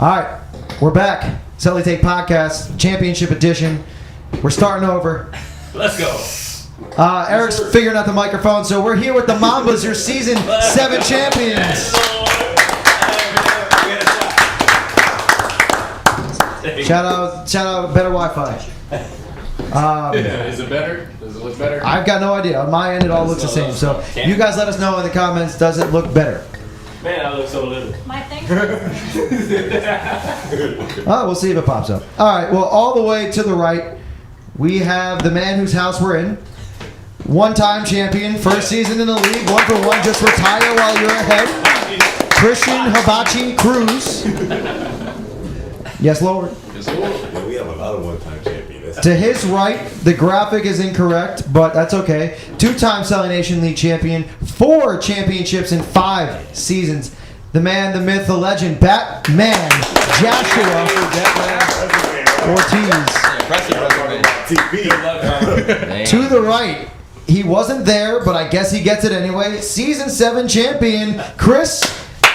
All right, we're back. CeleTake Podcast, Championship Edition. We're starting over. Let's go. Eric's figuring out the microphone, so we're here with the Mambas, your Season 7 champions. Shout out, better Wi-Fi. Is it better? Does it look better? I've got no idea. On my end, it all looks the same. So you guys let us know in the comments, does it look better? Man, I look so little. My thing. Oh, we'll see if it pops up. All right, well, all the way to the right, we have the man whose house we're in. One-time champion, first season in the league, 1-for-1, just retire while you're ahead. Christian Hibachi Cruz. Yes, Lord. Yes, Lord. Yeah, we have a lot of one-time champions. To his right, the graphic is incorrect, but that's okay. 2-time CeleNation League champion, 4 championships in 5 seasons. The man, the myth, the legend, Batman Joshua Ortiz. To the right, he wasn't there, but I guess he gets it anyway. Season 7 champion, Chris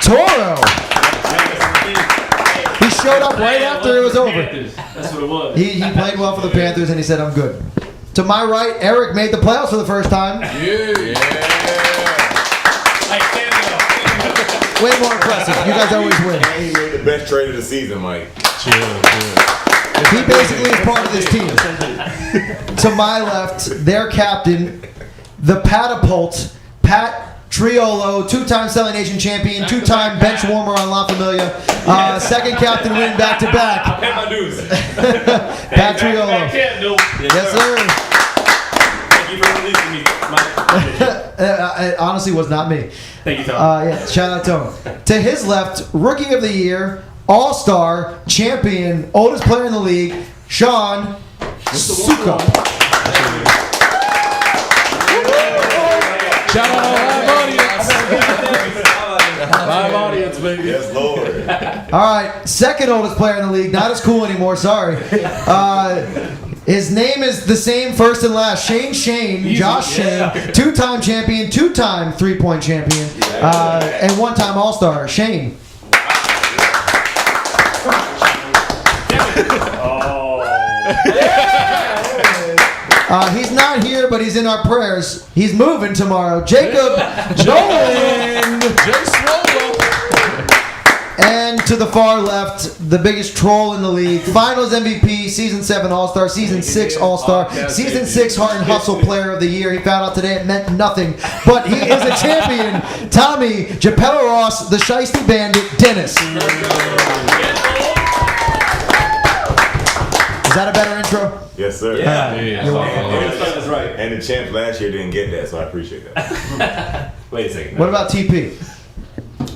Toro. He showed up right after it was over. That's what it was. He played well for the Panthers, and he said, I'm good. To my right, Eric made the playoffs for the first time. Way more impressive. You guys always win. And he made the best trade of the season, Mike. He basically is part of this team. To my left, their captain, the Patapult, Pat Triolo, 2-time CeleNation champion, 2-time bench warmer on La Familia, second captain win back-to-back. I pay my dues. Pat Triolo. Yes, sir. Thank you for releasing me, Mike. It honestly was not me. Thank you, Tom. Yeah, shout out to him. To his left, Rookie of the Year, All-Star, champion, oldest player in the league, Sean Suka. Shout out live audience. Live audience, baby. Yes, Lord. All right, second oldest player in the league, not as cool anymore, sorry. His name is the same first and last, Shane, Josh Shane, 2-time champion, 2-time three-point champion, and 1-time All-Star, Shane. He's not here, but he's in our prayers. He's moving tomorrow. Jacob Nolan. And to the far left, the biggest troll in the league. Finals MVP, Season 7 All-Star, Season 6 All-Star, Season 6 Heart and Hustle Player of the Year. He found out today it meant nothing, but he is a champion. Tommy Japella Ross, the Shiesty Bandit, Dennis. Is that a better intro? Yes, sir. That's right. And the champ last year didn't get that, so I appreciate that. Wait a second. What about TP?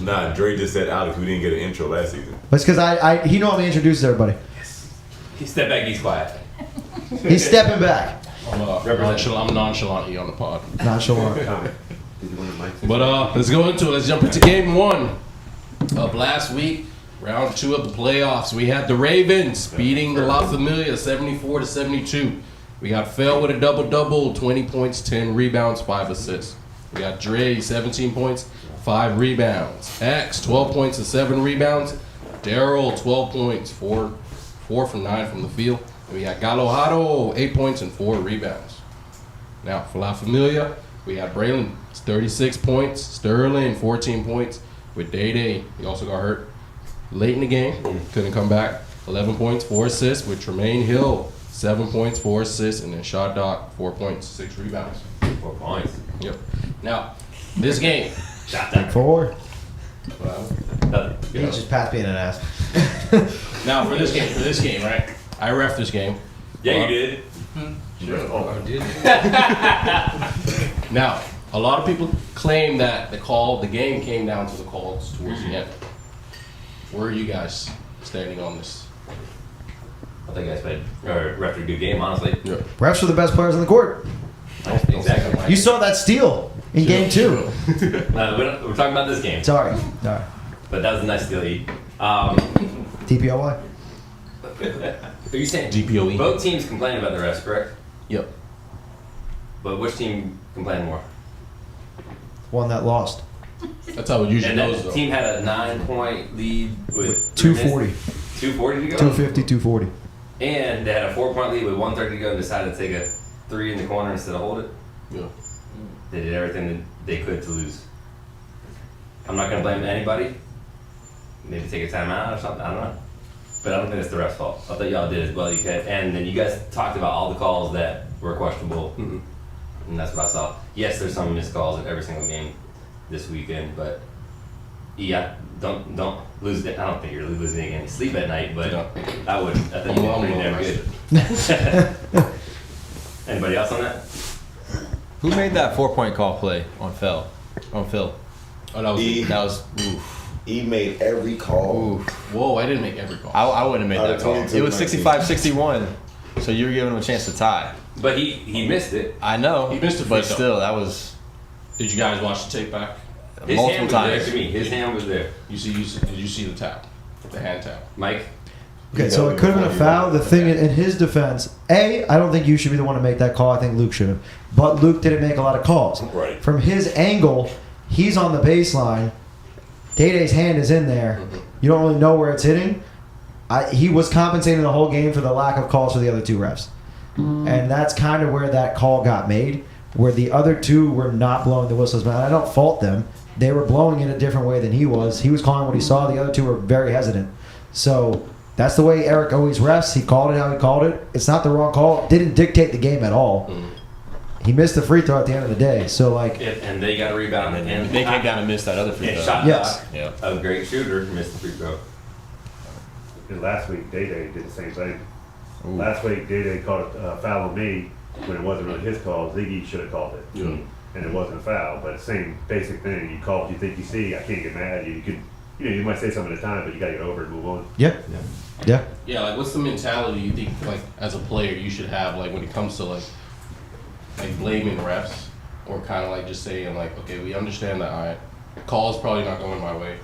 Nah, Dre just said Alex, we didn't get an intro last season. That's because he normally introduces everybody. He stepped back, he's quiet. He's stepping back. I'm nonchalant here on the pod. Nonchalant. But let's go into it. Let's jump into game 1 of last week. Round 2 of the playoffs. We had the Ravens beating the La Familia 74-72. We got Phil with a double-double, 20 points, 10 rebounds, 5 assists. We got Dre, 17 points, 5 rebounds. X, 12 points and 7 rebounds. Daryl, 12 points, 4 from 9 from the field. And we got Galojado, 8 points and 4 rebounds. Now, for La Familia, we got Braylon, 36 points. Sterling, 14 points. With Day-Day, he also got hurt late in the game, couldn't come back. 11 points, 4 assists with Tremaine Hill, 7 points, 4 assists, and then Shot Doc, 4 points, 6 rebounds. 4 points. Yep. Now, this game. Shot that. Forward. Well, He just passed me in an ass. now for this game, right? I ref this game. Yeah, you did. Sure. I did. Now, a lot of people claim that the game came down to the calls towards the end. Where are you guys standing on this? I think I guys played ref a good game, honestly. Yeah. Refs are the best players on the court. Exactly. You saw that steal in game 2. We're talking about this game, Sorry. but that was a nice steal. TPOY. Are you saying GPOE. both teams complain about the refs, correct? Yep. But which team complained more? One that lost. That's how it usually And goes, that though. team had a 9-point lead with 240. 240 to go. 250, 240. And they had a 4-point lead with 1:30 to go and decided to take a 3 in the corner instead of hold it. Yeah. They did everything that they could to lose. I'm not going to blame anybody. Maybe take a timeout or something. I don't know. But I don't think it's the ref's fault. I thought y'all did as well you could. And then you guys talked about all the calls that were questionable. Mhm. And that's what I saw. Yes, there's some missed calls in every single game this weekend, but yeah, don't lose it. I don't think you're losing any sleep at night, but No. I would. I think you're pretty damn good. Anybody else on that? Who made that 4-point call play on Phil? Oh, that was That was oof. He made every call. Oof. Whoa, I didn't make every call. I wouldn't have made Out that of call. 22, It was 19. 65-61, so you were giving him a chance to tie. But he missed it. I know. He missed a free but throw. still, that was Did you guys watch the tape back? His multiple hand was times. there to me. His hand was there. Did you see the tap? The hand tap. Mike? Okay, so it could have been a foul. The thing in his defense, I don't think you should be the one to make that call. I think Luke should have. But Luke didn't make a lot of calls. Right. From his angle, he's on the baseline. Day-Day's hand is in there. You don't really know where it's hitting. He was compensating the whole game for the lack of calls for the other two refs. And that's kind of where that call got made, where the other two were not blowing the whistles. Man, I don't fault them. They were blowing it a different way than he was. He was calling what he saw. The other two were very hesitant. So that's the way Eric always refs. He called it how he called it. It's not the wrong call. Didn't dictate the game at all. He missed the free throw at the end of the day. So, like, And they got a rebound. And they came down and missed that other free And throw. shot Yes. clock, a great shooter, missed the free throw. And last week, Day did the same thing. Ooh. Last week, Day called a foul on me when it wasn't really his call. Ziggy should have called it. Yeah. And it wasn't a foul, but same basic thing. You call what you think you see. I can't get mad. You could, you might say something at a time, but you got to get over it and move on. yeah. Yeah. Yeah, like what's the mentality you think like as a player you should have like when it comes to like blaming refs or kind of like just saying like, okay, we understand that alright, call's probably not going my way.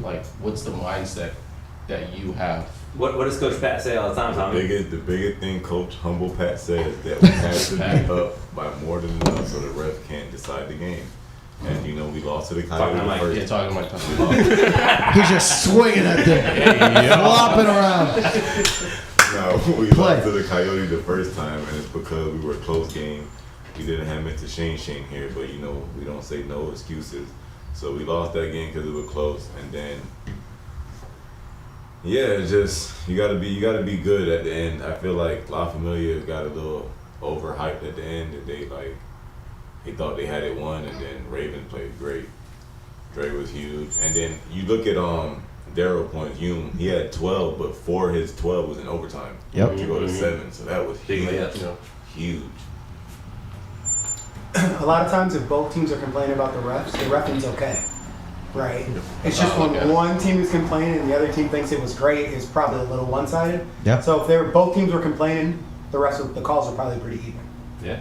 Like, what's the mindset that you have? What does Coach Pat say all the time, Tommy? The biggest thing Coach Humble Pat says that we have to be up by more than enough so the ref can't decide the game. And we lost to the Talking to Coyotes Mike. first. Yeah, talking about time. He's just swinging that thing. Flopping around. No, we Play. lost to the Coyotes the first time, and it's because we were a close game. We didn't have Mr. Shane here, but we don't say no excuses. So we lost that game because it was close, and then it's just you gotta be good at the end. I feel like La Familia got a little overhyped at the end, and they thought they had it won, and then Raven played great. Dre was huge, and then you look at Darryl points. He had 12, but 4 of his 12 was in overtime. Yep. To go to 7, so that was Big huge. layup. Huge. A lot of times, if both teams are complaining about the refs, the reffing's okay, right? It's just when one team is complaining and the other team thinks it was great, it's probably a little one-sided. Yeah. So if both teams were complaining, the calls are probably pretty even. Yeah.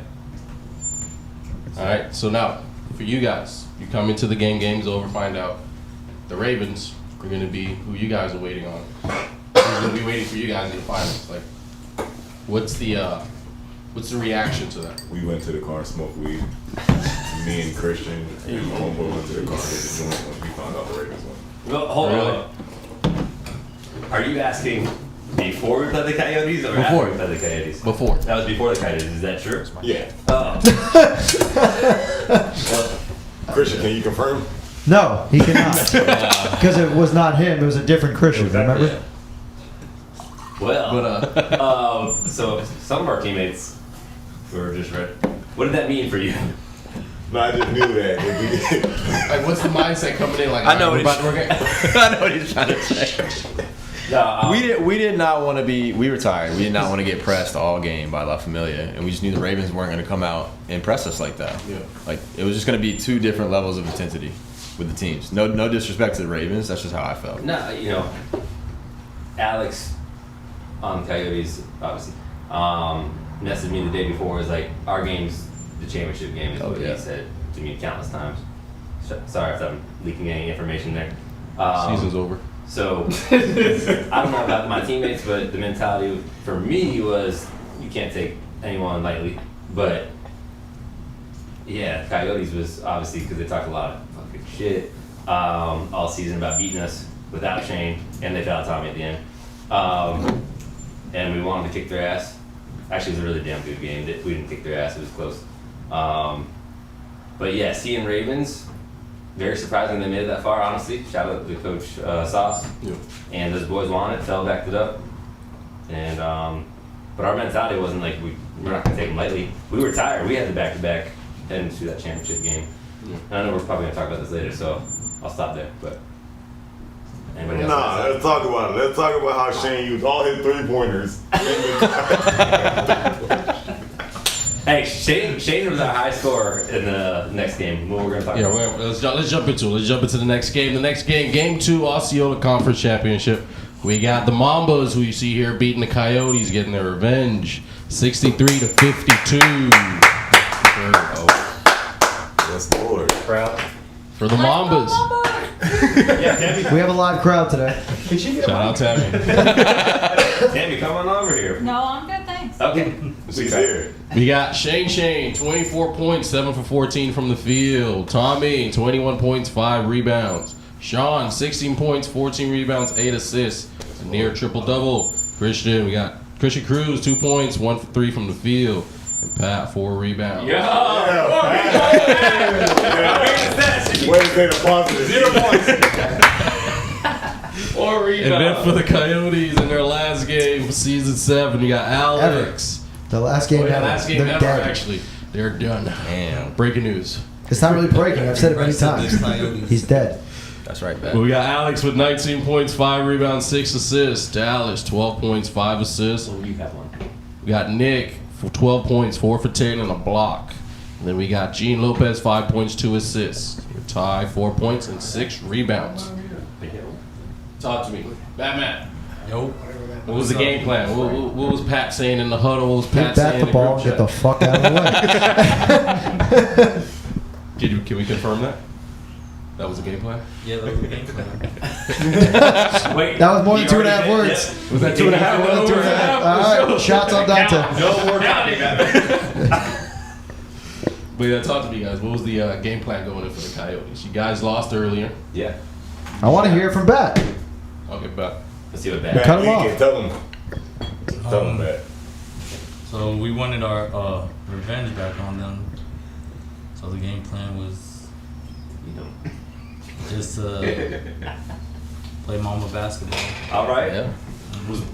Alright, so now for you guys, you come into the game's over, find out the Ravens are gonna be who you guys are waiting on. Who's gonna be waiting for you guys in the finals? Like, what's the reaction to that? We went to the car and smoked weed. Me and Christian and homeboy went to the car and hit the joint once we found out the Ravens won. Well, hold on. Are you asking before we played the Coyotes or Before. after we played the Coyotes? Before. That was before the Coyotes. Is that true? Yeah. Oh. Christian, can you confirm? No, he cannot. Because it was not him. It was a different Christian, remember? Well, But so some of our teammates were just ready. What did that mean for you? No, I just knew that. If we did. like, what's the mindset coming in? Like, I know we're what about to work I know what he's trying to say. No, We did not want to be. We were tired. We did not want to get pressed all game by La Familia, and we just knew the Ravens weren't going to come out and press us like that. Yeah. Like it was just going to be 2 different levels of intensity with the teams. No disrespect to the Ravens. That's just how I felt. No, Alex on Coyotes, obviously, messaged me the day before. Was like, our game's the championship game, is what he said to me countless times. Sorry if I'm leaking any information there. Season's over. So, I don't know about my teammates, but the mentality for me was you can't take anyone lightly. But, yeah, Coyotes was obviously, because they talked a lot of fucking shit all season about beating us without Shane, and they fouled Tommy at the end. And we wanted to kick their ass. Actually, it was a really damn good game. We didn't kick their ass. It was close. But yeah, seeing Ravens, very surprising they made it that far, honestly. Shout out to Coach Sauce. Yeah. And those boys wanted it, Fell backed it up. And but our mentality wasn't like we're not going to take them lightly. We were tired. We had the back-to-back heading to that championship game. Yeah. And I know we're probably going to talk about this later, so I'll stop there. But anybody else? Nah, let's talk about it. Let's talk about how Shane used all his 3-pointers. Hey, Shane was our high scorer in the next game. What we're going to talk Yeah, about. let's jump into it. Let's jump into the next game. The next game, Game 2, Osceola Conference Championship. We got the Mambas, who you see here, beating the Coyotes, getting their revenge, 63-52. Yes, Lord. Proud. For the Mambas. Yeah, Tammy. We have a live crowd today. Did she get Shout out Tammy. Tammy, come on over here. No, I'm good, thanks. Okay. She's here. We got Shane, 24 points, 7 for 14 from the field. Tommy, 21 points, 5 rebounds. Sean, 16 points, 14 rebounds, 8 assists. It's a near triple-double. We got Christian Cruz, 2 points, 1 for 3 from the field. And Pat, 4 rebounds. Way to say the positive. 0 points. 4 And rebounds. then for the Coyotes in their last game, season 7, you got Alex. The last game ever. Last game They're ever, dead. actually. They're done. Damn. Breaking news. It's not really breaking. I've said it many Rest of times. this Coyotes. He's dead. That's right, Well, man. we got Alex with 19 points, 5 rebounds, 6 assists. Dallas, 12 points, 5 assists. Oh, you have one. We got Nick for 12 points, 4 for 10, and a block. And then we got Gene Lopez, 5 points, 2 assists. Ty, 4 points, and 6 rebounds. Talk to me. Batman, Yo. what was the game plan? What was Pat saying in the huddle? What was Get Pat back saying the in ball and group get the chat? fuck out of the way. Can we confirm that? That was the game plan? Yeah, that was the game plan. Wait. That was more than you 2.5 already words. did? Was that 2.5? More than 2.5. All right, shots on Dante. No more counting. But yeah, talk to me, guys. What was the game plan going in for the Coyotes? You guys lost earlier. Yeah. I want to hear from Bat. Okay, but Let's see what Back bad. Cut him weekend, off. Tell them that. So we wanted our revenge back on them. So the game plan was You know. just play Mamba basketball. All right. Yeah.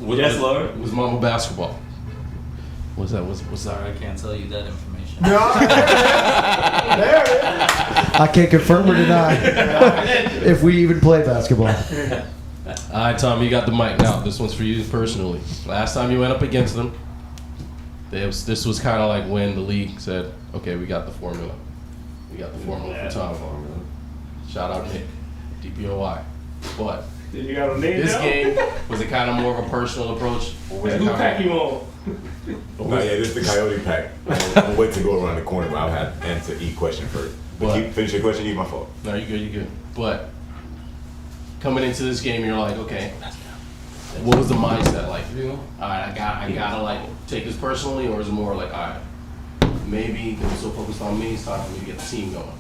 Yes, Lord. Was Mamba basketball? What's that? What's that? Sorry, I can't tell you that information. There it is. I can't confirm or deny if we even play basketball. All right, Tom, you got the mic now. This one's for you personally. Last time you went up against them, this was kind of like when the league said, okay, we got the formula. We got the formula for Tom. Shout out Nick, DPOY. But Then you got a name this down? game, was it kind of more of a personal approach? Or was it Who kind pack of, you on? No, yeah, this is the Coyote pack. I'm gonna wait to go around the corner, but I'll have to answer each question first. But What? finish your question, my fault. no, you're good. But coming into this game, you're like, okay, what was the mindset like? All right, I gotta like take this personally, or is it more like, all right, maybe they were so focused on me, it's time for me to get the team going.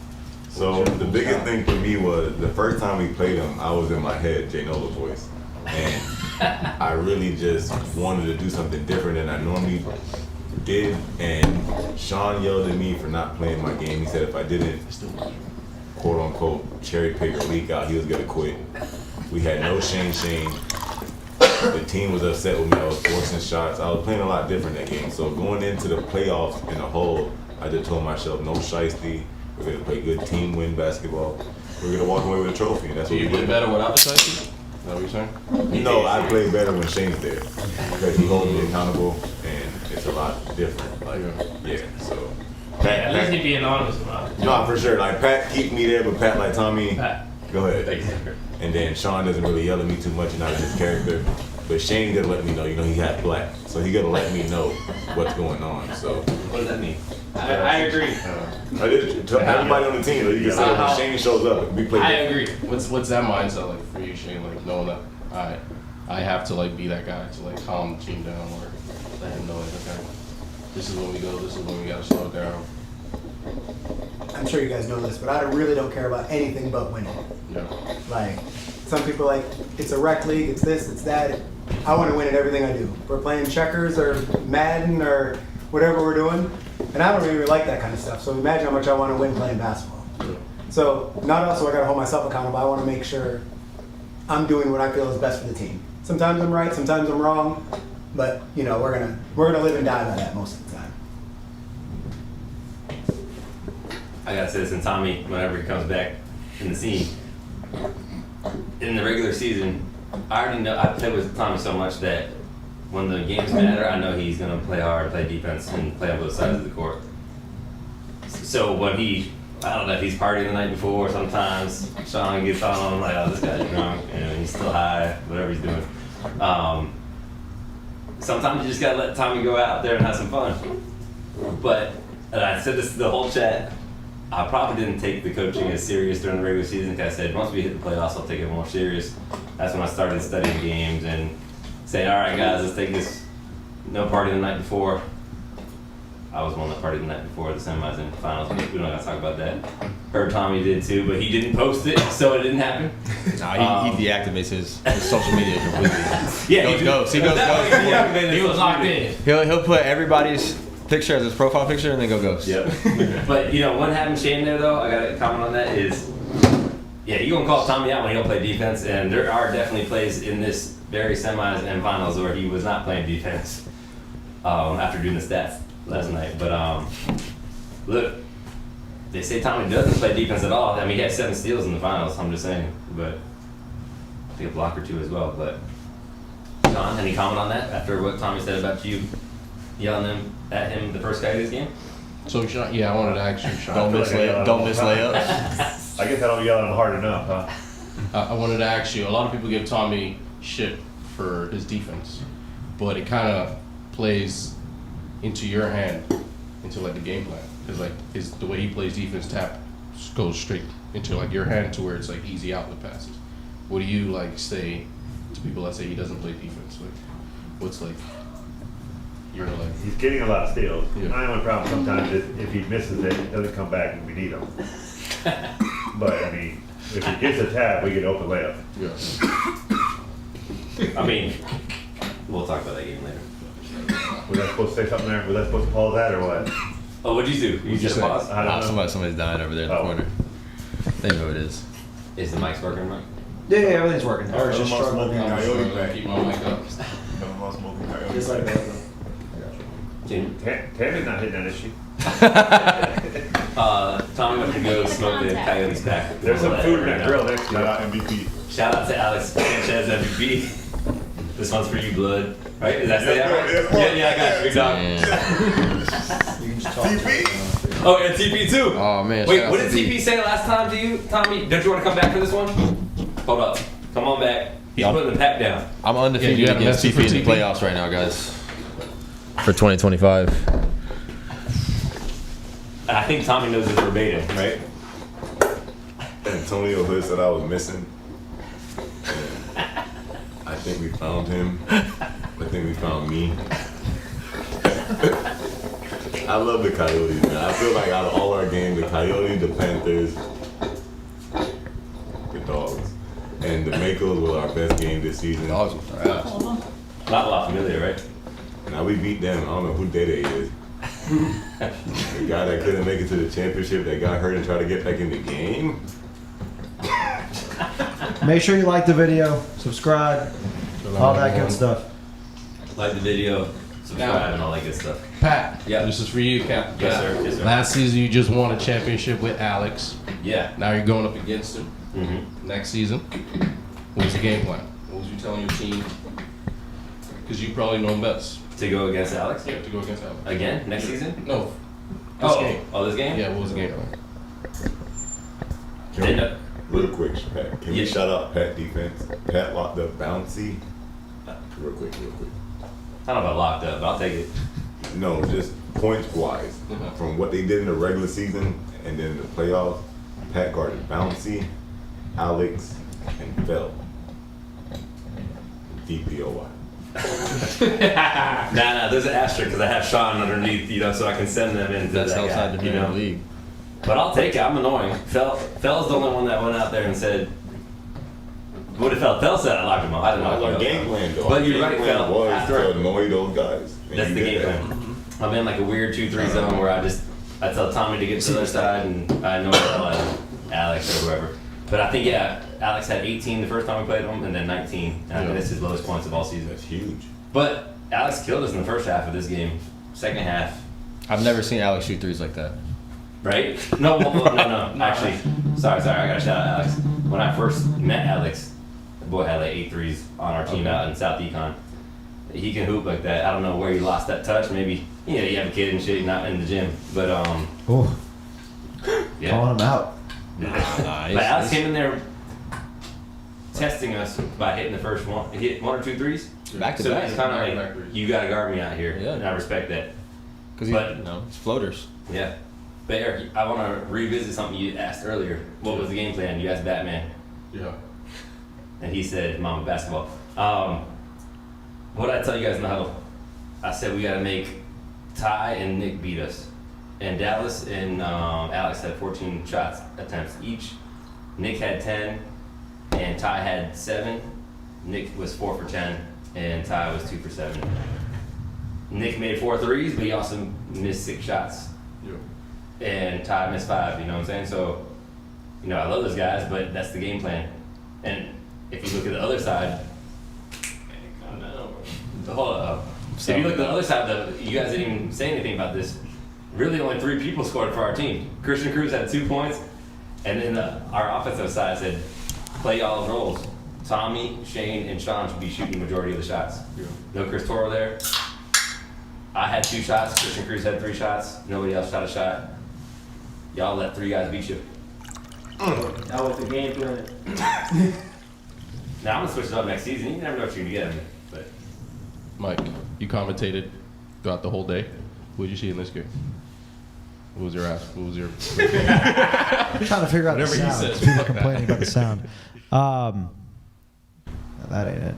So the biggest thing for me was the first time we played them, I was in my head, Jay Nola voice. And I really just wanted to do something different than I normally did. And Sean yelled at me for not playing my game. He said if I didn't, quote unquote, cherry pick or leak out, he was gonna quit. We had no Shane. The team was upset with me. I was forcing shots. I was playing a lot different that game. So going into the playoffs in a whole, I just told myself no shiesty. We're gonna play good team win basketball. We're gonna walk away with a trophy. And that's Do what you we play did. better without the shiesty? Is that what you're saying? No, I play better when Shane's there because he holds me accountable and it's a lot different. Like, yeah, so. At least you're being honest about it. No, for sure. Like Pat keep me there, but Pat like Tommy, Pat. go ahead. Thanks. And then Sean doesn't really yell at me too much, not in his character. But Shane doesn't let me know. You know, he half black, so he gotta let me know what's going on. So What does that mean? I agree. I did tell everybody on the team. You can say when Shane shows up, we play. I agree. What's that mindset like for you, Shane? Like knowing that I have to like be that guy to like calm the team down or let him know like, okay, this is when we go, this is when we gotta slow it down. I'm sure you guys know this, but I really don't care about anything but winning. Yeah. Like, some people like, it's a rec league, it's this, it's that. I want to win at everything I do. We're playing checkers or Madden or whatever we're doing, and I don't really like that kind of stuff. So imagine how much I want to win playing basketball. So not also I got to hold myself accountable. I want to make sure I'm doing what I feel is best for the team. Sometimes I'm right, sometimes I'm wrong, but you know we're gonna live and die by that most of the time. I gotta say this, and Tommy, whenever he comes back in the scene, in the regular season, I already know, I play with Tommy so much that when the games matter, I know he's gonna play hard, play defense, and play on both sides of the court. So when I don't know if he's partying the night before, sometimes Sean gets on, I'm like, oh, this guy's drunk, and he's still high, whatever he's doing. Sometimes you just gotta let Tommy go out there and have some fun. But, and I said this to the whole chat, I probably didn't take the coaching as serious during the regular season, because I said, once we hit the playoffs, I'll take it more serious. That's when I started studying games and saying, all right, guys, let's take this, no party the night before. I was one that partied the night before the semis and finals. We don't gotta talk about that. Heard Tommy did too, but he didn't post it, so it didn't happen. Nah, he deactivates his social media completely. Yeah, He goes. He was locked in. He'll put everybody's picture as his profile picture and then go ghost. Yep. But you know, one having Shane there though, I gotta comment on that is, yeah, you gonna call Tommy out when he don't play defense, and there are definitely plays in this very semis and finals where he was not playing defense after doing the stats last night. But look, they say Tommy doesn't play defense at all. I mean, he had 7 steals in the finals. I'm just saying, but I think a block or 2 as well. But John, any comment on that after what Tommy said about you yelling at him the first guy of this game? So, Sean, yeah, I wanted to ask you, Sean. Don't miss layups. I guess I don't yell at him hard enough, huh? I wanted to ask you, a lot of people give Tommy shit for his defense, but it kind of plays into your hand, into like the game plan. Because like the way he plays defense goes straight into like your hand to where it's like easy outlet passes. What do you like say to people that say he doesn't play defense? Like, what's like, you're like... He's getting a lot of steals. Yeah. My only problem sometimes is if he misses it, it doesn't come back and we need him. But I mean, if he gets a tap, we get open layup. Yeah. I mean, we'll talk about that game later. Was I supposed to say something there? Was I supposed to pause that or what? Oh, what'd you do? You just say? pause? I don't know. Somebody's dying over there in the Oh. corner. They know who it is. Is the mic's working, Mike? Yeah, everything's working. Or it's just I'm struggling. smoking coyote back. Keep my mic up. I'm smoking coyote. Just like that. Tammy's not hitting that, is she? Tommy went to go smoke the coyotes back. There's some food in that grill next to Shout you. out MVP. Shout out to Alex Sanchez, MVP. This one's for you, blood. Right? Is that say that right? Yeah, I got you. Big dog. You can just talk. TP? Oh, and TP too. Oh man. Wait, shout out what did to TP say last time to you, Tommy? Don't you want to come back for this one? Hold up. Come on back. He's Yup. putting the pack down. I'm undefeated Yeah, you got a against message TP for in the TP? playoffs right now, guys. For 2025. I think Tommy knows it verbatim, right? Antonio Hood said I was missing. And I think we found him. I think we found me. I love the Coyotes, man. I feel like out of all our games, the Coyotes, the Panthers, the Dogs, and the Makos was our best game this season. Dogs with our ass. Not a lot familiar, right? Now we beat them. I don't know who Dede is. The guy that couldn't make it to the championship, that got hurt and tried to get back in the game. Make sure you like the video, subscribe, all that good stuff. Like the video, subscribe, and all that good stuff. Pat, Yeah. this is for you, Cap. Yes, sir. Yes, sir. Last season, you just won a championship with Alex. Yeah. Now you're going up against him Mm-hmm. next season. What was the game plan? What was you telling your team? Because you probably know him best. To go against Alex? Yeah, to go against Alex. Again? Next season? No. This game. Oh, this game? Yeah, what was the game plan? Can we- real quick, Pat, can Yeah. we shout out Pat defense? Pat locked up bouncy. Real quick. I don't know about locked up, but I'll take it. No, just points wise. Mhm. From what they did in the regular season and then the playoffs, Pat guarded bouncy, Alex, and Fell. DPOY. Nah, there's an asterisk because I have Sean underneath, so I can send them into That's that outside guy, the middle of the league. But I'll take it. I'm annoying. Fell's the only one that went out there and said, what if Fell said I locked him up. I didn't That was know. our game plan, though. But Our you're game right, plan Fel. was After- to annoy those guys. And That's you the did game that. plan. I'm in like a weird 2-3 zone where I tell Tommy to get to the other side and I know Alex or whoever. But I think, yeah, Alex had 18 the first time we played him and then 19. And I think that's his lowest points of all season. That's huge. But Alex killed us in the first half of this game. Second half, I've never seen Alex shoot threes like that. right? No. Actually, sorry. I gotta shout out Alex. When I first met Alex, the boy had like 8 threes on our team out in South Econ. He can hoop like that. I don't know where he lost that touch. Maybe you have a kid and shit, not in the gym. But Oh, yeah. calling him out. Nah, But Alex came in there testing us by hitting the first one. He hit 1 or 2 threes. back to So back. it's kind Back of to like, back threes. you gotta guard me out here, Yeah. and I respect that. Because but- it's floaters. Yeah. But Eric, I want to revisit something you asked earlier. What was the game plan? You asked Batman, Yeah. and he said Mama basketball. What did I tell you guys in the huddle? I said we got to make Ty and Nick beat us. And Dallas and Alex had 14 shots attempts each. Nick had 10, and Ty had 7. Nick was 4 for 10, and Ty was 2 for 7. Nick made 4 threes, but he also missed 6 shots. Yeah. And Ty missed 5, you know what I'm saying? So, I love those guys, but that's the game plan. And if you look at the other side, hold up. If you look at the other side, you guys didn't even say anything about this. Really, only 3 people scored for our team. Christian Cruz had 2 points, and then our offensive side said, play y'all's roles. Tommy, Shane, and Sean should be shooting the majority of the shots. Yeah. No Chris Toro there. I had 2 shots. Christian Cruz had 3 shots. Nobody else shot a shot. Y'all let 3 guys beat you. That was the game plan. Now I'm gonna switch it up next season. You never know what you're gonna get. But Mike, you commentated throughout the whole day. What did you see in this game? What was your ass? What was your? I'm trying to figure out the Whatever he sound. says, People fuck that. complaining about the sound. That ain't it.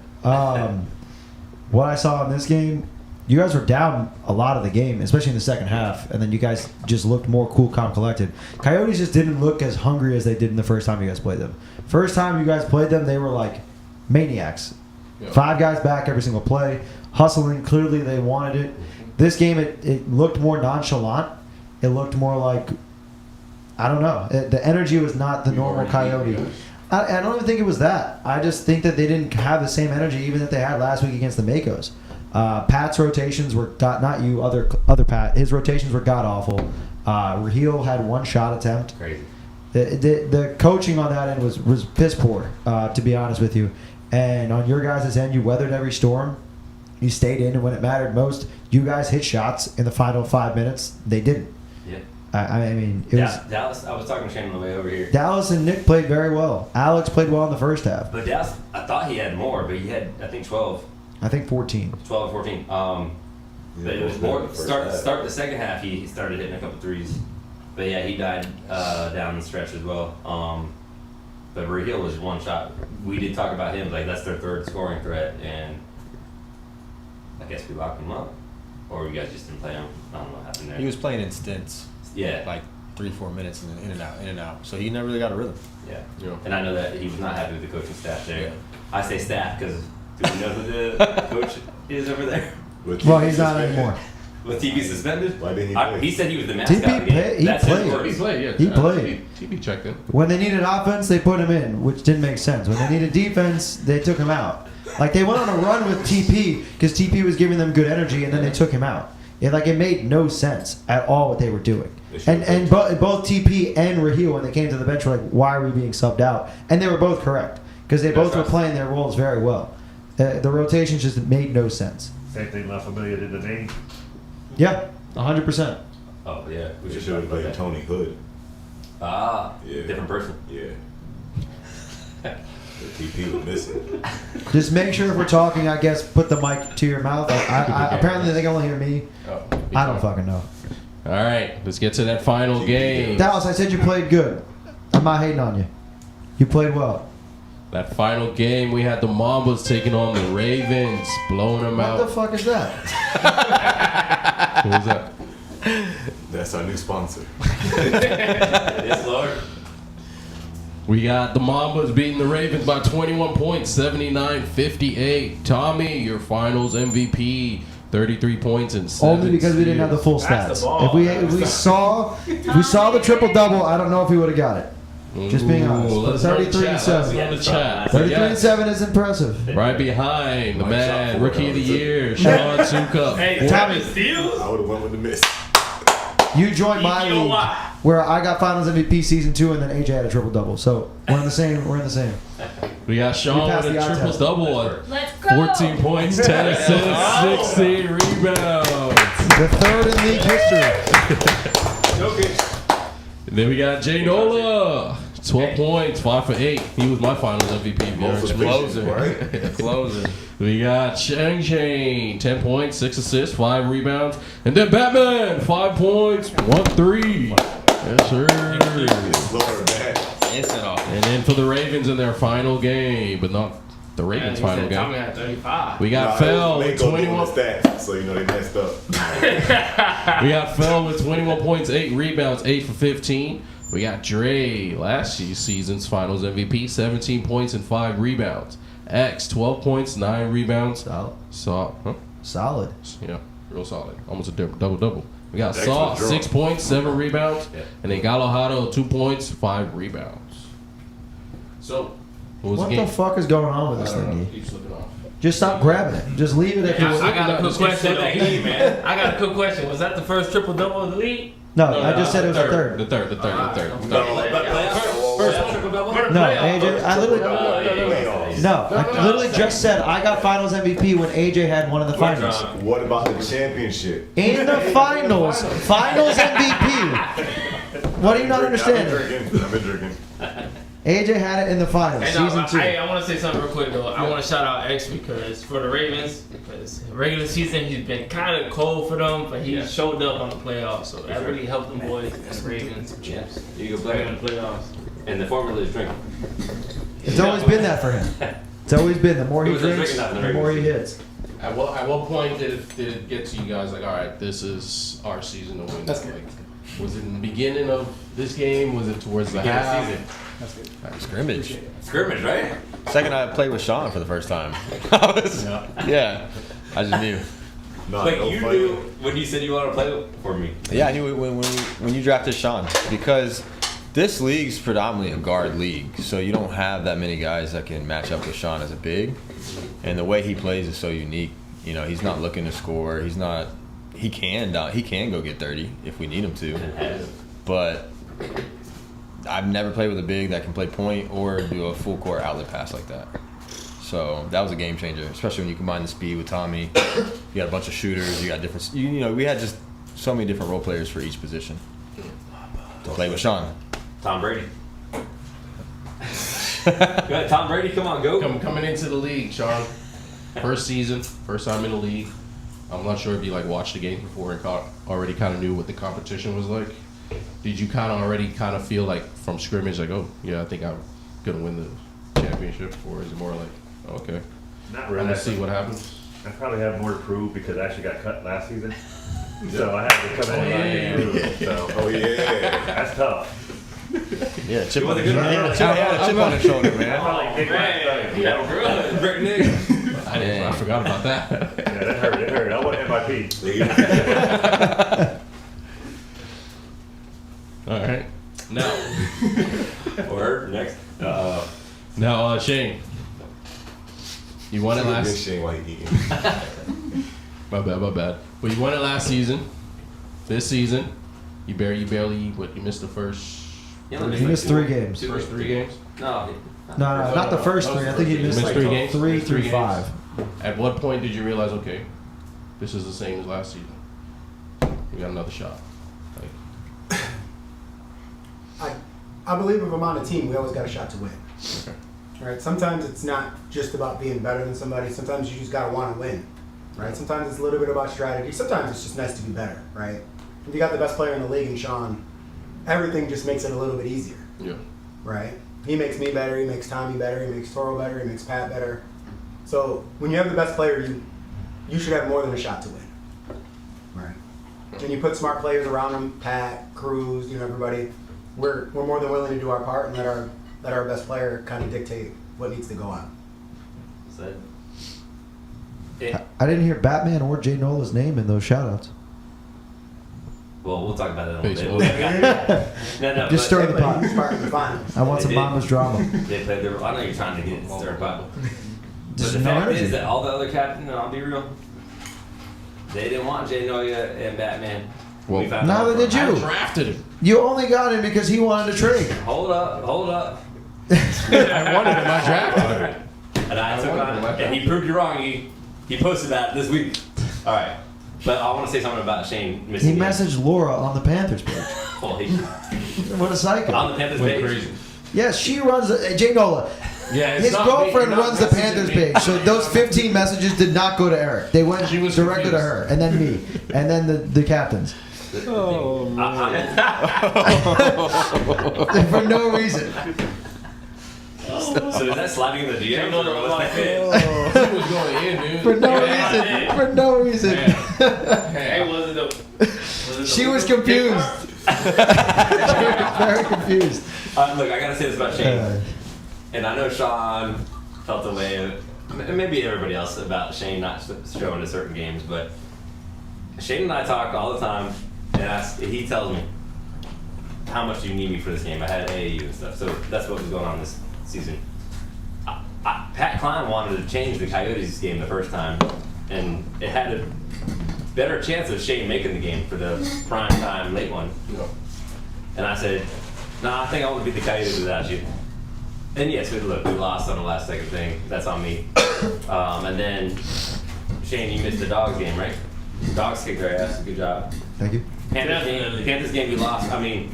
What I saw in this game, you guys were down a lot of the game, especially in the second half, and then you guys just looked more cool, calm, collected. Coyotes just didn't look as hungry as they did in the first time you guys played them. First time you guys played them, they were like maniacs. Yeah. 5 guys back every single play, hustling. Clearly, they wanted it. This game, it looked more nonchalant. It looked more like, I don't know. The energy was not the normal Coyote. I don't even think it was that. I just think that they didn't have the same energy even that they had last week against the Makos. Pat's rotations were not you, other Pat. His rotations were god awful. Raheel had 1 shot attempt. crazy. The coaching on that end was piss poor, to be honest with you. And on your guys' end, you weathered every storm. You stayed in, and when it mattered most, you guys hit shots in the final 5 minutes. They didn't. Yeah. I mean, it was Dallas. I was talking to Shane on the way over here. Dallas and Nick played very well. Alex played well in the first half. But Dallas, I thought he had more, but he had I think 12 I think 14. or 14. But it was more start the second half. He started hitting a couple threes. But yeah, he died down the stretch as well. But Raheel was 1 shot. We did talk about him, like that's their 3rd scoring threat, and I guess we locked him up, or you guys just didn't play him. I don't know what happened there. He was playing in stints, yeah, like 3-4 minutes, and then in and out. So he never really got a rhythm. yeah. Yeah. And I know that he was not happy with the coaching staff there. Yeah. I say staff because do we know who the coach is over there? Well, he's not anymore. Was TB suspended? Why didn't he play? He said he was the mascot TB of the game. play- he That's his played. words. He played, yeah. He played. TB checked in. When they needed offense, they put him in, which didn't make sense. When they needed defense, they took him out. Like they went on a run with TP because TP was giving them good energy, and then they took him out. It made no sense at all what they were doing. They should've And both TP and Raheel, when they came to the bench, were like, "Why are we being subbed out?" And they were both correct because they both were right. playing their roles very well. The rotations just made no sense. Same thing La Familia did to me. Yeah, 100%. Oh yeah, we They should should have played played Tony Hood. Ah, Yeah. different person. Yeah. The TP was missing. Just make sure if we're talking, I guess, put the mic to your mouth. Apparently, they can only hear me. Oh, I don't fucking know. All right, let's get to that final game. Dallas, I said you played good. I'm not hating on you. You played well. That final game, we had the Mambas taking on the Ravens, blowing them What out. the fuck is that? What was that? That's our new sponsor. Yes, Lord. We got the Mambas beating the Ravens by 21 points, 79-58. Tommy, your finals MVP, 33 points and 7 Only because we didn't have the full Pass the stats. ball. If we saw the triple double, I don't know if he would have got it. Just being honest. But Let's run the 33 and chat. Let's 7. run the chat. 33 and Yes. 7 is impressive. Right behind the Mike man, shot Rookie forward, of the that was it. Year, Sean Sukup. Hey, Tommy. steals? I would have went with the miss. You joined my You know league why? where I got Finals MVP season 2, and then AJ had a triple double. So we're in the same. We're in the same. We got You Sean passed with a the eye triple test. double, Let's go. 14 points, 10 assists, 16 rebounds. The third in league history. And then we got Jay Nola, 12 points, 5 for 8. He was my finals MVP. Most Very efficient, closer. right? Closer. We got Shang Shane, 10 points, 6 assists, 5 rebounds. And then Batman, 5 points, 1 3. Yes, sir. Lord, man. Instant off. And then for the Ravens in their final game, but not the Ravens' final Tommy game. had 35. We got Nah, Fell they with go doing 21. the stats, so you know they messed up. We got Fell with 21 points, 8 rebounds, 8 for 15. We got Dre, last season's finals MVP, 17 points and 5 rebounds. X, 12 points, 9 rebounds. Solid. Yeah, real solid. Almost a double-double. We got Excellent Saw, draw. 6 points, 7 rebounds. Yeah. And then Galahado, 2 points, 5 rebounds. So, what was What the the game? fuck is going on with I this don't know. thing? Keep slipping off. Just stop grabbing it. Just leave it if it was. I got a quick Just get question. that heat, man. I got a quick question. Was that the first triple double of the league? No, I just said it was the third. The third. No, AJ, I literally. No, I literally just said I got Finals MVP when AJ had one of the finals. What about the championship? In the finals MVP. What are you not understanding? I've been drinking. AJ had it in the finals, Hey, no, season 2. I want to say something real quick though. I want to shout out X because for the Ravens, because regular season he's been kind of cold for them, but he showed up on the playoffs, so that really helped them boys. The Ravens, champs. You go Playing play in the playoffs. And the formula is drinking. It's always been that for him. It's always been the more he It was a drinks, drinking night in the the more he regular hits. At what point did it get to you guys like, all right, this is our season to win? That's good. Like, was it in the beginning of this game? Was it towards the Beginning of half? season. Scrimmage. Scrimmage, right? Second, I played with Sean for the first time. I was, yeah, I just knew. Nah, But no you fighting. knew when you said you wanted to play for me. Yeah, I knew it when you drafted Sean because this league's predominantly a guard league, so you don't have that many guys that can match up with Sean as a big. And the way he plays is so unique. You know, he's not looking to score. He's not. He can go get 30 if we need him to. But I've never played with a big that can play point or do a full court outlet pass like that. So that was a game changer, especially when you combine the speed with Tommy. You got a bunch of shooters. You got different. You know, we had just so many different role players for each position to play with Sean. Tom Brady. Go ahead, Tom Brady, come on, go. Coming into the league, Sean. First season, first time in the league. I'm not sure if you like watched the game before and already kind of knew what the competition was like. Did you already feel like from scrimmage like, oh yeah, I think I'm gonna win the championship, or is it more like, okay, Not I'm really. gonna see what happens? I probably have more to prove because I actually got cut last season. So I had to come in and prove. So Oh yeah. that's tough. Yeah, chip He on was a his good runner. chip on his shoulder, I man. felt like Nick Man, yeah, yeah, Brick nigga. I forgot about that. yeah, that hurt. It hurt. I want MIP. All right, now Word, next. now Shane, you won it This last. shit while he eating. My bad. Well, you won it last season. This season, you barely what? You missed the first. He He missed 3 games. First 3 games. No. No, not the first 3. I think he missed Missed like 3 games? 3 Three through games. 5. At what point did you realize, okay, this is the same as last season? We got another shot. Like, I believe if I'm on a team, we always got a shot to win. okay. Right? Sometimes it's not just about being better than somebody. Sometimes you just gotta want to win. Right? Sometimes it's a little bit about strategy. Sometimes it's just nice to be better. Right? If you got the best player in the league in Sean, everything just makes it a little bit easier. Yeah. Right? He makes me better. He makes Tommy better. He makes Toro better. He makes Pat better. So when you have the best player, you should have more than a shot to win. Right? and you put smart players around him, Pat, Cruz, everybody, we're more than willing to do our part and let our best player kind of dictate what needs to go on. So, I didn't hear Batman or Jay Nola's name in those shoutouts. well, we'll talk about that in a Baseball. little bit. No, Just but stir the pot. He's part of the finals. I want some They did. Mama's drama. They played their. I know you're trying to get stir pot. But Just the no fact energy. is that all the other captains, and I'll be real, they didn't want Jay Noya and Batman. Well, We found neither out did from- you. I drafted him. You only got him because he wanted to trade. Hold up. I wanted him. I drafted him. And I took wanted on him. it. And he proved you wrong. He posted that this week. All right. But I want to say something about Shane missing. He games. messaged Laura on the Panthers page. Well, What a psycho. on the Panthers Went page. crazy. Yes, she runs. Jay Nola. Yeah, it's His not girlfriend me, not runs the messaging Panthers me. page, so those 15 messages did not go to Eric. They went She was directly to confused. her, and then me, and then the captains Oh, for no reason. so is that sliding in the DM? Jay Nola or was what's like, that? He was going in, dude. For no Yeah, reason. yeah. For no reason. Hey, was it the She was confused. She was very confused. Look, I gotta say this about Shane, and I know Sean felt the way of, and maybe everybody else about Shane not showing to certain games, but Shane and I talk all the time, and he tells me how much do you need me for this game. I had AAU and stuff, so that's what was going on this season. Pat Klein wanted to change the Coyotes game the first time, and it had a better chance of Shane making the game for the prime time late one. And I said, nah, I think I want to beat the Coyotes without you. And yes, we lost on the last second thing. That's on me. And then, Shane, you missed the Dogs game, right? Dogs kicked our ass. Good job. Thank you. Panthers game we lost. I mean,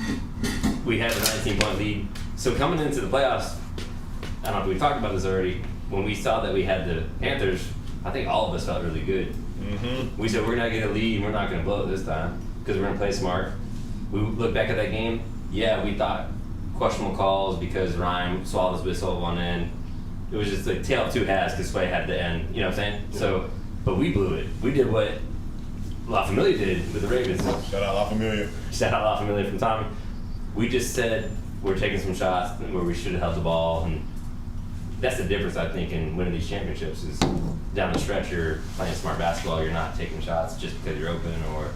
we had a 19-point lead. So coming into the playoffs, I don't know if we talked about this already. When we saw that we had the Panthers, I think all of us felt really good. Mm-hmm. We said we're gonna get a lead and we're not gonna blow it this time because we're gonna play smart. We look back at that game. Yeah, we thought questionable calls because Ryan swallowed his whistle at one end. It was just like tail of two halves because Sway had the end. You know what I'm saying? Yeah. So, but we blew it. We did what La Familia did with the Ravens. Shout out La Familia. Shout out La Familia from Tommy. We just said we're taking some shots where we should have held the ball, and that's the difference I think in winning these championships is down the stretch you're playing smart basketball. You're not taking shots just because you're open or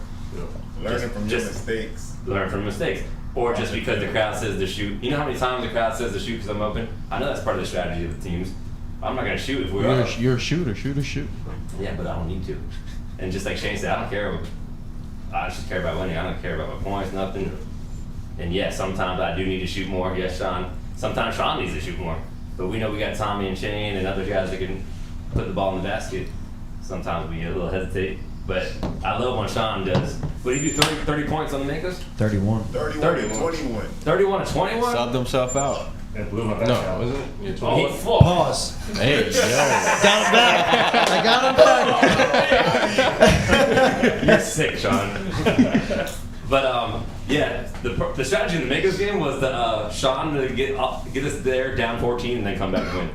Learning from your just mistakes. learn from mistakes. Or just because the crowd says to shoot. You know how many times the crowd says to shoot because I'm open? I know that's part of the strategy of the teams. I'm not going to shoot if we're up. You're a shooter. Shoot. Yeah, but I don't need to. And just like Shane said, I don't care. I just care about winning. I don't care about my points, nothing. And yes, sometimes I do need to shoot more. Yes, Sean. Sometimes Sean needs to shoot more. But we know we got Tommy and Shane and other guys that can put the ball in the basket. Sometimes we get a little hesitate. But I love when Sean does. What did he do? 30 points on the Makers? 31. 31 and 21. 31 to 21? Subbed himself out. And blew my back No, out. isn't it? Yeah, Oh, 20. fuck. Pause. Hey, yo. Got him back. I got him back. You're sick, Sean. But yeah, the strategy in the Makers game was that Sean to get us there down 14 and then come back and win.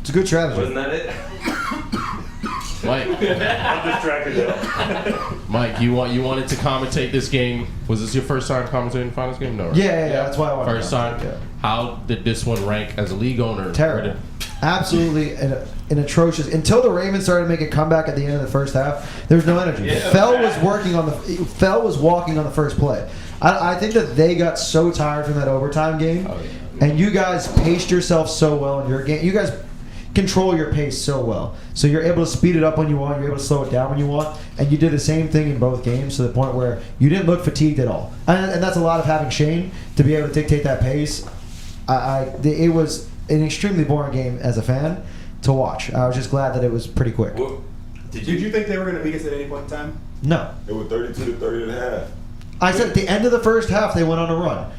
It's a good strategy. Wasn't that it? Mike, I'm distracted now. Mike, you wanted to commentate this game. Was this your first time commentating the finals game? No, right? Yeah, that's why I wanted First to time. commentate, yeah. How did this one rank as a league owner? Terrible. Absolutely an atrocious. Until the Ravens started to make a comeback at the end of the first half, there was no energy. Fell was walking on the first play. I think that they got so tired from that overtime game, and you guys paced yourself so well in your game. You guys control your pace so well, so you're able to speed it up when you want. You're able to slow it down when you want, and you did the same thing in both games to the point where you didn't look fatigued at all. And that's a lot of having Shane to be able to dictate that pace. It was an extremely boring game as a fan to watch. I was just glad that it was pretty quick. Well, did Did you? you think they were going to beat us at any point in time? No, It was 32 to 30 and a half. I said at the end of the first half they went on a run.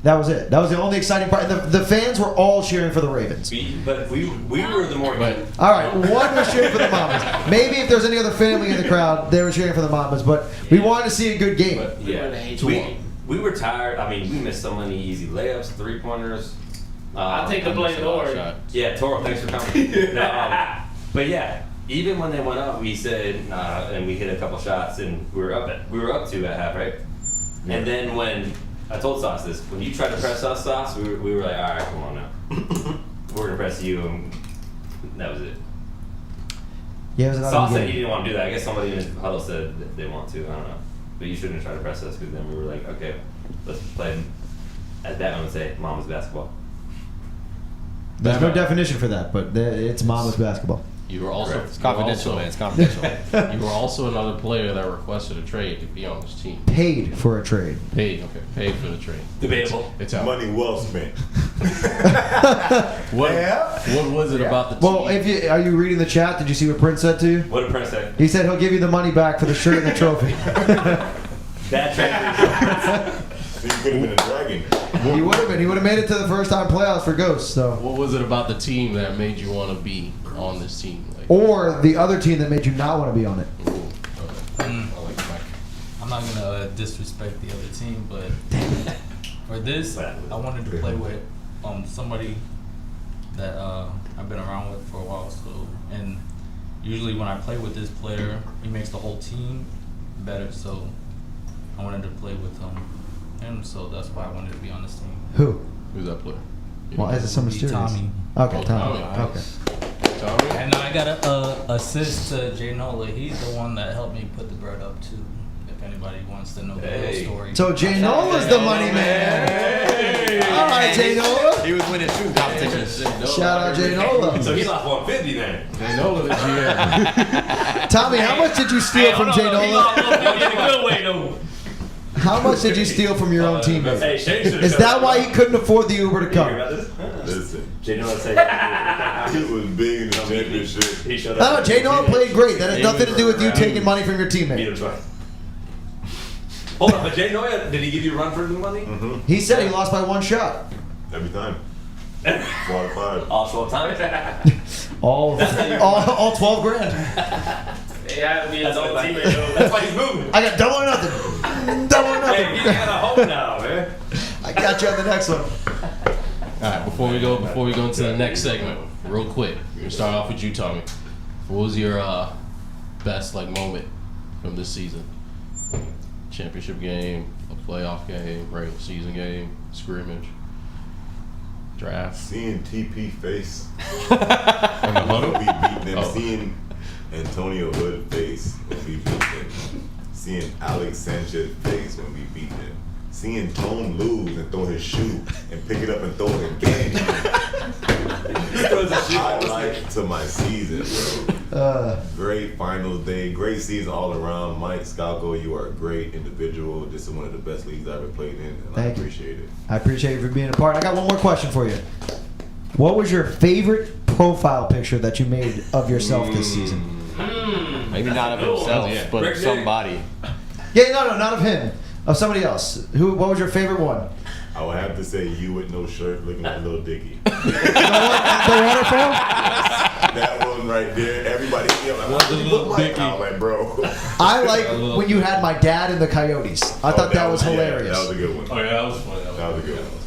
That was it. That was the only exciting part. And the fans were all cheering for the Ravens. But we were the more. But All right, one was cheering for the Mamas. Maybe if there's any other family in the crowd, they were cheering for the Mamas. But we wanted to see a good game. Yeah, we were tired. I mean, we missed so many easy layups, 3-pointers. I take the blame, Lord. Yeah, Toro, thanks for coming. No, but yeah, even when they went up, we said nah, and we hit a couple shots, and we were up two at half, right? And then when I told Sauce this, when you tried to press us, Sauce, we were like, all right, come on now, we're gonna press you, and that was it. Yeah, it was another Sauce said game. he didn't want to do that. I guess somebody in his huddle said that they want to. I don't know, but you shouldn't have tried to press us because then we were like, okay, let's play. As Batman would say, Mama's basketball. There's no definition for that, but it's Mama's basketball. You were also It's confidential, man. It's confidential. You were also another player that requested a trade to be on this team. Paid for a trade. Paid, okay, paid for the trade. Debatable. It's out. Money well spent. What, Yeah. what was it about the team? Well, are you reading the chat? Did you see what Prince said to you? What did Prince say? He said he'll give you the money back for the shirt and the trophy. That trade. You could have been a dragon. He would have been. He would have made it to the first time playoffs for Ghosts. So, What was it about the team that made you want to be on this team? Like, or the other team that made you not want to be on it. ooh, okay. I like Mike. I'm not gonna disrespect the other team, but for this, I wanted to play with somebody that I've been around with for a while. So, and usually when I play with this player, he makes the whole team better. So I wanted to play with him, so that's why I wanted to be on this team. Who? Who's that player? You Well, know? as it's so mysterious. Tommy. Okay, Oh, Tommy. Tommy. Okay. Tommy? And I got a assist to Jay Nola. He's the one that helped me put the bird up too. If anybody wants to know the Hey. real story. So Jay Nola's the money man. All right, Jay Nola. He was winning shooting competitions. Shout out Jay Nola. So he lost 150 then. They know the GM. Tommy, how much did you steal from Jay Nola? In a good way though. How much did you steal from your own teammate? Hey, Shane should've Is showed that up. why he couldn't afford the Uber to You hear about come? this? Listen, Jay Nolan said he was big in the championship. he showed No, up. no, Jay Nola played great. That has nothing to do with you taking money from your Beat him teammate. twice. Hold on, but Jay Noya, did he give you a run for the money? Mm-hmm. He said he lost by one shot. Every time. 4 out of 5. All 12 times? All 12 grand. It had to be his That's own why teammate though. that's why he's moving. I got double or nothing. Double or Hey, he's nothing. got a home now, man. I got you on the next one. All right, before we go into the next segment, real quick, we'll start off with you, Tommy. What was your best moment from this season? Championship game, a playoff game, regular season game, scrimmage, draft. Seeing TP face In the huddle? when we beat them. Oh. Seeing Antonio Hood face when we beat them. Seeing Alex Sanchez face when we beat them. Seeing Tone lose and throw his shoe and pick it up and throw it again. Highlight to my season, bro. Great finals day, great season all around. Mike Scalco, you are a great individual. This is one of the best leagues I've ever played in, and I Thank you. appreciate it. I appreciate you for being a part. I got one more question for you. What was your favorite profile picture that you made of yourself this season? Maybe not of himself, Yeah. but Rick of somebody. Yeah, no, not of him. Of somebody else. What was your favorite one? I would have to say you with no shirt looking like Lil Dicky. The waterfall? That one right there, everybody see him like, What's "What the you Lil look like?" Dicky? I was like, bro. I like when you had my dad and the Coyotes. I thought that was yeah, hilarious. that was a good one. Oh yeah, that was funny. That was a good one.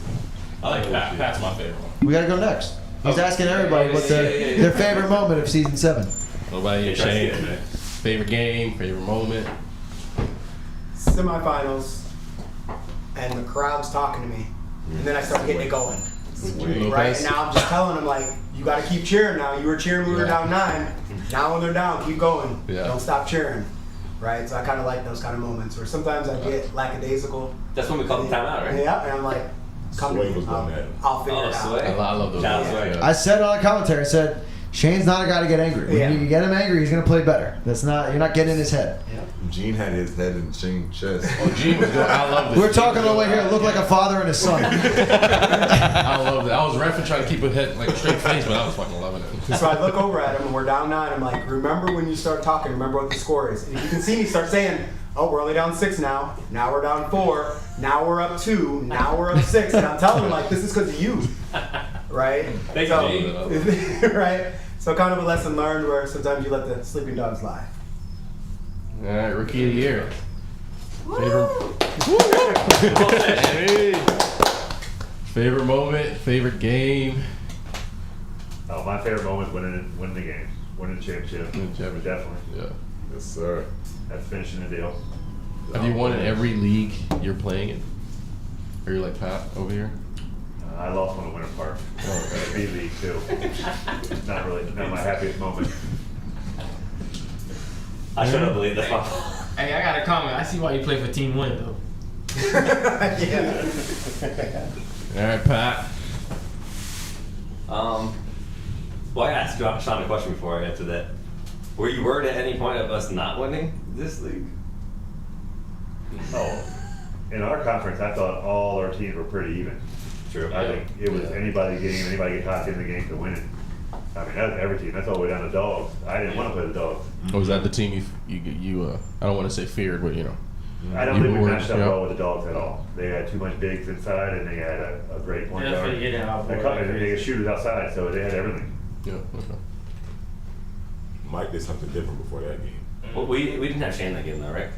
I like Pat. Pat's my favorite one. We gotta go next. He's asking everybody what their favorite moment of season 7. What about you, Try to Shane? see it, man. Favorite game, favorite moment. Semifinals, and the crowd's talking to me, and then I start getting it going. Lopez? Right, and now I'm just telling them like, you got to keep cheering now. You were cheering when we were Yeah. down 9. Now when they're down, keep going. Yeah. Don't stop cheering. Right, so I kind of like those kind of moments where sometimes I get lackadaisical. That's when we call the timeout, right? Yeah, and I'm like, come to Sway me. was going at him. I'll figure Oh, it out. Sway. I love those. Shout out guys. Sway. Yeah. I said on the commentary, I said, Shane's not a guy to get angry. When Yeah. you get him angry, he's gonna play better. You're not getting in his head. Gene had his head in Shane's chest. Oh, Gene was good. I love this. We were talking on the way here. It looked like a father and his son. I love that. I was reffing trying to keep a head like a straight face, but I was fucking loving it. So I look over at him and we're down 9. I'm like, remember when you start talking, remember what the score is. And if you can see me start saying, oh, we're only down 6 now. Now we're down 4. Now we're up 2. Now we're up 6. And I'm telling him like, this is because of you. Right? Thank so, you, right? So kind of a lesson learned where sometimes you let the sleeping dogs lie. All right, rookie of the year. Favorite moment, favorite game. Oh, my favorite moment winning the game. winning the championship. Winning the championship. Definitely. Yeah. Yes, sir. That's finishing the deal. Have you won in every league you're playing in? Are you like Pat over here? I lost one at Winter Park. Oh, B League too. Not my happiest moment. I shouldn't believe that's my fault. Hey, I got a comment. I see why you play for Team Win though. Yeah. All right, Pat. Well, I asked Sean a question before I answer that. Were you worried at any point of us not winning this league? Oh, in our conference, I thought all our teams were pretty even. True. I think it was anybody get hot in the game to win it. I mean, that's every team. That's all the way down to Dogs. I didn't want to play the Dogs. Oh, was that the team you I don't want to say feared, but you know. I don't You think we were- matched up yeah. well with the Dogs at all. They had too much bigs inside, and they had a great point Yeah, guard. they out They had shooters outside, so they had everything. Yeah. Okay. Mike did something different before that game. Well, we didn't have Shane that game though, right?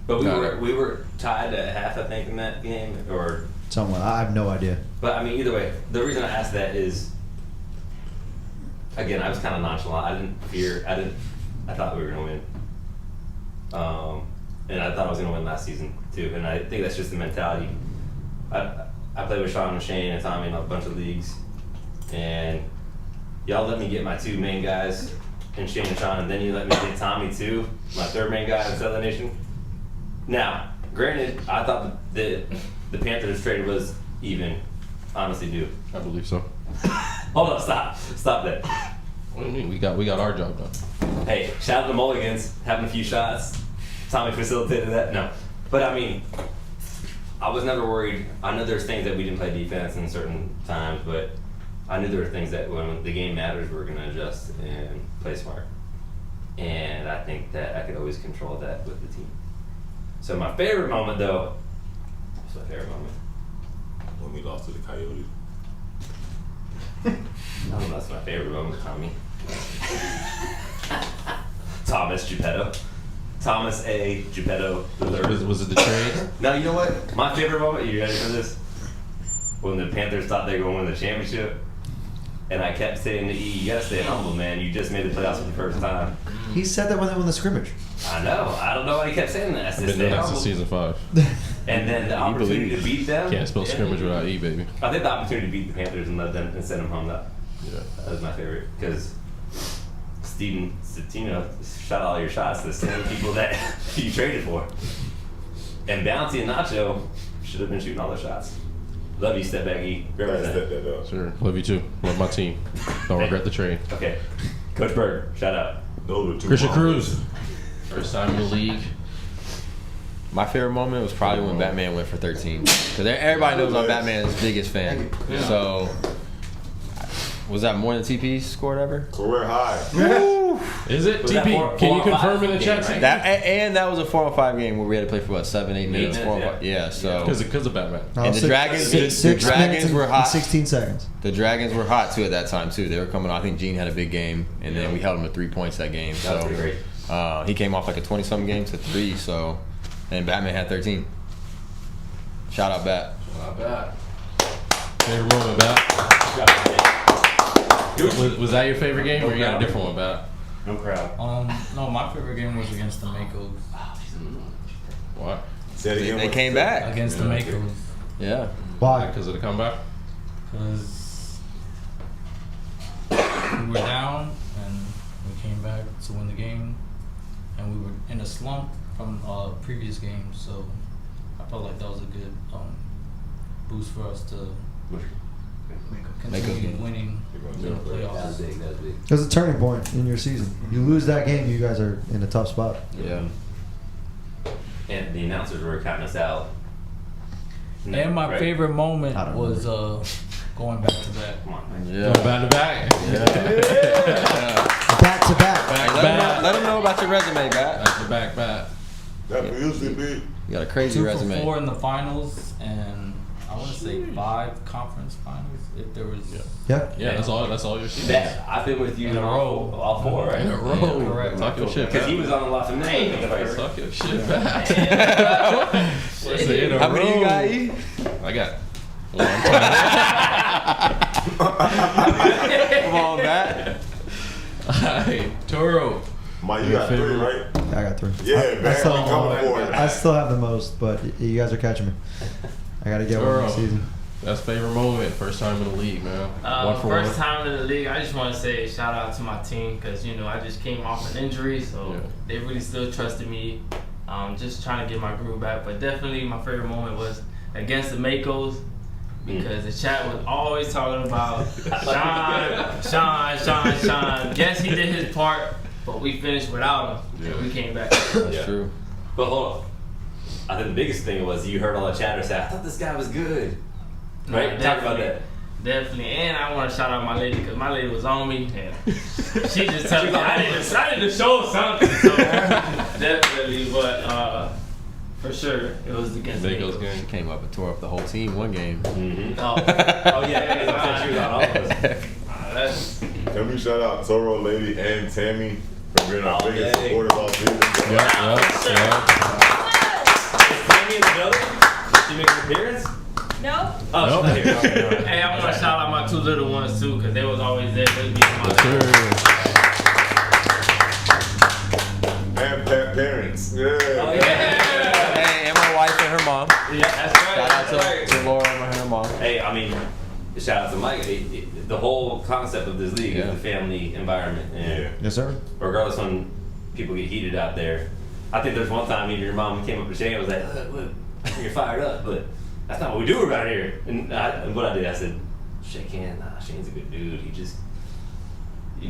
But we were tied at half, I think, in that game, or. Someone, I have no idea. But I mean, either way, the reason I asked that is, again, I was kind of nonchalant. I didn't fear. I thought we were gonna win. And I thought I was gonna win last season too. And I think that's just the mentality. I played with Sean and Shane and Tommy in a bunch of leagues, and y'all let me get my two main guys in Shane and Sean, and then you let me get Tommy too, my third main guy in Southern Nation. Now, granted, I thought the Panthers trade was even. Honestly, do. I believe so. Hold on, stop that. What do you mean? We got our job done. Hey, shout out to Mulligans having a few shots. Tommy facilitated that. No, but I mean, I was never worried. I know there's things that we didn't play defense in certain times, but I knew there were things that when the game matters, we're gonna adjust and play smart. And I think that I could always control that with the team. So my favorite moment, though, what's my favorite moment? When we lost to the Coyotes. I don't know, that's my favorite moment, Tommy. Thomas Geppetto. Thomas A. Geppetto III. Was it the trade? Now, you know what? My favorite moment, you ready for this? When the Panthers thought they were going to win the championship. And I kept saying to E, you gotta stay humble, man. You just made the playoffs for the first time. He said that when they won the scrimmage. I know. I don't know why he kept saying that. I I've said, been stay doing that humble. since season 5. And then the opportunity to beat them. Can't spell scrimmage without E, baby. I think the opportunity to beat the Panthers and let them and send them home. That was my favorite because Steven Citino shot all your shots. The same people that you traded for, and Bounty and Nacho should have been shooting all the shots. Love you, Step Baggy. Represent. That up. Sure. Love you too. Love my team. Don't regret the trade. Okay, Coach Bird, shout out. Those were two Christian moments. Cruz. First time in the league. My favorite moment was probably when Batman went for 13. Because everybody knows I'm Batman's biggest fan. Yeah. So, was that more than TP scored ever? Career high. Is it? Was that TP, can you confirm in the chat? right? That was a 4-on-5 game where we had to play for what, 7, 8 minutes? minutes, 4 on yeah. 5. Yeah, so Because of Batman. And the Dragons- Six the minutes Dragons and- were hot. and 16 seconds. the Dragons were hot too at that time too. They were coming on. I think Gene had a big game, and then we held him to 3 points that game. That was So pretty great. he came off like a 20-something game to 3. So, and Batman had 13. Shout out Bat. Not bad. Favorite moment, Bat? Was that your favorite game, or you got a different one, Bat? No crowd. No, my favorite game was against the Makos. What? Say it again. They what's came that? back. Against the Makos. Yeah. Why? Because of the comeback? Because we were down and we came back to win the game. And we were in a slump from previous games. So I felt like that was a good boost for us to continue Makos. winning in the playoffs. It was a turning point in your season. You lose that game, you guys are in a tough spot. Yeah. And the announcers were counting us out. And my Right? favorite moment I don't was going back to back. Come on, man. Yeah. Going back to back. Back to back. Hey, let them know about your resume, Bat. Back to back, Bat. That usually be. You got a crazy 2 resume. for 4 in the finals, and I want to say 5 conference finals. If there was Yeah. Yeah, that's all your season. That, I've been with you In a row. all 4, right? In a row. correct. Talk your shit, Because Bat. he was on the lot for me. Talk your shit, Bat. Say in a How many you row. got, E? I got one time. Come on, Bat. Alright, Toro. Mike, you got 3, right? I got 3. Yeah, I man. still, I'm coming for it. I still have the most, but you guys are catching me. I got to get one Toro. this season. That's favorite moment. First time in the league, man. One for First one. time in the league, I just want to say shout out to my team because, I just came off an injury, so they really still trusted me. Just trying to get my groove back. But definitely my favorite moment was against the Makos because the chat was always talking about Sean. Guess he did his part, but we finished without him. And we came back. That's true. But hold on. I think the biggest thing was you heard all the chatter say, I thought this guy was good. Right? Talk about that. Definitely. And I want to shout out my lady because my lady was on me. And she just told me I need to show something. So definitely. But for sure, it was against the Makos Makos. game. She came up and tore up the whole team one game. Mm-hmm. Oh, Yeah, she was on all of us. Can we shout out Toro, Lady, and Tammy for being our Oh, biggest yeah. supporters all season? Is Tammy in the building? Did she make an appearance? No. Oh, she's not here. Hey, I want to shout out my 2 little ones too because they was always there. They was being my And parents. Yeah. Oh, yeah. Hey, and my wife and her mom. Yeah, that's right. Shout That's out right. to Laura and her mom. Hey, I mean, shout out to Mike. The whole concept of this league is the family environment. And Yes, sir. regardless when people get heated out there, I think there's one time even your mom came up to Shane and was like, look, you're fired up, but that's not what we do around here. And what I did, I said, shake hands. Nah, Shane's a good dude. He just...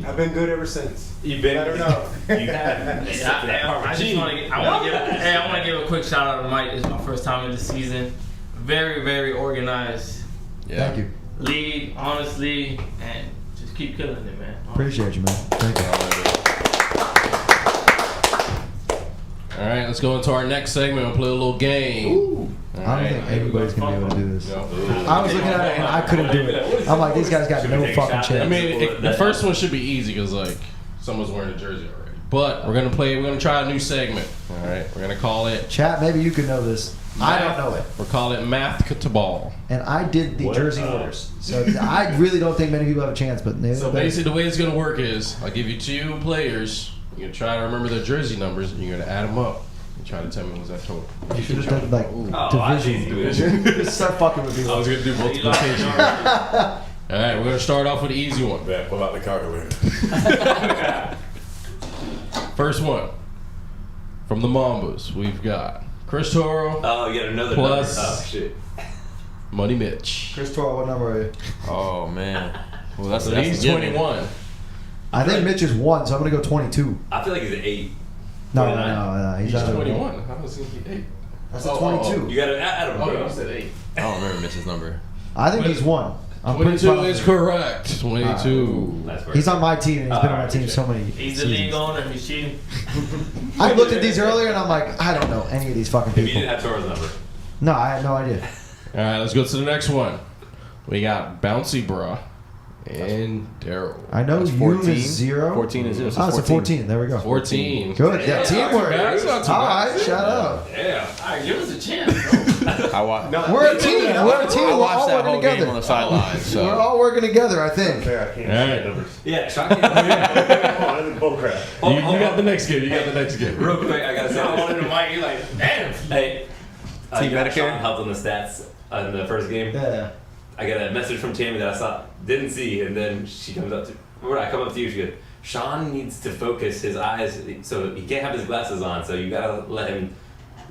I've been good ever since. You've been... Let her know. You have. I want to give a quick shout out to Mike. It's my first time in the season. Very, very organized Thank you. league, honestly, and just keep killing it, man. Appreciate you, man. Thank you. All right, let's go into our next segment and play a little game. Ooh. All I don't right. think everybody's going to be able to do this. No. I was looking at it and I couldn't do it. I'm like, these guys got no fucking I chance. mean, the first one should be easy because like someone's wearing a jersey already. But we're gonna try a new segment. All right, we're gonna call it. Chat, maybe you could know this. I don't know it. We're calling it Math to Ball. And I did the jersey orders. So I really don't think many people have a chance, but maybe So basically, the way it's gonna work is I'll give you 2 players. You're gonna try to remember their jersey numbers, and you're gonna add them up and try to tell me what's that total. you should have done like I see division. Just start fucking with I people. was gonna do multiplication. All right, we're gonna start off with the easy one. Man, pull out the calculator. First one from the Mambas, we've got Chris Toro, Oh, you got another Plus- number. Oh, shit. Money Mitch. Chris Toro, what number are you? Oh man. Well, that's So he's a given. 21. I think Mitch is 1, so I'm going to go 22. I feel like he's an 8. No, 29. he's He's out of 21. How does he get 8? That's a 22. You got to add him, Oh, bro. you said 8. I don't remember Mitch's number. I think he's 1. I'm pretty 22 positive. is correct. 22. That's He's on my team, and he's been on my Alright, team so many He's the seasons. league owner. He's cheating. I looked at these earlier, and I'm like, I don't know any of these fucking If you people. didn't have Toro's number. No, I had no idea. All right, let's go to the next one. We got Bouncy Bra and Daryl. I know That's you 14. is 0. 14 is 0. Oh, it's a 14. There we go. 14. Good. Yeah, teamwork. That's not too All bad. right, shout out. Yeah. All right, give us a chance, bro. I watched. We're a team. We're a team. I We're watched all that working whole game on together. the sidelines. So We're all working together, I think. Fair, I can't All see right. the numbers. Yeah, Shocking. Oh, bull crap. You got the next game. You got the next game. Real quick, I got to say I this. wanted to mic. You're like, damn. Hey, Team you know, Medicare? Sean helped on the stats in the first game. Yeah. I got a message from Tammy that I didn't see, and then she comes up to. When I come up to you, she goes, "Sean needs to focus his eyes, so he can't have his glasses on. So you gotta let him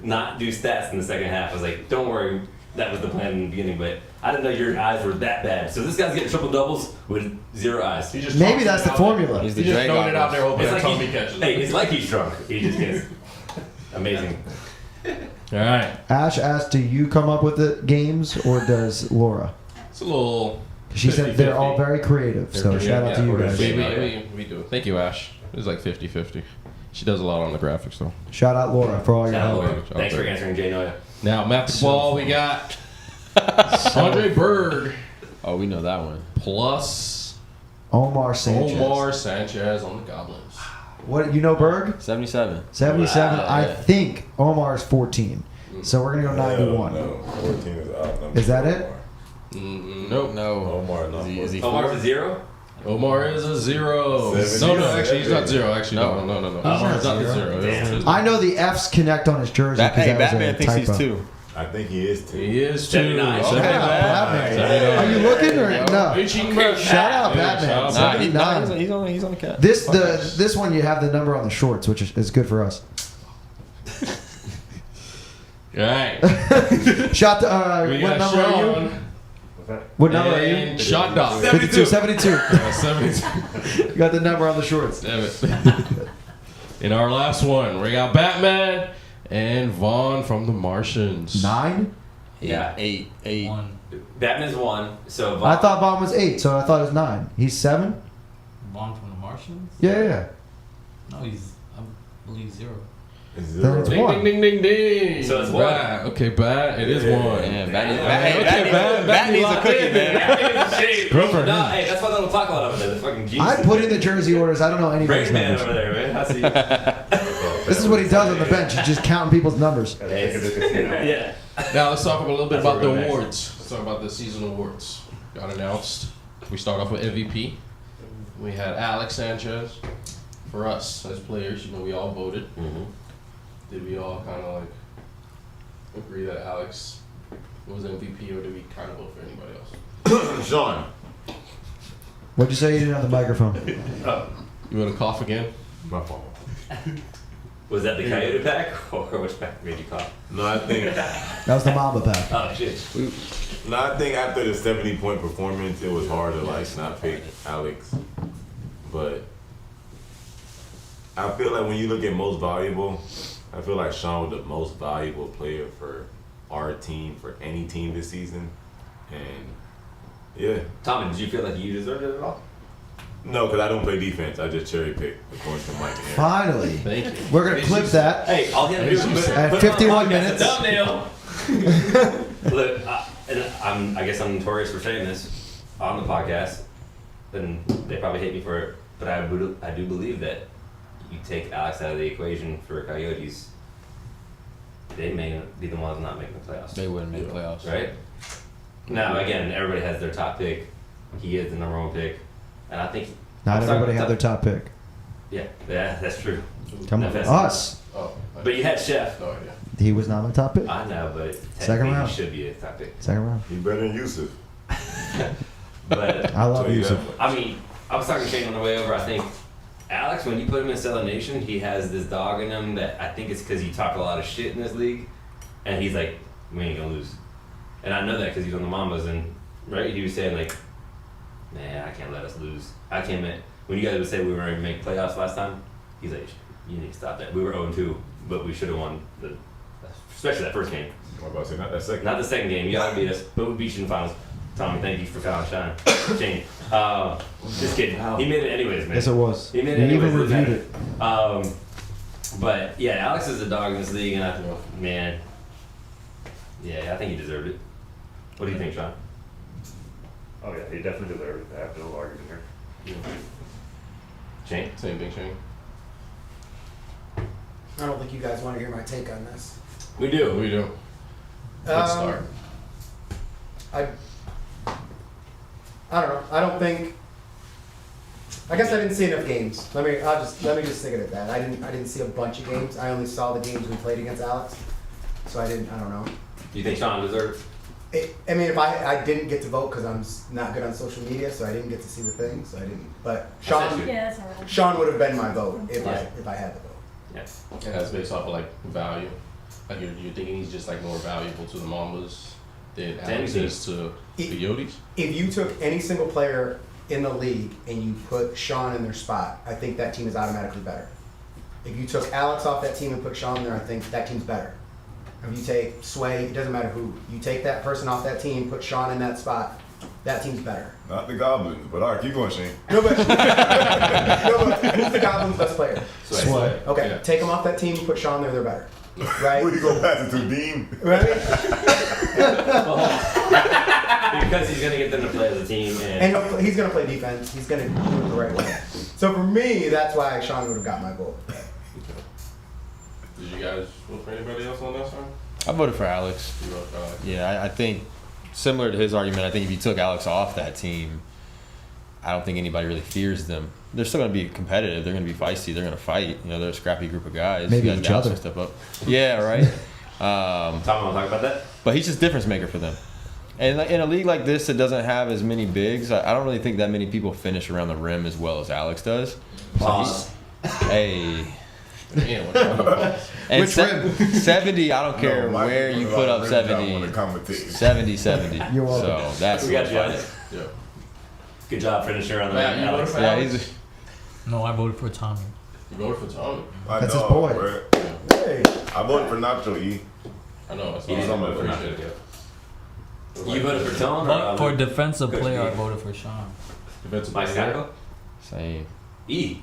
not do stats in the second half." I was like, "Don't worry, that was the plan in the beginning, but I didn't know your eyes were that bad." So this guy's getting triple doubles with 0 eyes. He just Maybe tossed that's it the out formula. there. He's He the just Dre throwing it out there hoping It's that like Tommy he, catches it. hey, it's like he's drunk. He just gets amazing. All right. Ash asked, do you come up with the games, or does Laura? It's a little. She said they're all 50-50. very creative, so shout out to you guys. We do. Thank you, Ash. It was like 50-50. She does a lot on the graphics, though. Shout out Laura for all your Shout out, help. Laura. Thanks for answering, Jay Noya. Now, Matt the Ball, we got Andre Berg oh, we know that one. plus Omar Sanchez. Omar Sanchez on the Goblins. What, you know Berg? 77. 77. Wow, I yeah. think Omar's 14. So we're going to go 9 to 1. No, 14 is out. Number Is that it? Nope. No. Omar, not Is he Omar's 4? a 0? Omar is a 0. 70. No, actually, he's not 0. Actually, no. Omar's not the 0. Damn. I know the F's connect on his jersey. That, 'cause hey, that was Batman a thinks typo. he's 2. I think he is too. He is 2. 79. Shout out Batman. Are you looking or no? Shout out Batman. shout out. Nah, 79. he's on the cat. This one you have the number on the shorts, which is good for us. All right. Shot. What got number are you? Sean What's that? What number are and you? Shot Dog. 52. 72. 72. You got the number on the shorts. Damn it. In our last one, we got Batman and Vaughn from The Martians. 9. Yeah. 8. 1. Batman's 1. So I thought Vaughn was 8, so I thought it was 9. He's 7. Vaughn from the Martians? Yeah. No, he's, I believe, 0. It's Then 0. it's Ding, 1. ding, ding, ding, ding. So it's 1. Bad. Okay, bad. It is 1. Yeah, Bad Bat needs a locked cookie, in. man. Good No, hey, that's why they don't talk a lot of it. The fucking Jesus. I put in the jersey orders. I don't know anybody's Brain man numbers. over there, man. I see. This is what he does on the bench. He's just counting people's numbers. Yeah. Now let's talk a little bit That's about what the we're next. awards. Let's talk about the season awards. Got announced. We start off with MVP. We had Alex Sanchez. For us as players, you know, we all voted. Mm-hmm. Did we all kind of like agree that Alex was MVP, or did we kind of vote for anybody else? Sean. What'd you say? You didn't have the microphone. You want to cough again? My fault. Was that the Coyote pack, or which pack made you cough? No, I think. That was the Mamba pack. Oh shit. No, I think after the 70-point performance, it was hard to like not pick Alex. But I feel like when you look at most valuable, I feel like Sean was the most valuable player for our team, for any team this season. And yeah. Tommy, did you feel like you deserved it at all? No, because I don't play defense. I just cherry pick according to Mike and Aaron. Finally. Thank you. We're going to clip that. Hey, all he had to do was put At put it on 51 the podcast, minutes. a thumbnail. Look, and I guess I'm notorious for saying this on the podcast, and they probably hate me for it, but I do believe that you take Alex out of the equation for Coyotes, they may be the ones not making the playoffs. They wouldn't make playoffs. Right? Now, again, everybody has their top pick. He is the number 1 pick. And I think... Not everybody had their top pick. Yeah, that's true. Come on. That's- Us. Oh, But you had Chef. no idea. He was not my top pick. I know, but Second technically round. he should be a top pick. Second round. He better than Yusuf. But, I love Tell you you. that. I mean, I was talking to Shane on the way over. I think Alex, when you put him in CeleNation, he has this dog in him that I think it's because you talk a lot of shit in this league. And he's like, we ain't gonna lose. And I know that because he's on the Mambas. And, right, he was saying, like, man, I can't let us lose. I can't make, when you guys would say we were going to make playoffs last time, he's like, you need to stop that. We were 0-2, but we should have won, especially that first game. I'm about to say, not that second. Not the second game. You gotta beat us, but we beat you in the finals. Tommy, thank you for calling Shine. Shane. Just kidding. He made it anyways, man. Yes, it was. He made We it anyways. even doesn't reviewed matter. it. But yeah, Alex is a dog in this league, and I think, man, yeah, I think he deserved it. What do you think, Sean? Oh yeah, he definitely deserved it. I have no argument here. Shane? Same thing, Shane. I don't think you guys want to hear my take on this. We do. We do. Let's start. I don't know. I don't think. I guess I didn't see enough games. Let me just stick it at that. I didn't see a bunch of games. I only saw the games we played against Alex. So I don't know. Do you think Sean deserved it? I mean, if I didn't get to vote because I'm not good on social media, so I didn't get to see the thing, so I didn't. But Sean, actually- Yeah, that's alright. Sean would have been my vote if Yeah. I had the vote. Yes. And that's based off of like value. Like you're thinking he's just like more valuable to the Mambas than Alex anything. is to the It- Coyotes. If you took any single player in the league and you put Sean in their spot, I think that team is automatically better. If you took Alex off that team and put Sean there, I think that team's better. If you take Sway, it doesn't matter who, you take that person off that team, put Sean in that spot, that team's better. Not the Goblins, but all right, keep going, Shane. No, but, no, but who's the Goblins' best player? Sway. Okay, Yeah. take them off that team, put Sean there, they're better. Right? Where you go pass it to Dean? Right? Because he's gonna get them to play as a team, and He's going to play defense. He's going to do it the right way. So for me, that's why Sean would have got my vote. Did you guys vote for anybody else on that side? I voted for Alex. You voted, uh, Yeah, I think similar to his argument, I think if you took Alex off that team, I think that team's better. If you took Alex off that team, put Sean in there, I think that team's better. Okay. I think Sean would have got my vote. Did you guys vote for anybody else on that side? I I don't think anybody really fears them. They're still going to be competitive. They're going to be feisty. They're going to fight. You know, they're a scrappy group of guys. Maybe You got each Dallas other. will Step up. Yeah, right. Tom, want to talk about that? But he's just a difference maker for them. And in a league like this that doesn't have as many bigs, I don't really think that many people finish around the rim as well as Alex does. Pause. Hey. Yeah, what- And Which rim? 70, I don't care No, Mike where was you a put lot up of rim job 70. on the commentating. 70. You're welcome. So that's We got what's you. funny. Yeah. Good job finishing around the Matt, you Alex. voted for Yeah, Alex? he's No, I voted for Tommy. You voted for Tommy. My That's his dog, boy. bruh. Hey, I voted for Nacho E. I know. That's He all didn't I'm vote for appreciate Nacho. it. You voted for Tom? But for or defensive Coach player, I B. voted for Sean. Defensive Mike player. Sacco? saying. E.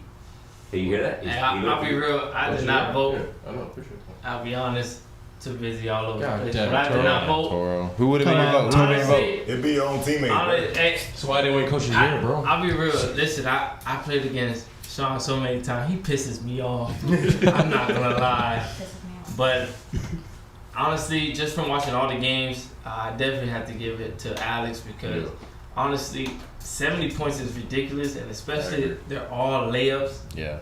Hey, you hear that? Hey, You I'll voted be for- real. I What's did your- not vote. Yeah, I know. Appreciate that. I'll be honest. Too busy all over God the place. damn But it, I did not Toro. vote. Toro. Who would have Come been your on, vote? Who would have been your vote? Honestly, It'd be your own teammate, honest, bro. hey, That's why I didn't win Coach of the Year, bro. I'll be real. Listen, I played against Sean so many times. He pisses me off. I'm not gonna lie. But honestly, just from watching all the games, I definitely have to give it to Alex because honestly, 70 points is ridiculous, and especially they're all layups. Yeah.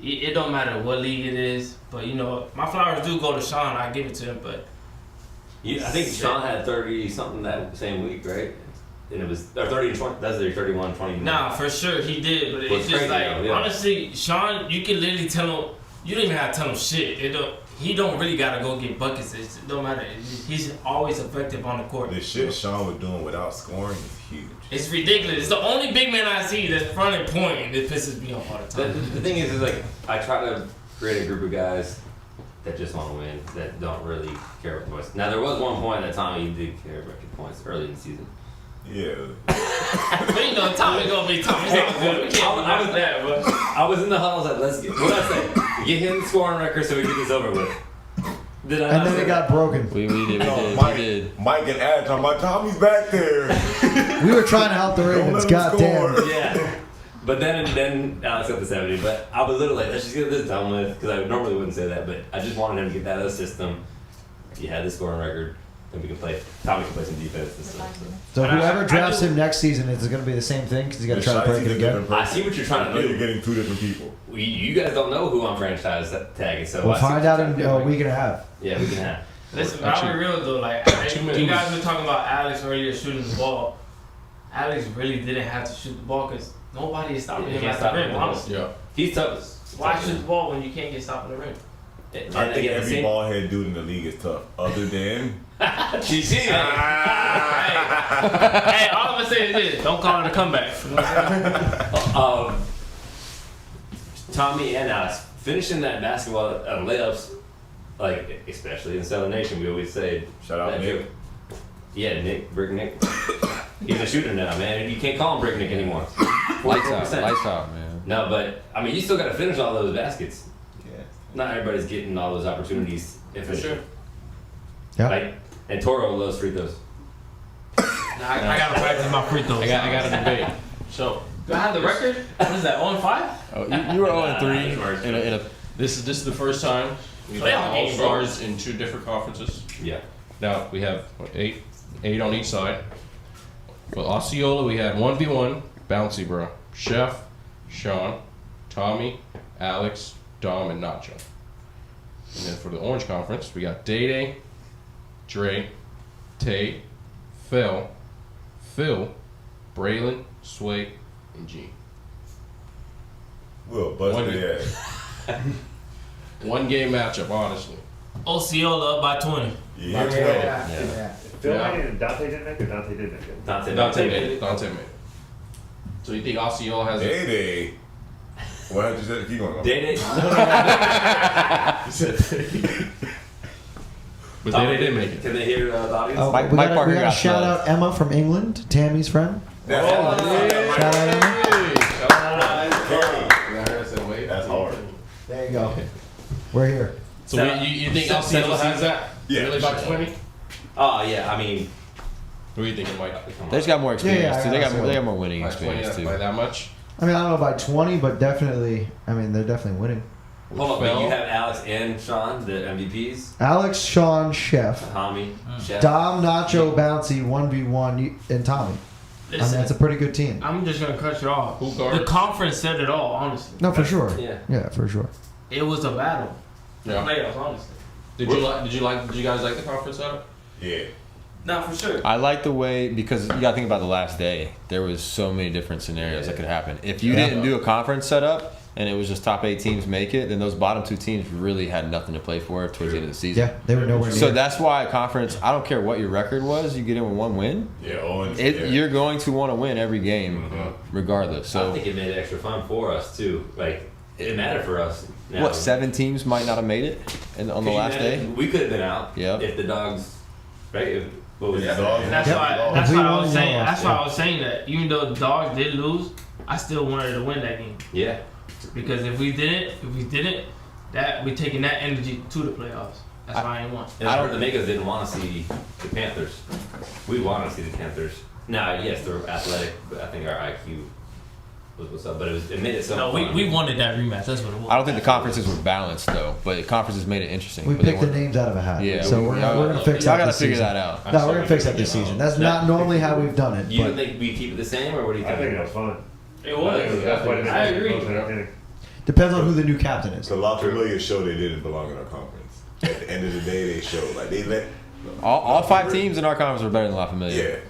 It don't matter what league it is, but you know, my flowers do go to Sean. I give it to him, but I think Sean had 30 something that same week, right? And it was or 30 and 20. That's their 31, 20. nah, for sure he did. But Well, it's it's just crazy like though, yeah. honestly, Sean, you can literally tell him. You don't even have to tell him shit. He don't really gotta go get buckets. It don't matter. He's always effective on the court. The shit Sean was doing without scoring is huge. It's ridiculous. It's the only big man I see that's front and point that pisses me off all the The time. thing is like I try to create a group of guys that just want to win, that don't really care about the points. Now there was one point that Tommy did care about your points early in the season. Yeah. But you know, Tommy's gonna be Tommy's not good. We can't I was do that, but I was in the huddle. I was like, let's get. What did I say? Get him the scoring record so we get this over with. Did I? And not then say it got that? broken. We did. Mike, We did. Mike and Ad talking about Tommy's back there. We were trying to help the Don't Ravens. let him Goddamn. score. Yeah. But then Alex got the 70. But I was literally like, let's just get this done with, because I normally wouldn't say that, but I just wanted him to get that out of the system. He had the scoring record, and we could play. Tommy can play some defense and stuff. So And whoever I drafts do- him next season, is it going to be the same thing? Because you got to The try to break Shiesty it is a again. different I person. see what you're trying to You're do. getting two different people. You guys don't know who I'm franchise tagging, so We'll I see find what out you're in trying to a do. week and a half. Yeah, we can have. listen, Actually, I'll be real though. Like 2 you minutes. guys were talking about Alex earlier shooting the ball. Alex really didn't have to shoot the ball because nobody is stopping He him can't at stop the rim. him. Honestly, Yeah. He's tough. why shoot the ball when you can't get stopped in the rim? And I think again, the every same- ball head dude in the league is tough, other than. GG. Hey, all I'm gonna say is this: don't call it a comeback. You know what I'm saying? Tommy and Alex finishing that basketball layups, like especially in Southern Nation, we always say. Shout out that Nick. joke. Yeah, Nick, Brick Nick. He's a shooter now, man. You can't call him Brick Nick anymore. Lights out. 44%. Lights out, man. No, but I mean, you still got to finish all those baskets. Yeah. Not everybody's getting all those opportunities. For sure. Yeah. Like, and Toro loves free throws. Nah, I gotta practice my free throws. I got a debate. So Do I have the record? What is that? 0-5? Oh, you were 0-3 in a this is the first time we've Playoff had all game, bro. stars in 2 different conferences. Yeah. Now we have what, eight on each side. With Osceola, we had 1v1, bouncy bro. Chef, Sean, Tommy, Alex, Dom, and Nacho. And then for the Orange Conference, we got Day, Dre, Tate, Phil, Braylon, Sway, and Gene. We'll bust One their ass. 1 game matchup, honestly. Osceola up by 20. Yeah, here we go. Yeah. Phil Yeah. made it and Dante didn't make it. Dante did make it. Dante Dante made it. So you think Osceola has it? Day. What had you said? Keep going. Day. But they didn't make it. Can they hear the audience? Oh, Mike we got Parker to got shout love. out Emma from England, Tammy's friend. That's Shout out Emma. That's hard. There you go. We're here. So you think Osceola has that? Yeah, Really about sure. 20? Oh yeah, I mean, What are you thinking, Mike? They just got more experience Yeah, too. I They got got more winning By 20 experience too. by that much? I mean, I don't know by 20, but definitely, I mean, they're definitely winning. hold on, but Phil? you have Alex and Sean, the MVPs. Alex, Sean, Chef, Tommy, Chef. Dom, Nacho, Bouncy, 1v1, and Tommy. I mean, that's a pretty good team. I'm just gonna cut you off. Who guards? The conference said it all, honestly. No, for sure. Yeah. For sure. It was a battle. Yeah. Playoffs, honestly. Did you guys like the conference setup? Yeah. Not for sure. I like the way, because you got to think about the last day. There was so many different scenarios that could happen. If you didn't do a conference setup and it was just top 8 teams make it, then those bottom 2 teams really had nothing to play for towards the end of the season. Yeah, they were nowhere near. So that's why a conference, I don't care what your record was, you get in with 1 win. Yeah, Owens. You're going to want to win every game, regardless. I So think it made it extra fun for us too. Like it mattered for us. Now, what, 7 teams might not have made it on the last day? We could have been out. Yep. If the dogs, right? What was Yeah, that? dogs. And that's Yep. why. That's We why I won, was we saying. lost, That's why I was saying that even though the dogs did lose, I still wanted to win that game Yeah. because if we didn't, that we taking that energy to the playoffs. That's why I ain't want. And I heard the Makers didn't want to see the Panthers. We want to see the Panthers. Now, yes, they're athletic, but I think our IQ was what's up. But it made it so. No, fun. we wanted that rematch. That's what it was. I don't think the conferences were balanced, though, but the conferences made it interesting. We but they picked the weren't- names out of a hat. Yeah, So we're gonna fix that. Y'all gotta this figure season. that out. No, we're gonna fix that this season. That's not normally how we've done it. You But don't think we keep it the same, or what do you I think? think that was fun. It was. That's what it I agree. entertaining. depends on who the new captain is. So La Familia showed they didn't belong in our conference. At the end of the day, they showed like they let. All 5 teams in our conference were better than La Familia.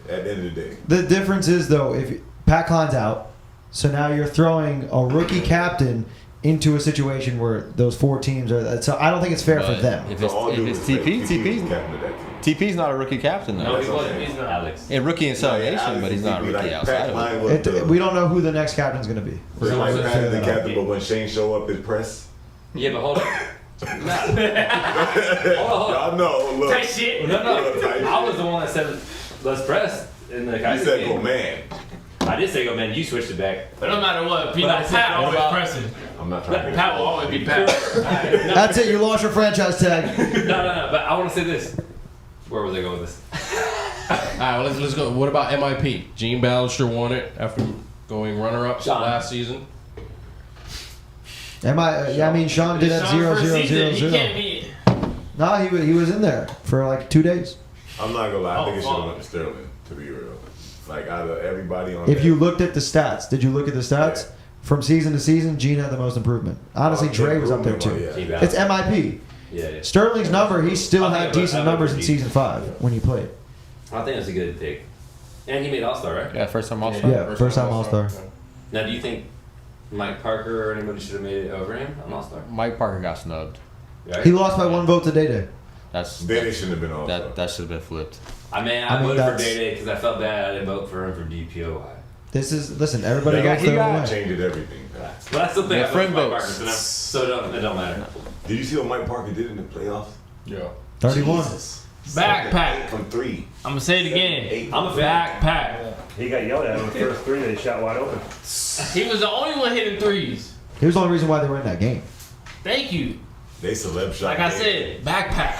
Yeah. At the end of the day. The difference is though, if Pat Klein's out, so now you're throwing a rookie captain into a situation where those 4 teams are. So I don't think it's fair for But them. If So it's, all due if it's respect, TP, was TP's captain of that team. TP's not a rookie captain No, though. he wasn't. He's not. Alex. A rookie in No, Southern yeah, Nation, Alex but he's not a is rookie like, outside Pat of Klein it. was the- We don't know who the next captain's going to be. We're It's like gonna Pat figure is the that out. captain, but when Shane show up, it's press. Yeah, but hold on. hold on. Y'all know. Look. That shit. No, Look, type I was shit. the one that said let's press in the He Kaiser said, game. "Go man." I did say go man. You switched it back. But no matter what, you But know, I said, Pat what always about- pressing. I'm not trying to. Pat will always be Pat. That's it. You lost your franchise tag. No. But I want to say this. Where was I going with this? All right, well, let's go. What about MIP? Gene Ballister won it after going runner-up Sean. last season. I mean, Sean did have Sean 0, first 0, season, 0, he can't 0. be. No, he was in there for like 2 days. I'm not gonna lie. I think it should fuck. have went to Sterling. To be real, like out of everybody on. If that, you looked at the stats, did you look at the stats? Yeah. From season to season, Gene had the most improvement. Honestly, Dre was up there too. Yeah. Gene It's MIP. Yeah. Sterling's number, he still I think had it was- decent I numbers think in it was season 5 when he played. I think that's a good pick. And he made All Star, right? Yeah, first time All-Star. Yeah, first time All-Star. Now, do you think Mike Parker or anybody should have made it over him on All Star? Mike Parker got snubbed. Right? He lost by 1 vote to Day. That's Then it shouldn't have been all. that should have been flipped. I mean, I I mean, voted for that's- Day because I felt bad I didn't vote for him for DPOI. This is listen. Everybody Yeah, goes he their own way. changed everything. But I still think Yeah, I voted friend for Mike votes. Parker, so it don't matter. Did you see what Mike Parker did in the playoffs? Yeah. 31. Backpack. From 3. I'm gonna say it again. 8. I'm a fan. Backpack. He got yelled at on the first 3 that he shot wide open. He was the only one hitting threes. He was the only reason why they were in that game. Thank you. They celeb shot. Like I said, backpack.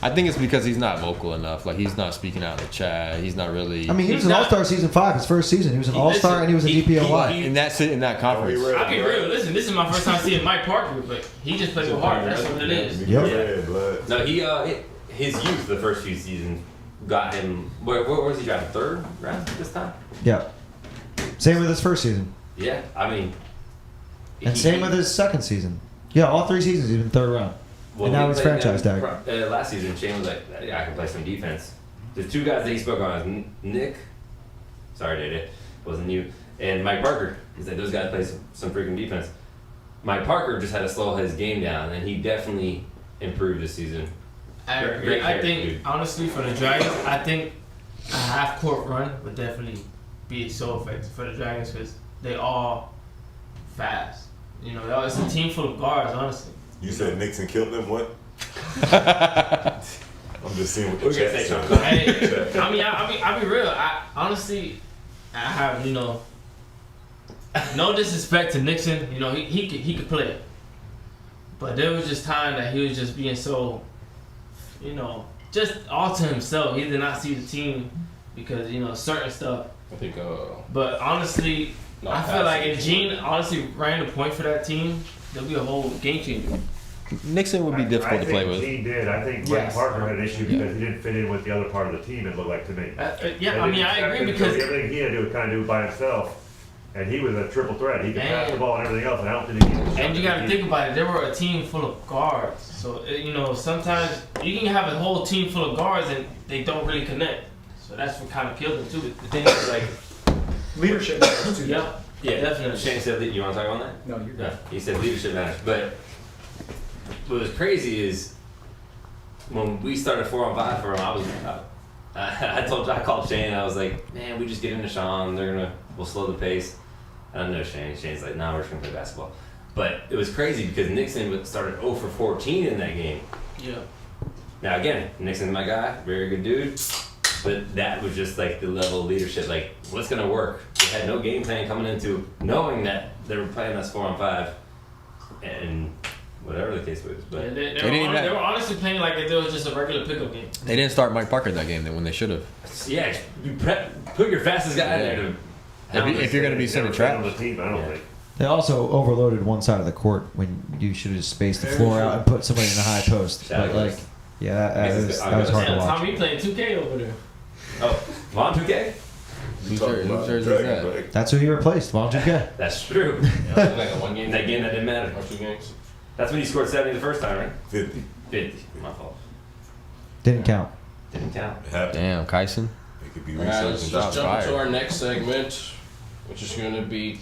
I think it's because he's not vocal enough. Like he's not speaking out in the chat. He's not really. I mean, he was He's an not- All-Star season 5, his first season. He was an All-Star and he was a DPOY. in that conference. I'll be real. Listen, this is my first time seeing Mike Parker, but he just plays with heart. That's what it is. Yep. Red blood. No, his youth the first few seasons got him. Where was he drafted? 3rd round this time? Yeah. Same with his first season. Yeah, I mean. And same with his second season. Yeah, all 3 seasons he's been 3rd round. And now we he's played franchise them, tag. last season, Shane was like, yeah, I can play some defense. The 2 guys that he spoke on is Nick, sorry, Dada, wasn't you, and Mike Parker. He said those guys play some freaking defense. Mike Parker just had to slow his game down, and he definitely improved this season. I agree. Great I character, think, dude. honestly, for the Dragons, I think a half-court run would definitely be so effective for the Dragons because they all fast. You know, it's a team full of guards, honestly. You said Nixon killed them. What? I'm just seeing what the We're gonna chat say said. something. Hey, I'll be real. Honestly, I have, no disrespect to Nixon. You know, he could play. But there was just time that he was just being so, just all to himself. He did not see the team because, certain stuff. I think. But honestly, Not I feel like if passing. Gene honestly ran the point for that team, there'll be a whole game changer. Nixon would be difficult to play I with. think Gene did. I think Yes. Mike Parker had an issue because he didn't fit in with the other part of the team, it looked like to me. Yeah, I mean, I agree because everything he had to do was kind of do by himself, and he was a triple threat. He could pass the And- ball and everything else, and I don't think he could. and you got to think about it. They were a team full of guards, so you know sometimes you can have a whole team full of guards and they don't really connect. So that's what kind of killed them too. The thing is like, Leadership matters too. yeah, Yeah, definitely. Shane said that. You want to talk on that? No, you're Yeah, good. he said leadership matters. But what was crazy is when we started 4-on-5 for him, I called Shane and I was like, man, we just get into Sean. We'll slow the pace. And I know Shane. Shane's like, nah, we're just gonna play basketball. But it was crazy because Nixon started 0 for 14 in that game. Yeah. Now again, Nixon's my guy, very good dude. But that was just like the level of leadership. Like, what's gonna work? We had no game plan coming into knowing that they were playing us 4-on-5, and whatever the case was. Yeah, But they were honestly playing like if it was just a regular pickup game. They didn't start Mike Parker that game then when they should have. yeah, you put your fastest guy in there to. If you're going to be sending Never fit on traps. the team, I don't Yeah. think. They also overloaded one side of the court when you should have just spaced the floor out and put somebody in the high post. But like, yeah, that was hard to Yeah, watch. Tommy playing 2K over there. Oh, Von 2K? Whose jersey is that? That's who he replaced. Von 2K. That's true. Like a one game. That game that didn't matter. Or 2 games. That's when he scored 70 the first time, right? 50. 50. My fault. Didn't count. Didn't count. It happened. Damn, Kyson. It could be All right, let's researched. just Shots jump into fired. our next segment, which is going to be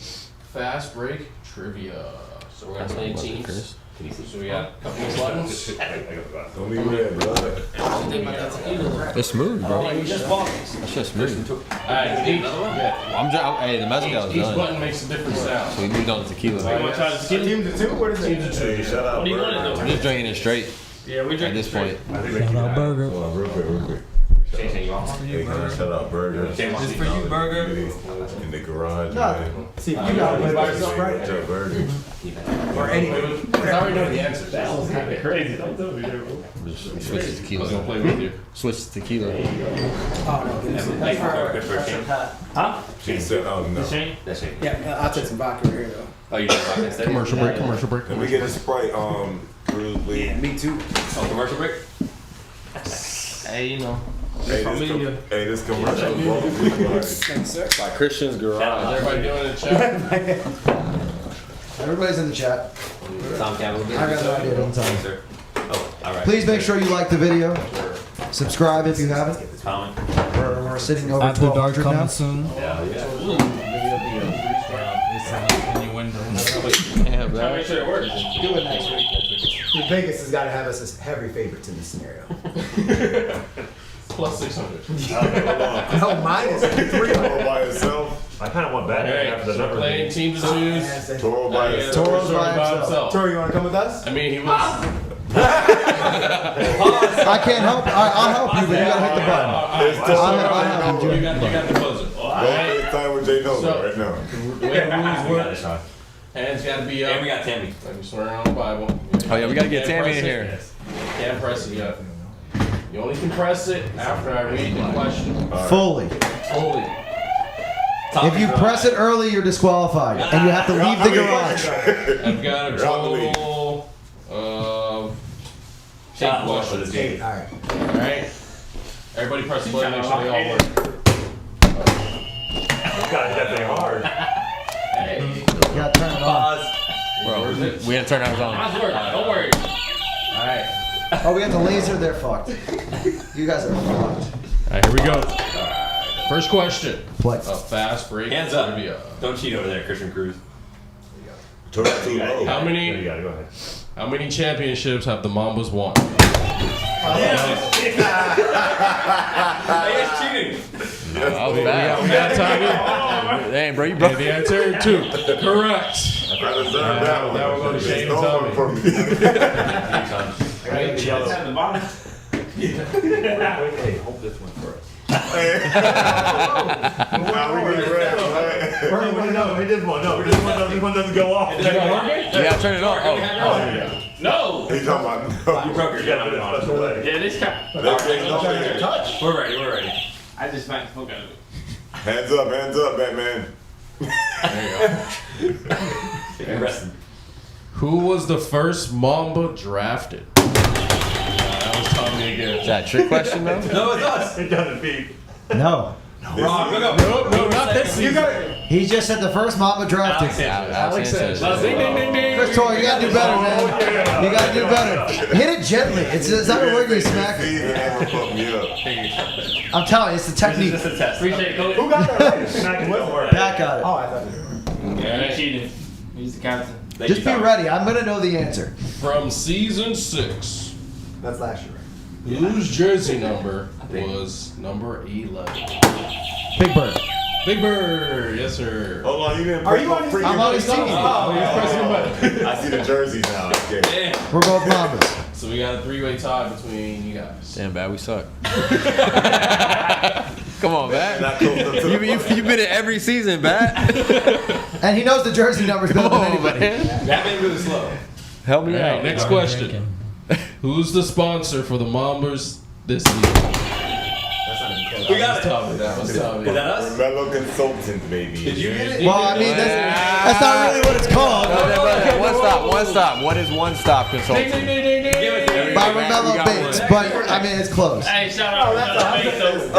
fast break trivia. So we're going to play teams. Can you see? So we got a couple of buttons. I got the glass. Don't be red, bro. What you think about that tequila? It's smooth, bro. you just bought this. That's just smooth. All right, Hey, the mezcal's each done. button makes a different sound. So we moved on to tequila. You want to try the tequila? Teams of two? What is it? Hey, shout out What do you want Burger. to I'm do? just drinking it straight Yeah, we at drink this point. I think they keep that. burger. Hold on, real quick. Shane, you want one? Hey, can I shout out Burger? Shane wants This to for you, burger. In the garage, No. man. See, you got to play by yourself, right? What's up, Burger? Or anyway. I already know the answer. That was kind of crazy. Don't tell me there, bro. Just switch to I was going to tequila. play with you. Switch to tequila. Oh, no, goodness. Hey, good for Shane. Huh? She said, oh no. Shane? That's Shane. Yeah, I'll take some vodka right here, though. Oh, you did vodka instead? Commercial break, commercial break. Let me get a Sprite, Cruz, please. Me too. Oh, commercial break? Hey, you know. Hey, Familia. this commercial brought me like, Thanks, sir. By Christian's Is Garage. everybody doing it in the chat? Everybody's in the chat. Tom Campbell. I got no idea. Don't tell me. Sir. Oh, all right. Please make sure you like the video. Subscribe if you haven't. Comment. We're sitting over After dark 1,200 now. coming soon. Yeah, yeah. It's an innuendo. Yeah, Try to make sure it works. Do it next week. Vegas has got to have us as heavy favorites in this scenario. Plus 600. No, mine is 3. Toro by itself. I kind of want All Batman right, after the so number. playing teams of twos. Toro by Yeah, itself. Toro's Toro's by himself. Tori, you want to come with us? I mean, he was. I can't help. I'll help you, but you gotta hit the button. It's Toro I'll by help you. You itself. got the buzzer. Go FaceTime with J Nova So- right now. The way the rules We got work, this, Sean. hands got to be And we up. got Tammy. Like we swear on the Bible. Oh yeah, we gotta get Can't Tammy press in it. here. Can't press it yet. You only can press it after I read the question. Fully. Fully. If you press it early, you're disqualified, and you have to leave the garage. I've got a total of 8 questions. All right. Alright? Everybody press the button, make sure they all work. God, it's definitely hard. You gotta turn it on. Where's it? We gotta turn ours on. How's work? Don't worry. Alright. Oh, we got the laser. They're fucked. You guys are fucked. Alright, here we go. First question. Play. A fast break Hands up. trivia. Don't cheat over there, Christian Cruz. Toro too low. How There many you go. Go ahead. how many championships have the Mambas won? Hey, it's cheating. That was bad. We got time. Dang, bro, you And broke the answer 2. Correct. I deserve that one. Now we're going to Shane and It's Tommy. over for me. I got the yellow. At the bottom. Hey, hold this one for us. Now we get red, right? No, we did one. No, this one doesn't go off. Yeah, turn it on. Oh. No. He talking about You no. broke your You gotta do it special way. Yeah, this guy. We're ready, we're ready. I just smacked the fuck out of it. Hands up, Batman. You're resting. Who was the first Mamba drafted? That was Tommy again. Is that a trick question, though? No, it's us. It doesn't beat. No. Wrong. Look up. No, not this You season. got it. He just said the first Mamba drafted. Alex Sanchez. Ding, ding, ding, ding. Chris Torrey, you gotta do better, man. You gotta do better. Hit it gently. It's not a word you smack it. Season ever fucked me up. I'm telling you, it's the technique. Just a test. Appreciate it, coach. Who got that right? Don't worry. Pat got it. Oh, I thought He cheated. He's the captain. Thank Just you, be Tom. ready. I'm gonna know the answer. From season 6, that's last year. whose jersey number was number 11? Big Bird. Big Bird, yes sir. Hold on, you didn't Are put you no on his freaking- I'm on his team. I see the jerseys now. Okay. Damn. We're both Mambas. So we got a 3-way tie between you guys. Damn, bad, we suck. Come on, Not Bat. close up to the You've been in every season, Bat. And he knows the jersey numbers better Come than on, anybody. man. That made really slow. Help me All right, out. next question. Who's the sponsor for the Mambas this season? We got it. Tommy, that was Tommy. Is that us? Mellow Consultant, baby. Did you get it? Well, I mean, that's not really what it's called. One stop. What is One Stop Consulting? Give it to me. By We Romello got Bates, one. but I mean, it's close. Hey, shout out to That's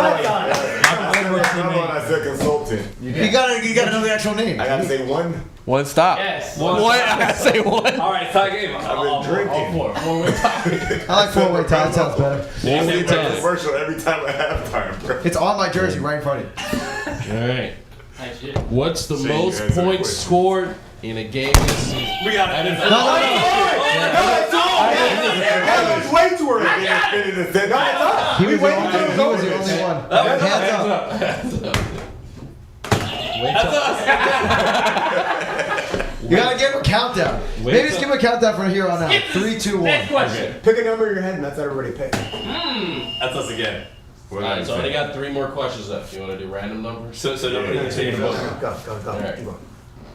Come on, I said consultant. You gotta know the actual name. I gotta say one. One Stop. Yes. One. I gotta say one. All right, it's tie game. I've been drinking. Four-way tie. I like four-way tie. That sounds better. Four-way tie. Commercial every time at halftime, bro. It's on my jersey right in front of you. All right. Hey, shit. What's the Say most you answer the points question. scored in a game this season? We got it. No, no, That was way too early. no. He was the only one. Hands up. You gotta give him a countdown. Maybe just give him a countdown from here on out. 3, 2, 1. Next question. Pick a number in your head and that's everybody pick. That's us again. All right, so I only got 3 more questions left. You want to do random numbers? So nobody can change Go, it. go. Alright. Keep going.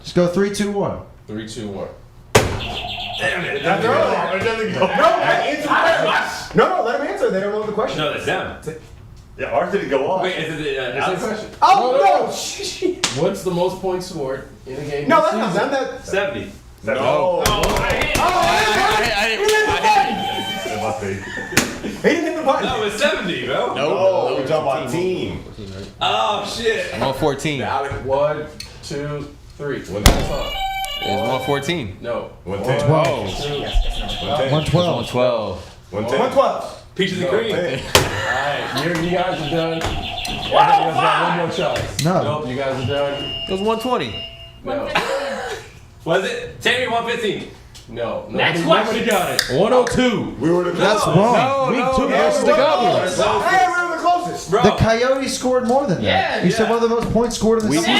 Just go 3, 2, 1. 3, 2, 1. Damn it. That's early. It doesn't go. No, answer first. No, let them answer. They don't know the question. No, that's them. Yeah, ours didn't go off. Wait, is it Alex? question. Oh, no. Shh. What's the most points scored in a game No, this that's not season? them. That. 70. No. It must be. He didn't hit the button. No, it's 70, bro. No, we're talking about team. Oh, shit. 114. 1, 2, 3. One That's time. all. It's 114. No. 110. 112. 112. 112. Peaches and cream. Alright, you guys are done. You guys got one more shot. No. Nope, you guys are done. It was 120. No. Was it? Tammy 115. No. Next Nobody got it. 102. We were the That's wrong. Week 2 versus the Goblins. Hey, we were the closest. Bro. The Coyotes scored more than that. Yeah, You said yeah. one of the most points scored in the season.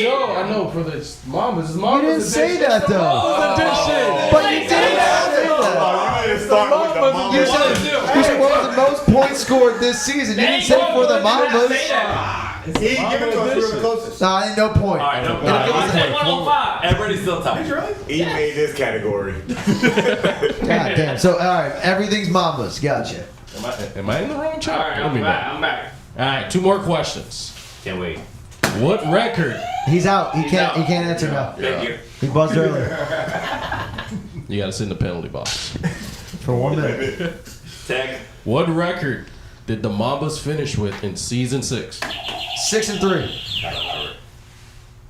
No, I know for the Mambas. It's You Mambas didn't say that though. Mambas edition. But you didn't say that. You didn't start with the mama. You said what was the most points scored this season. You didn't say for the Mambas. He didn't give it to us. We were the closest. Nah, ain't no point. All right, no It'll give problem. us I a- said 105. Everybody's still tied. He made this category. God damn. So, all right, everything's Mambas. Gotcha. Am I in the wrong chat? Alright, I'm back. Alright, 2 more questions. Can't wait. What record? He's out. He He's can't. out. He can't answer now. Thank you. He buzzed earlier You gotta sit in the penalty box. for 1 minute. Tag. What record did the Mambas finish with in season 6? 6 and 3.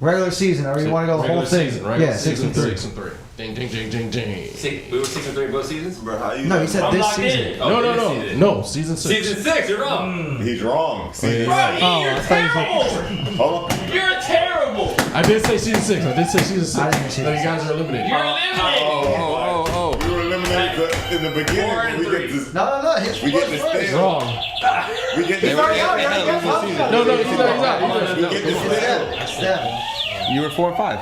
Regular season. Or you want to go the whole Regular thing? season, regular Yeah, 6 season, and 3. 6 and 3. Ding, ding, ding, ding, ding. We were 6 and 3 both seasons? Bro, how you No, he said I'm this locked season. in. No, no, this no. season. No, season 6. Season 6, you're wrong. He's wrong. See, Bro, Oh, you're I thought terrible. hold on. You're terrible. I did say season 6. I did say season 6. I didn't say No, you season guys are eliminated. You're eliminated. Oh. We were eliminated in the beginning. 4 and We get 3. this. No. His We get the first. steal. Wrong. We get the He's already out. He already got steal. one. No, he's not. We get the steal. That's 7. You were 4 and 5.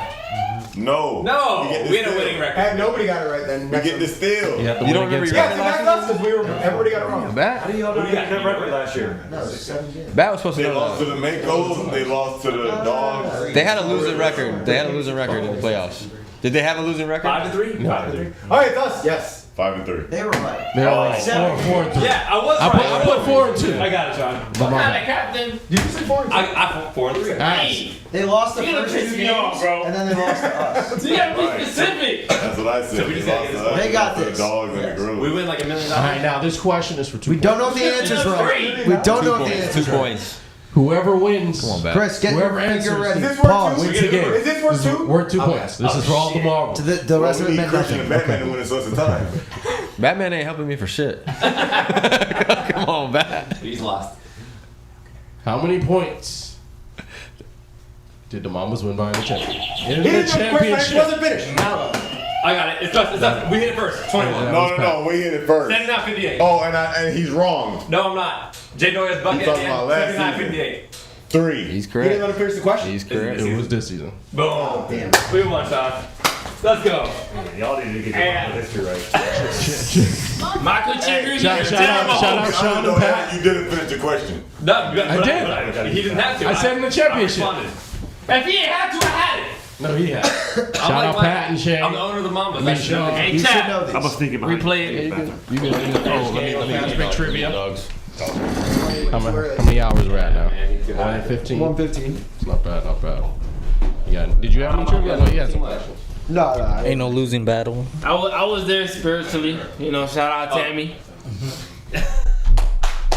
No. No, We get the we had a steal. winning record. Hey, nobody got it right then. We get the steal. You have to You win don't remember against your Yeah, come back to us because we were. Everybody got it wrong. Bat? What do you got? That record last year. No, 7 games. Bat was supposed to They know lost to that. the Makos. They lost to the Dogs. They had a losing record. They had a losing record in the playoffs. Did they have a losing record? 5 and 3? 5 and 3. All right, it's us. Yes. 5-3. They were right. They're like 4 and 3. Yeah, I was I right. put 4 and 2. I got it, Sean. What kind of captain? Did you say 4 and 2? I 4 and 3. Hey, They lost the you gonna first piss 2 me games, off, bro. and then they lost to us. you gotta Right. be specific. That's what I said. So we just gotta get this one. They got The this. dogs and Yes. the We grills. win like $1 million. All right, now this question is for 2 We points. don't know if the answer's right. We don't know if the 2 answer's right. points. Whoever wins. Come on, back. Chris, get your Whoever finger answers. ready. Is this worth Pause. two? Wins the game. Is this worth 2? We're 2 Okay. points. This is for all the marbles. To the rest of it We need meant Christian nothing. and Batman Okay. to win a source of time. Batman ain't helping me for shit. Come on, Bat. He's lost. How many points did the Mamas win by the championship? In He the didn't know the question. It championship. wasn't finished. I got it. It's us. We hit it first. 21. No. We hit it first. 79-58. Oh, and he's wrong. No, I'm not. Jay Noya's bucket You talking at about the last end. season. 79-58. 3. He's He didn't let correct. him finish the question. He's correct. It was this season. Boom. Damn. We won, Sean. Let's go. Y'all need to get your Yeah. history right. Michael Chigger, Shout out Sean and Pat. You didn't finish the question. No, I did. He didn't have to. I said in the championship. I responded. If he ain't had to, I had it. No, he had. I'm Shout like out Mike. Pat and Shane. I'm the owner of the Mambas. Me, I should know Sean. this. Hey, You should chat. know I'm gonna these. sneak it behind Replay it. You good? Let me ask big trivia. Dogs. How many hours we're at now? Man, he's too high. 1:15. 115. It's not bad, not bad. Yeah. Did you have any trivia? No, you had some questions. No. Ain't no losing battle. I was there spiritually. You know, shout out Tammy.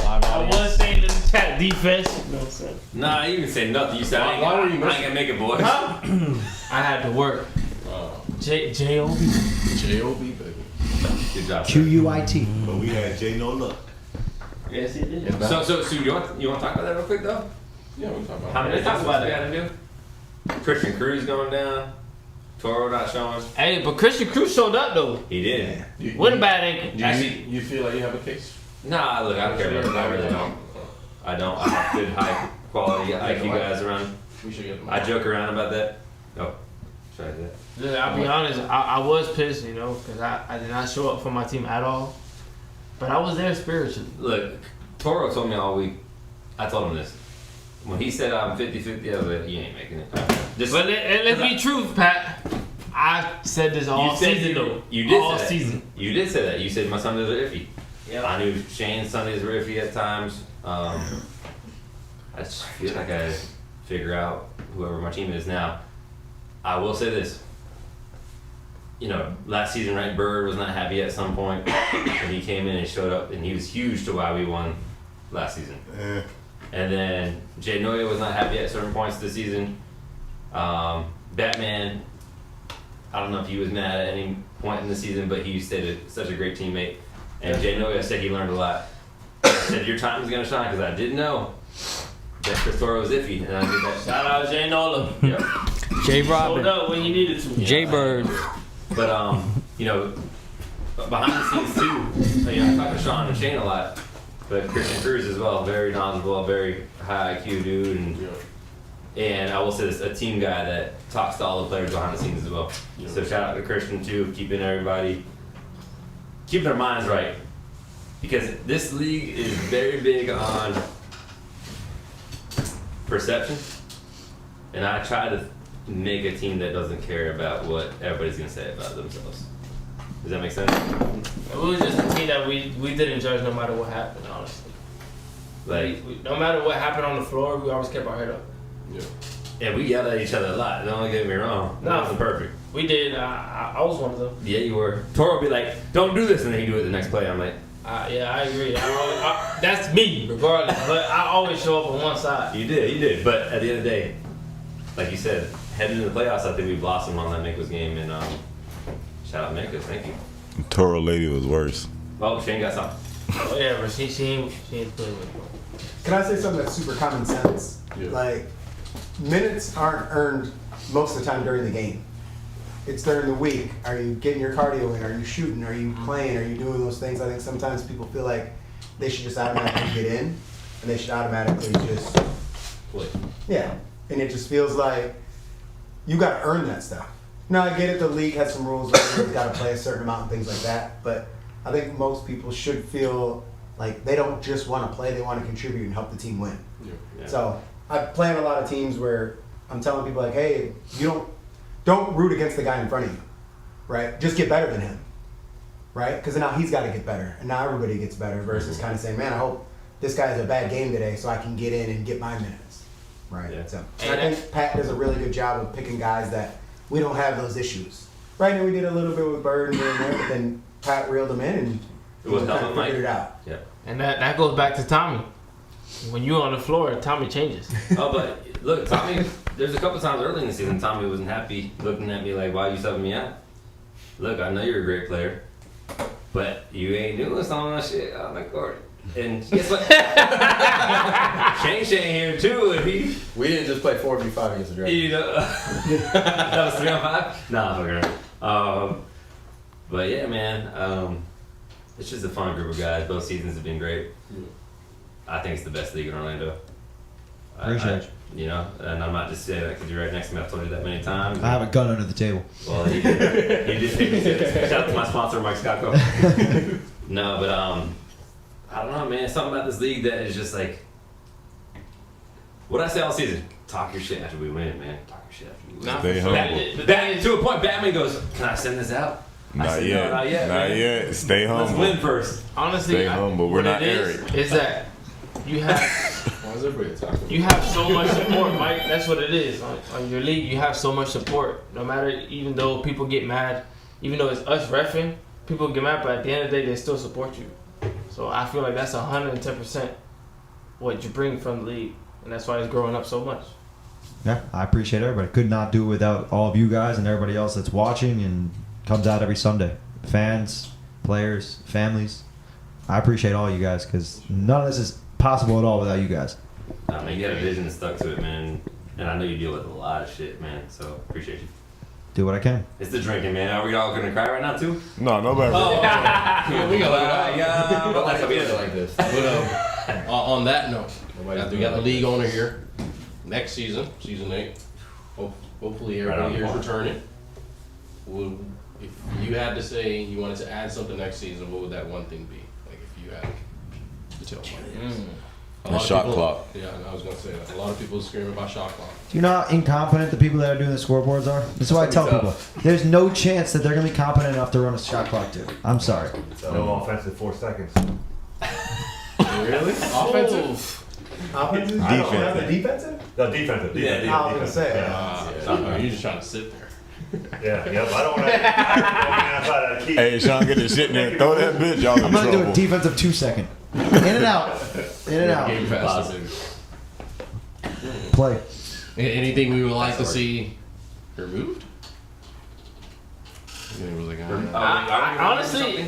I was saying in the chat defense. You know what I'm saying? Nah, you can say nothing. You said I ain't, Why were you I ain't missing? gonna make it, boys. I had to work. J.O.B. J.O.B. baby. Good job. QUIT. But we had Jay No Luck. Yes, he did. So you want to talk about that real quick though? Yeah, we talk about How many Let's talk times about we it. got to do? Christian Cruz going down. Toro not showing. Hey, but Christian Cruz showed up though. He did. With a bad ankle. Actually, You feel like you have a case? nah. Look, I don't care about it. I really don't. I don't. I have good, high quality IQ guys around. We should get them. I joke around about that. Oh, try that. Yeah, I'll be honest, I was pissed, you know, because I did not show up for my team at all. But I was there spiritually. Look, Toro told me all week. I told him this. When he said I'm 50-50, I was like, you ain't making it. Just But let's be true, Pat. I said this all you said season, you, though. you did all say that. season. You did say that. You said my Sundays are iffy. Yeah. I knew Shane's Sundays were iffy at times. I just feel like I figure out whoever my team is now. I will say this. You know, last season, right? Bird was not happy at some point, and he came in and showed up, and he was huge to why we won last season. And then Jay Noya was not happy at certain points this season. Batman, I don't know if he was mad at any point in the season, but he stayed such a great teammate. And Jay Noya said he learned a lot. He said your time is gonna shine because I didn't know that Chris Toro was iffy, and I did that. Shout out Jay Nola. Yep. J. Showed Robin. up when he needed to. J. Bird. But you know, behind the scenes too, you know, I talk to Sean and Shane a lot, but Christian Cruz as well, very knowledgeable, very high IQ dude, and I will say this, a team guy that talks to all the players behind the scenes as well. So shout out to Christian too, keeping their minds right, because this league is very big on perception, and I try to make a team that doesn't care about what everybody's gonna say about themselves. Does that make sense? It was just a team that we didn't judge no matter what happened, honestly. Like, No matter what happened on the floor, we always kept our head up. and we yelled at each other a lot. Don't get me wrong. No. That wasn't perfect. We did. I was one of them. Yeah, you were. Toro would be like, "Don't do this," and then he'd do it the next play. I'm like, Yeah, I agree. That's me, regardless. But I always show up on one side. "You did." But at the end of the day, like you said, heading into the playoffs, I think we blossomed on that Memphis game. And shout out Memphis, thank you. Toro lady was worse. Oh, Shane got something. Oh, yeah, but she ain't playing with me. Can I say something that's super common sense? Yeah. Like, minutes aren't earned most of the time during the game. It's during the week. Are you getting your cardio in? Are you shooting? Are you playing? Are you doing those things? I think sometimes people feel like they should just automatically get in, and they should automatically just, Play. yeah. And it just feels like you got to earn that stuff. Now, I get it. The league has some rules where you've got to play a certain amount and things like that. But I think most people should feel like they don't just want to play; they want to contribute and help the team win. Yeah. So I play on a lot of teams where I'm telling people like, hey, you don't root against the guy in front of you, right? Just get better than him. right? Because now he's got to get better, and now everybody gets better. Versus kind of saying, man, I hope this guy has a bad game today, so I can get in and get my minutes, right? Yeah. So and I think Pat does a really good job of picking guys that we don't have those issues. Right now we did a little bit with Bird and there, but then Pat reeled him in and It was kind of helping Mike. figured it out. Yeah. And that goes back to Tommy. When you're on the floor, Tommy changes. Oh, but look, Tommy. There's a couple times early in the season, Tommy wasn't happy, looking at me like, "Why you subbing me out?" Look, I know you're a great player, but you ain't doing some of that shit on the court. And guess what? Shane here too, and We didn't just play 4v5 against the Dragons. you know, that was 3-on-5. Nah, I'm fucking. But yeah, man, it's just a fun group of guys. Both seasons have been great. I think it's the best league in Orlando. Appreciate it. You know, and I'm not just saying that because you're right next to me. I've told you that many times. I have a gun under the table. Well, he did take me serious. Shout out to my sponsor, Mike Scotco. No, but I don't know, man. Something about this league that is just like, what I say all season: talk your shit after we win, man. Talk your shit after we win. Nah, Stay for sure. humble. To a point, Batman goes, "Can I send this out?" I Not said, yet. No, not yet. Not man. yet. Stay Let's humble. win first. Honestly, Stay humble. We're what not it is, Eric. is that you have Why is everybody talking? you have so much support, Mike. That's what it is. On your league, you have so much support. No matter, even though people get mad, even though it's us reffing, people get mad, but at the end of the day, they still support you. So I feel like that's 110% what you bring from the league, and that's why it's growing up so much. Yeah, I appreciate everybody. Could not do it without all of you guys and everybody else that's watching and comes out every Sunday. Fans, players, families. I appreciate all you guys because none of this is possible at all without you guys. I mean, you had a vision and stuck to it, man. And I know you deal with a lot of shit, man. So appreciate you. Do what I can. It's the drinking, man. Are we all gonna cry right now too? No, nobody. Yeah, we got Yeah, but Like like, like this. But on that note, Nobody's we got the doing league like owner here. Next season, season 8. Hopefully Right on everybody the here is ball. returning. If you had to say you wanted to add something next season, what would that one thing be? Like if you had to tell me. A lot of shot people- clock. Yeah, I was gonna say that. A lot of people screaming about shot clock. Do you know how incompetent the people that are doing the scoreboards are? This is why I tell people. There's no chance that they're going to be competent enough to run a shot clock too. I'm sorry. No offensive 4 seconds. Really? Offensive? Offensive? Defensive. I don't have a defensive? No, defensive. Yeah, defensive, I was gonna say. You're just trying to sit there. Yeah, yep. I don't want to outside of the key. Hey, Sean, get this shit in there. Throw that bitch. Y'all in I'm going to do a trouble. defensive 2 second. In and out. In and out. Game faster. Play. Anything we would like to see removed? I honestly,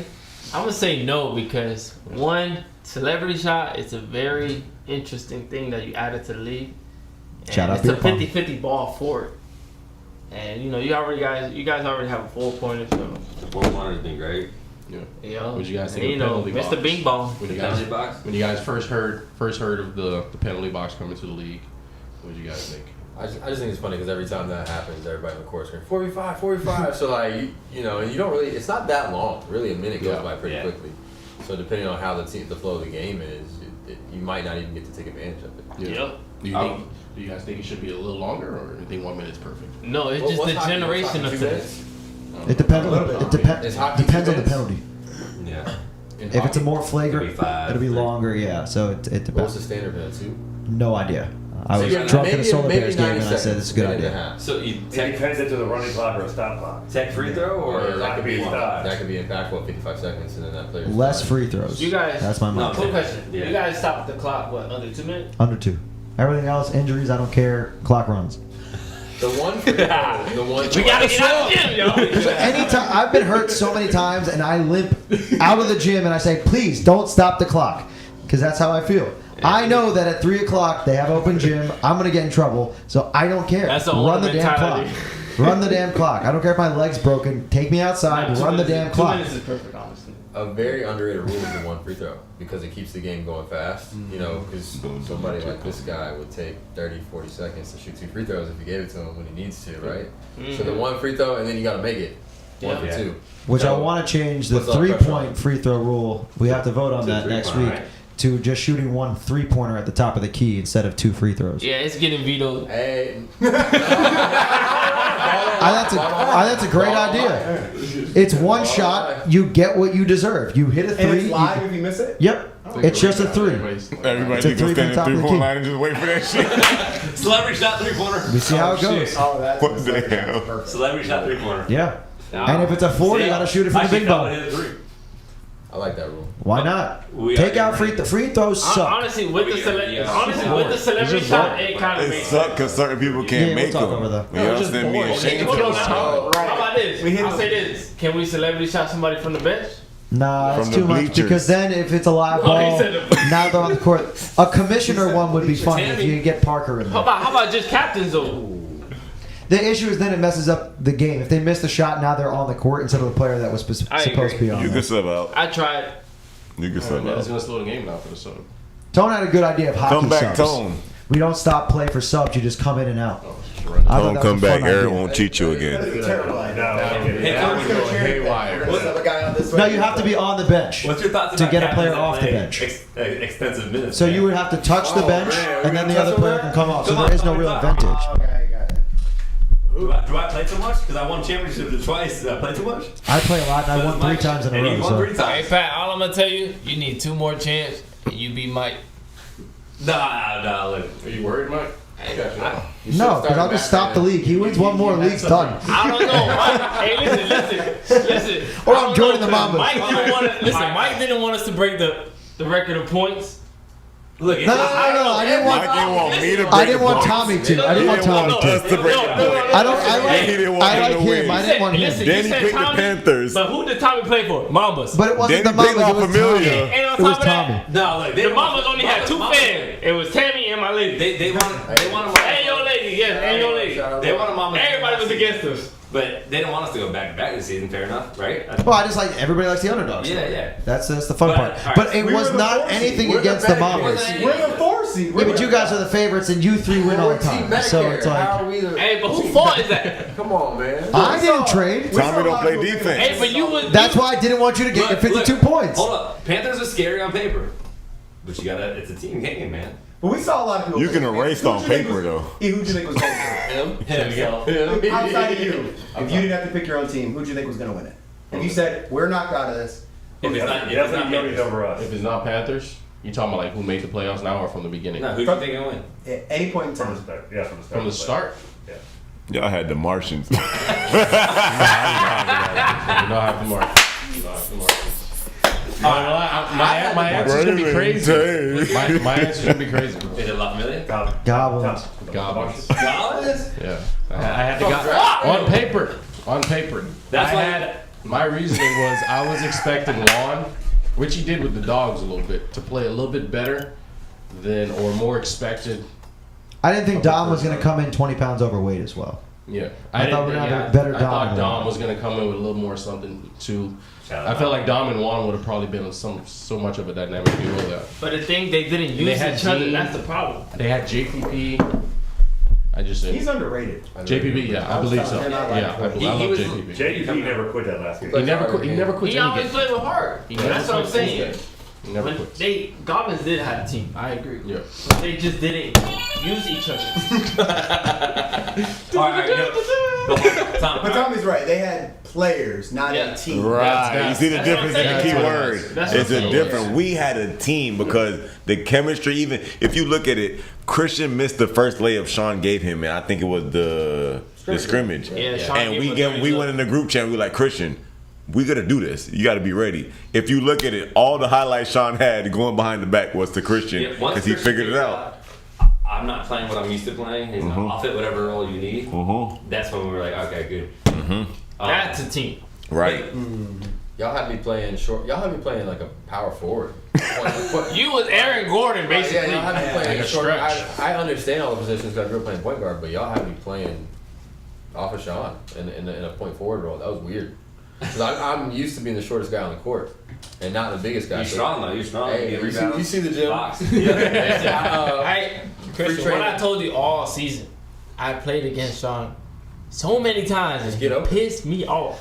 I'm gonna say no because one, celebrity shot is a very interesting thing that you added to the league. And Shout out it's a Beer Pong. 50-50 ball forward. And you know, you guys already have a 4-pointer, so 4-pointer has been great. Yeah. you know. What'd you guys think and, of you know, penalty Mr. box? Bing Bong. When you Penalty guys box? when you guys first heard of the penalty box coming to the league, what did you guys think? I just think it's funny because every time that happens, everybody in the court screams 45, 45. So like you know, and you don't really. It's not that long. Really, a minute goes Yeah. by pretty Yeah. quickly. So depending on how the flow of the game is, you might not even get to take advantage of it. Yep. Do you guys think it should be a little longer, or do you think 1 minute's perfect? No, it's What- just what's the hockey? generation What's of hockey, 2 this. minutes? It depends on A little the, bit. it depends. Is hockey Depends on the 2 penalty. Yeah. In If it's a hockey? more flagrant, It'll be 5, it'll be 3. longer. Yeah. So it What was depends. the standard for that too? No idea. I So was you're- drunk at a maybe- Solar maybe Bears game 90 and I said seconds, it's a good minute and a idea. half. So you It tech depends if there's a running clock or a stop clock. tech free throw or that could be one. that could be impactful at 55 seconds, and then that player. Less free throws. You guys- That's my No. mind. Quick question. Yeah. You guys stopped the clock, what, under 2 minutes? Under 2. Everything else, injuries, I don't care. Clock runs. The one free throw, the one. We gotta get out of the gym, yo. Anytime I've been hurt so many times, and I limp out of the gym, and I say, "Please don't stop the clock," because that's how I feel. I know that at 3 o'clock they have open gym. I'm gonna get in trouble, so I don't care. That's the Run old the damn clock. mentality. Run the damn clock. I don't care if my leg's broken. Take me outside. Nah, Run the 2 damn minutes- clock. 2 minutes is perfect, honestly. A very underrated rule is the one free throw because it keeps the game going fast. You know, because somebody like this guy would take 30, 40 seconds to shoot 2 free throws if you gave it to him when he needs to, right? So the one free throw, and then you got to make it. One Yeah. for 2. Which I So, want to change the what's the pressure 3-point on? free throw rule. We have to vote on To that next 3-point, week. right? to just shooting 1 3-pointer at the top of the key instead of 2 free throws. Yeah, it's getting vetoed. Hey. That's a great idea. It's one shot. You get what you deserve. You hit a 3. And it's live you- if you miss it? Yep. It's just a 3. Everybody It's a just three stand from top in of the 3-point key. line and just wait for that shit. Celebrity shot 3-pointer. We see how it goes. Oh, that's What the hell? perfect. Celebrity shot 3-pointer. Yeah. And if it's a 4, you got to shoot it from the big ball. Hit a 3. I like that rule. Why not? We Take are out free throws suck. Honestly, with the celebrity just shot, it kind of It makes sucks because certain people can't Yeah, we'll make talk them. over that. Y'all just send me a boring. shame. Hold on, How how about this? We hit I'll the- say this. Can we celebrity shot somebody from the bench? Nah, From it's the too much bleachers. because then if it's a live No, he ball, said the- now they're on the court. A commissioner one would be funny if Tammy. you could get Parker in How there. about just captains though? The issue is then it messes up the game. If they miss the shot, now they're on the court instead of the player that was I supposed to be agree. on You there. can sub out. I tried. You can sub That's out. gonna slow the game down for the sub. Tone had a good idea of hockey Come back, subs. Tone. We don't stop play for subs. You just come in and out. I thought Tone, that come was a back. fun Eric idea. won't cheat you again. That's a terrible idea. No, Hey, Now Coach, we go haywire. a guy on this No, you have to be on the bench. what's your thoughts To about get a captains player that off the play bench. extensive minutes? So man? you would have to touch the bench, and then the other player can come off. So Come there on, is no come real on. advantage. Okay, got it. Do I play too much? Because I won championships twice. Did I play too much? I play a lot, and I won 3 times in a And row. he won So 3 Hey times. Pat, all I'm gonna tell you, you need 2 more champs, and you beat Mike. Nah, look. Are you worried, Mike? no, because I'll just stop the league. He wins one more, league's done. I don't know. Mike, hey, listen. Or I I'm don't joining know, the 'cause Mambas. Mike didn't want to. Listen, Mike didn't want us to break the record of points. Look, No, I didn't want. Mike didn't want me to break I didn't the want point. Tommy to. I didn't want He didn't Tommy want to. us to break the point. I don't. He didn't want I him like to him. win. I didn't want him. Listen, Then you he said picked the Tommy, Panthers. But who did Tommy play for? Mambas. But it wasn't Then the he picked Mambas. It La was Familia. Tommy. And on It top was of that, Tommy. No, look. the Mambas only had 2 fans. It was Tammy and my lady. They want a And your lady, yes, and your lady. They want a mama. Everybody was against us. But they don't want us to go back to back this season. Fair enough, right? Well, I just like everybody likes the underdogs. Yeah, yeah. That's the fun But, part. all right, But it we was were the not 4 seed. anything We're the against the bad Mambas. guys. We're the 4 seed. Yeah, but you guys are the favorites, and you 3 win all the time. So it's like Hey, but whose fault is that? Come on, man. I didn't trade. Tommy don't play Hey, defense. but you was. That's why I didn't want you to get your 52 points. Hold up. Panthers are scary on paper, but you gotta. It's a team game, man. But we saw a lot of people. You can erase on paper, though. Who'd you think was going to win? Himself. Outside of you, if you didn't have to pick your own team, who'd you think was going to win it? If you said, we're knocked out of this, If it's not, if it's That's not not Yogi's Panthers. over us. If it's not Panthers, you talking about like who made the playoffs now or from the beginning? No, who do you think will win? at any point in From the time, start. Yeah, from the start. From the start? Yeah. Y'all had the Martians. You don't have to mark. You don't have to mark. My answer's gonna be crazy. My answer's gonna be crazy. Is it La Familia? Goblins. Goblins. Goblins? Yeah. I had to go on paper. On paper. That's I why- had my reasoning was I was expecting Juan, which he did with the Dogs a little bit, to play a little bit better than or more expected. I didn't think Dom was going to come in 20 pounds overweight as well. Yeah, I thought didn't we'd think- have a better I Dom thought than Dom that. was gonna come in with a little more something too. Shout I out. felt like Dom and Juan would have probably been so much of a dynamic duo that But the thing, they didn't they use had each other. Gene. That's the problem. they had JPP. I just he's didn't. underrated. JPP, yeah, I believe so. And I like Yeah, I him. love He was- JPP. JDP never quit that last game. He never quit. He never quit He any always game. played with heart. He That's never what I'm quit saying. any game. He never When quit. Goblins did have a team. I agree. Yeah. But they just didn't use each other. All right, Tom, But Tommy's right. They had players, not Yeah. a team. Right. You see the That's difference what in I'm the key saying. word. That's what It's I'm a saying. different. We had a team because the chemistry, even if you look at it, Christian missed the first layup Sean gave him, and I think it was the scrimmage. Yeah, Sean And gave we him a get, we 30 went in the group chat. We were like, Christian, we gotta do this. You gotta be ready. If you look at it, all the highlights Sean had going behind the back was to Christian Yeah, once because he Christian figured it out. I'm not playing what I'm used to playing. He's Mhm. I'll fit whatever role you need. Mm-hmm. That's when we were like, okay, good. That's a team. Right. Y'all had me playing short. Y'all had me playing like a power forward. You was Aaron Gordon, Yeah, basically. y'all had me playing Like a short. stretch. I understand all the positions because I grew up playing point guard, but y'all had me playing off of Sean in a point forward role. That was weird. Because I'm used to being the shortest guy on the court and not the biggest guy. You're So- strong though. You're strong. Hey, You you get see the gym? box. Christian, training. what I told you all season, I played against Sean so many times and get it over it. pissed me off.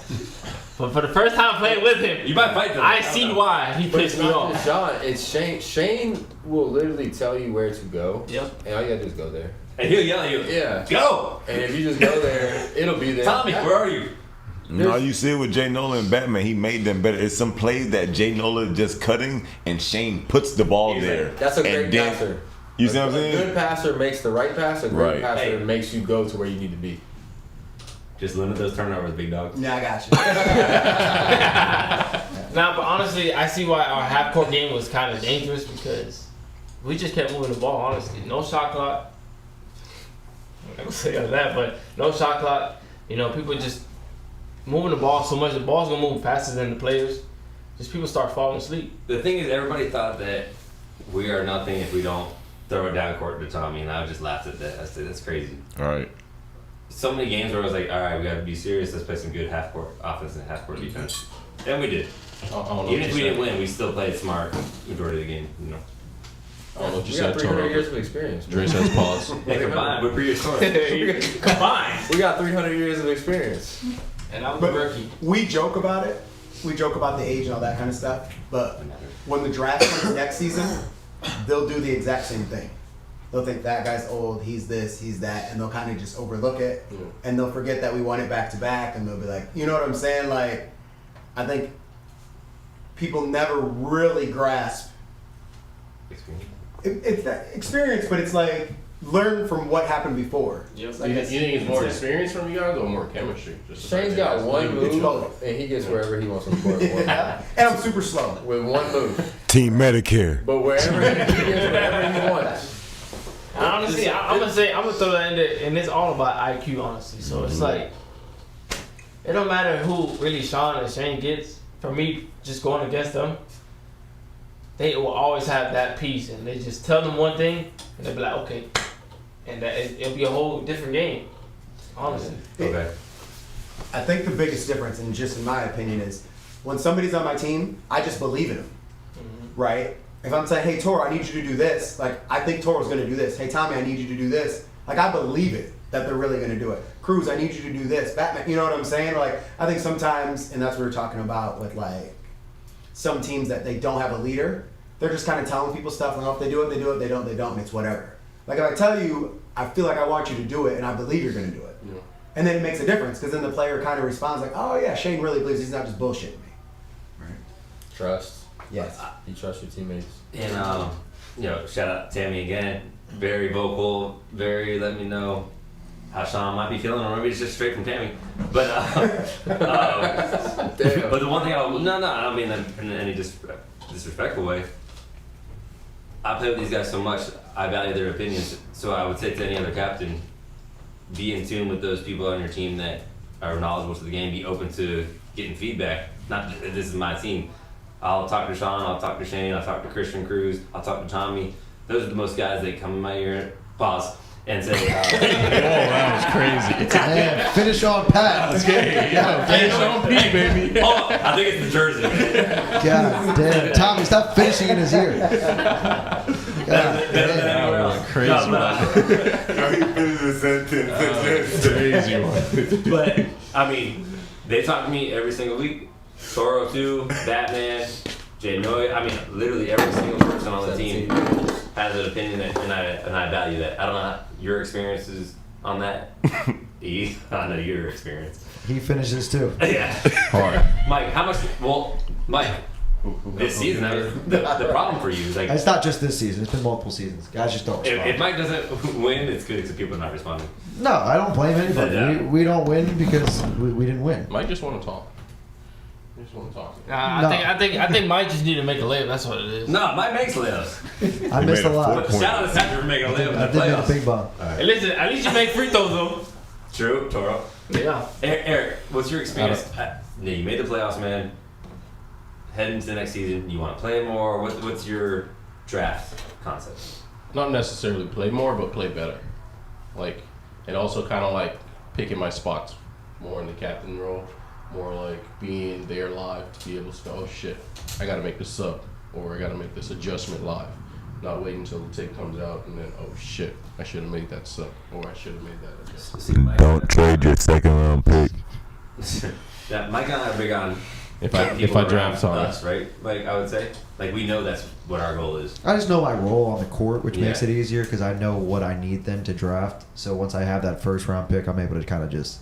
But for the first time playing with him, You might fight them. I see why he But it's pissed me not off. just Sean. It's Shane. Shane will literally tell you where to go. Yep. And all you gotta do is go there. And he'll yell at you. Yeah. Go! And if you just go there, it'll be there. Tommy, where are you? No, you see it with Jay Nola and Batman. He made them better. It's some plays that Jay Nola just cutting, and Shane puts the ball He's there. like, That's a great And then- passer. You see what I'm A saying? good passer makes the right pass. A great Right. passer Hey. makes you go to where you need to be. Just limit those turnovers, big dog. Yeah, I got you. Nah, but honestly, I see why our half court game was kind of dangerous because we just kept moving the ball. Honestly, no shot clock. I'm not gonna say all that, but no shot clock. You know, people just moving the ball so much. The ball's gonna move faster than the players. Just people start falling asleep. The thing is, everybody thought that we are nothing if we don't throw it down court to Tommy, and I just laughed at that. I said, that's crazy. All right. So many games where I was like, all right, we got to be serious. Let's play some good half court offense and half court defense. And we did. I don't know Even what if you we didn't said. win, we still played smart majority of the game. You know. I don't know what you We got said, 300 Toro. years of experience. Dre says pause. Yeah, combined, we're prehistoric. Combined. We got 300 years of experience. And I was But rookie. we joke about it. We joke about the age and all that kind of stuff. But when the draft comes next season, they'll do the exact same thing. They'll think that guy's old, he's this, he's that, and they'll kind of just overlook it. Yeah. And they'll forget that we won it back to back, and they'll be like, you know what I'm saying? Like, I think people never really grasp it's that experience, but it's like learn from what happened before. Yep. It's You like think it's more it. experience from you guys or more chemistry? Just the Shane's fact that got you guys one live with It's each move, other. both. and he gets wherever he wants to score. Yeah. And I'm super slow. With one move. Team Medicare. But wherever he gets wherever he wants. Honestly, I'm gonna throw that in there, and it's all about IQ, honestly. So it's like, it don't matter who really Sean and Shane gets. For me, just going against them, they will always have that piece, and they just tell them one thing, and they'll be like, okay, and it'll be a whole different game, honestly. Okay. I think the biggest difference, and just in my opinion, is when somebody's on my team, I just believe in them, right? If I'm saying, hey, Toro, I need you to do this, like, I think Toro's going to do this. Hey, Tommy, I need you to do this. Like, I believe it, that they're really going to do it. Cruz, I need you to do this. Batman, you know what I'm saying? Like, I think sometimes, and that's what we're talking about with, like, some teams that they don't have a leader, they're just kind of telling people stuff, and if they do it, they do it, they don't, and it's whatever. Like, if I tell you, I feel like I want you to do it, and I believe you're going to do it. Yeah. And then it makes a difference, because then the player kind of responds like, oh, yeah, Shane really believes he's not just bullshitting me. Trust. Yes. You trust your teammates. And you know, shout out Tammy again. Very vocal. Very let me know how Sean might be feeling, or maybe it's just straight from Tammy. But but the one thing I don't mean that in any disrespectful way. I play with these guys so much. I value their opinions. So I would say to any other captain, be in tune with those people on your team that are knowledgeable to the game. Be open to getting feedback. Not that this is my team. I'll talk to Sean, I'll talk to Shane, I'll talk to Christian Cruz, I'll talk to Tommy. Those are the most guys that come in my ear, pause, and say, That was crazy. Man, finish on Pat. Finish on P, baby. oh, I think it's the jersey. God damn. Tommy, stop finishing in his ear. God Better than damn. anywhere else. Crazy No, No, he finished the sentence. Crazy one. but, I mean, they talk to me every single week. Toro too, Batman, Jay Noy. I mean, literally every single person on the team has an opinion, and I value that. I don't know how your experiences on that. I know your experience. He finishes too. Yeah. Hard. Mike, how much? Well, Mike, this season, I mean, the problem for you is like, It's not just this season. It's been multiple seasons. Guys just don't respond. if Mike doesn't win, it's good because people are not responding. No, I don't blame anybody. Yeah. We don't win because we didn't win. Mike just want to talk. He just want to talk. No. I think Mike just need to make a layup. That's what it is. No, Mike makes layups. I missed made a a lot. four-point. Shout out to Sandra for making a layup in I the did make a playoffs. big bomb. Hey, listen, at least you make free throws though. True, Toro. Yeah. Eric, what's your experience? Yeah, you made the playoffs, man. Heading into the next season, you want to play more? What's your draft concept? Not necessarily play more, but play better. Like, and also kind of like picking my spots more in the captain role, more like being there live to be able to say, oh shit, I got to make this sub, or I got to make this adjustment live. Not waiting until the tape comes out and then, oh shit, I should have made that sub, or I should have made that adjustment. Don't trade your second round pick. Yeah, Mike and I are big on If people I around draft on us, right? Like I would say, like we know that's what our goal is. I just know my role on the court, which makes Yeah. it easier because I know what I need then to draft. So once I have that first round pick, I'm able to kind of just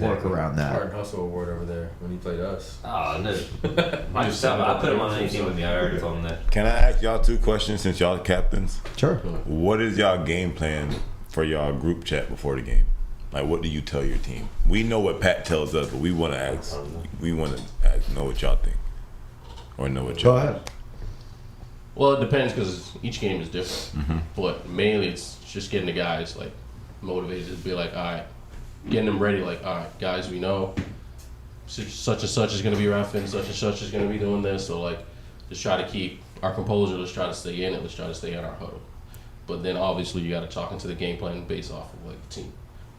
work around that. Hard Hustle Award over there when he played us. Oh no, Mike's tough. I put him on any team with me. I already told him that. Can I ask y'all 2 questions since y'all captains? Sure. What is y'all game plan for y'all group chat before the game? Like, what do you tell your team? We know what Pat tells us, but we want to ask. We want to know what y'all think, or know what Go y'all. ahead. Well, it depends because each game is different. But mainly it's just getting the guys like motivated to be like, all right, getting them ready. Like, all right, guys, we know such and such is going to be roughing, such and such is going to be doing this. So like, just try to keep our composure. Let's try to stay in it. Let's try to stay in our huddle. But then obviously you got to talk into the game plan based off of like the team.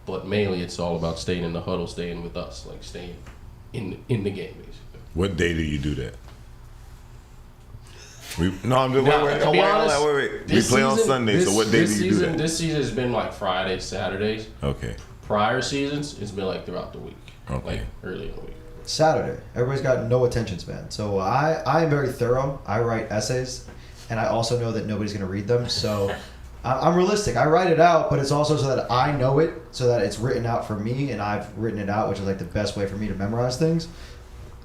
But mainly it's all about staying in the huddle, staying with us, like staying in the game basically. What day do you do that? I'm just Now, wait. to be honest, We this play on season- Sunday, so what day do you do that? This season has been like Fridays, Saturdays. Okay. Prior seasons, it's been like throughout the week, Okay. like early in the week. Saturday. Everybody's got no attention span. So I am very thorough. I write essays, and I also know that nobody's going to read them. So I'm realistic. I write it out, but it's also so that I know it, so that it's written out for me, and I've written it out, which is like the best way for me to memorize things.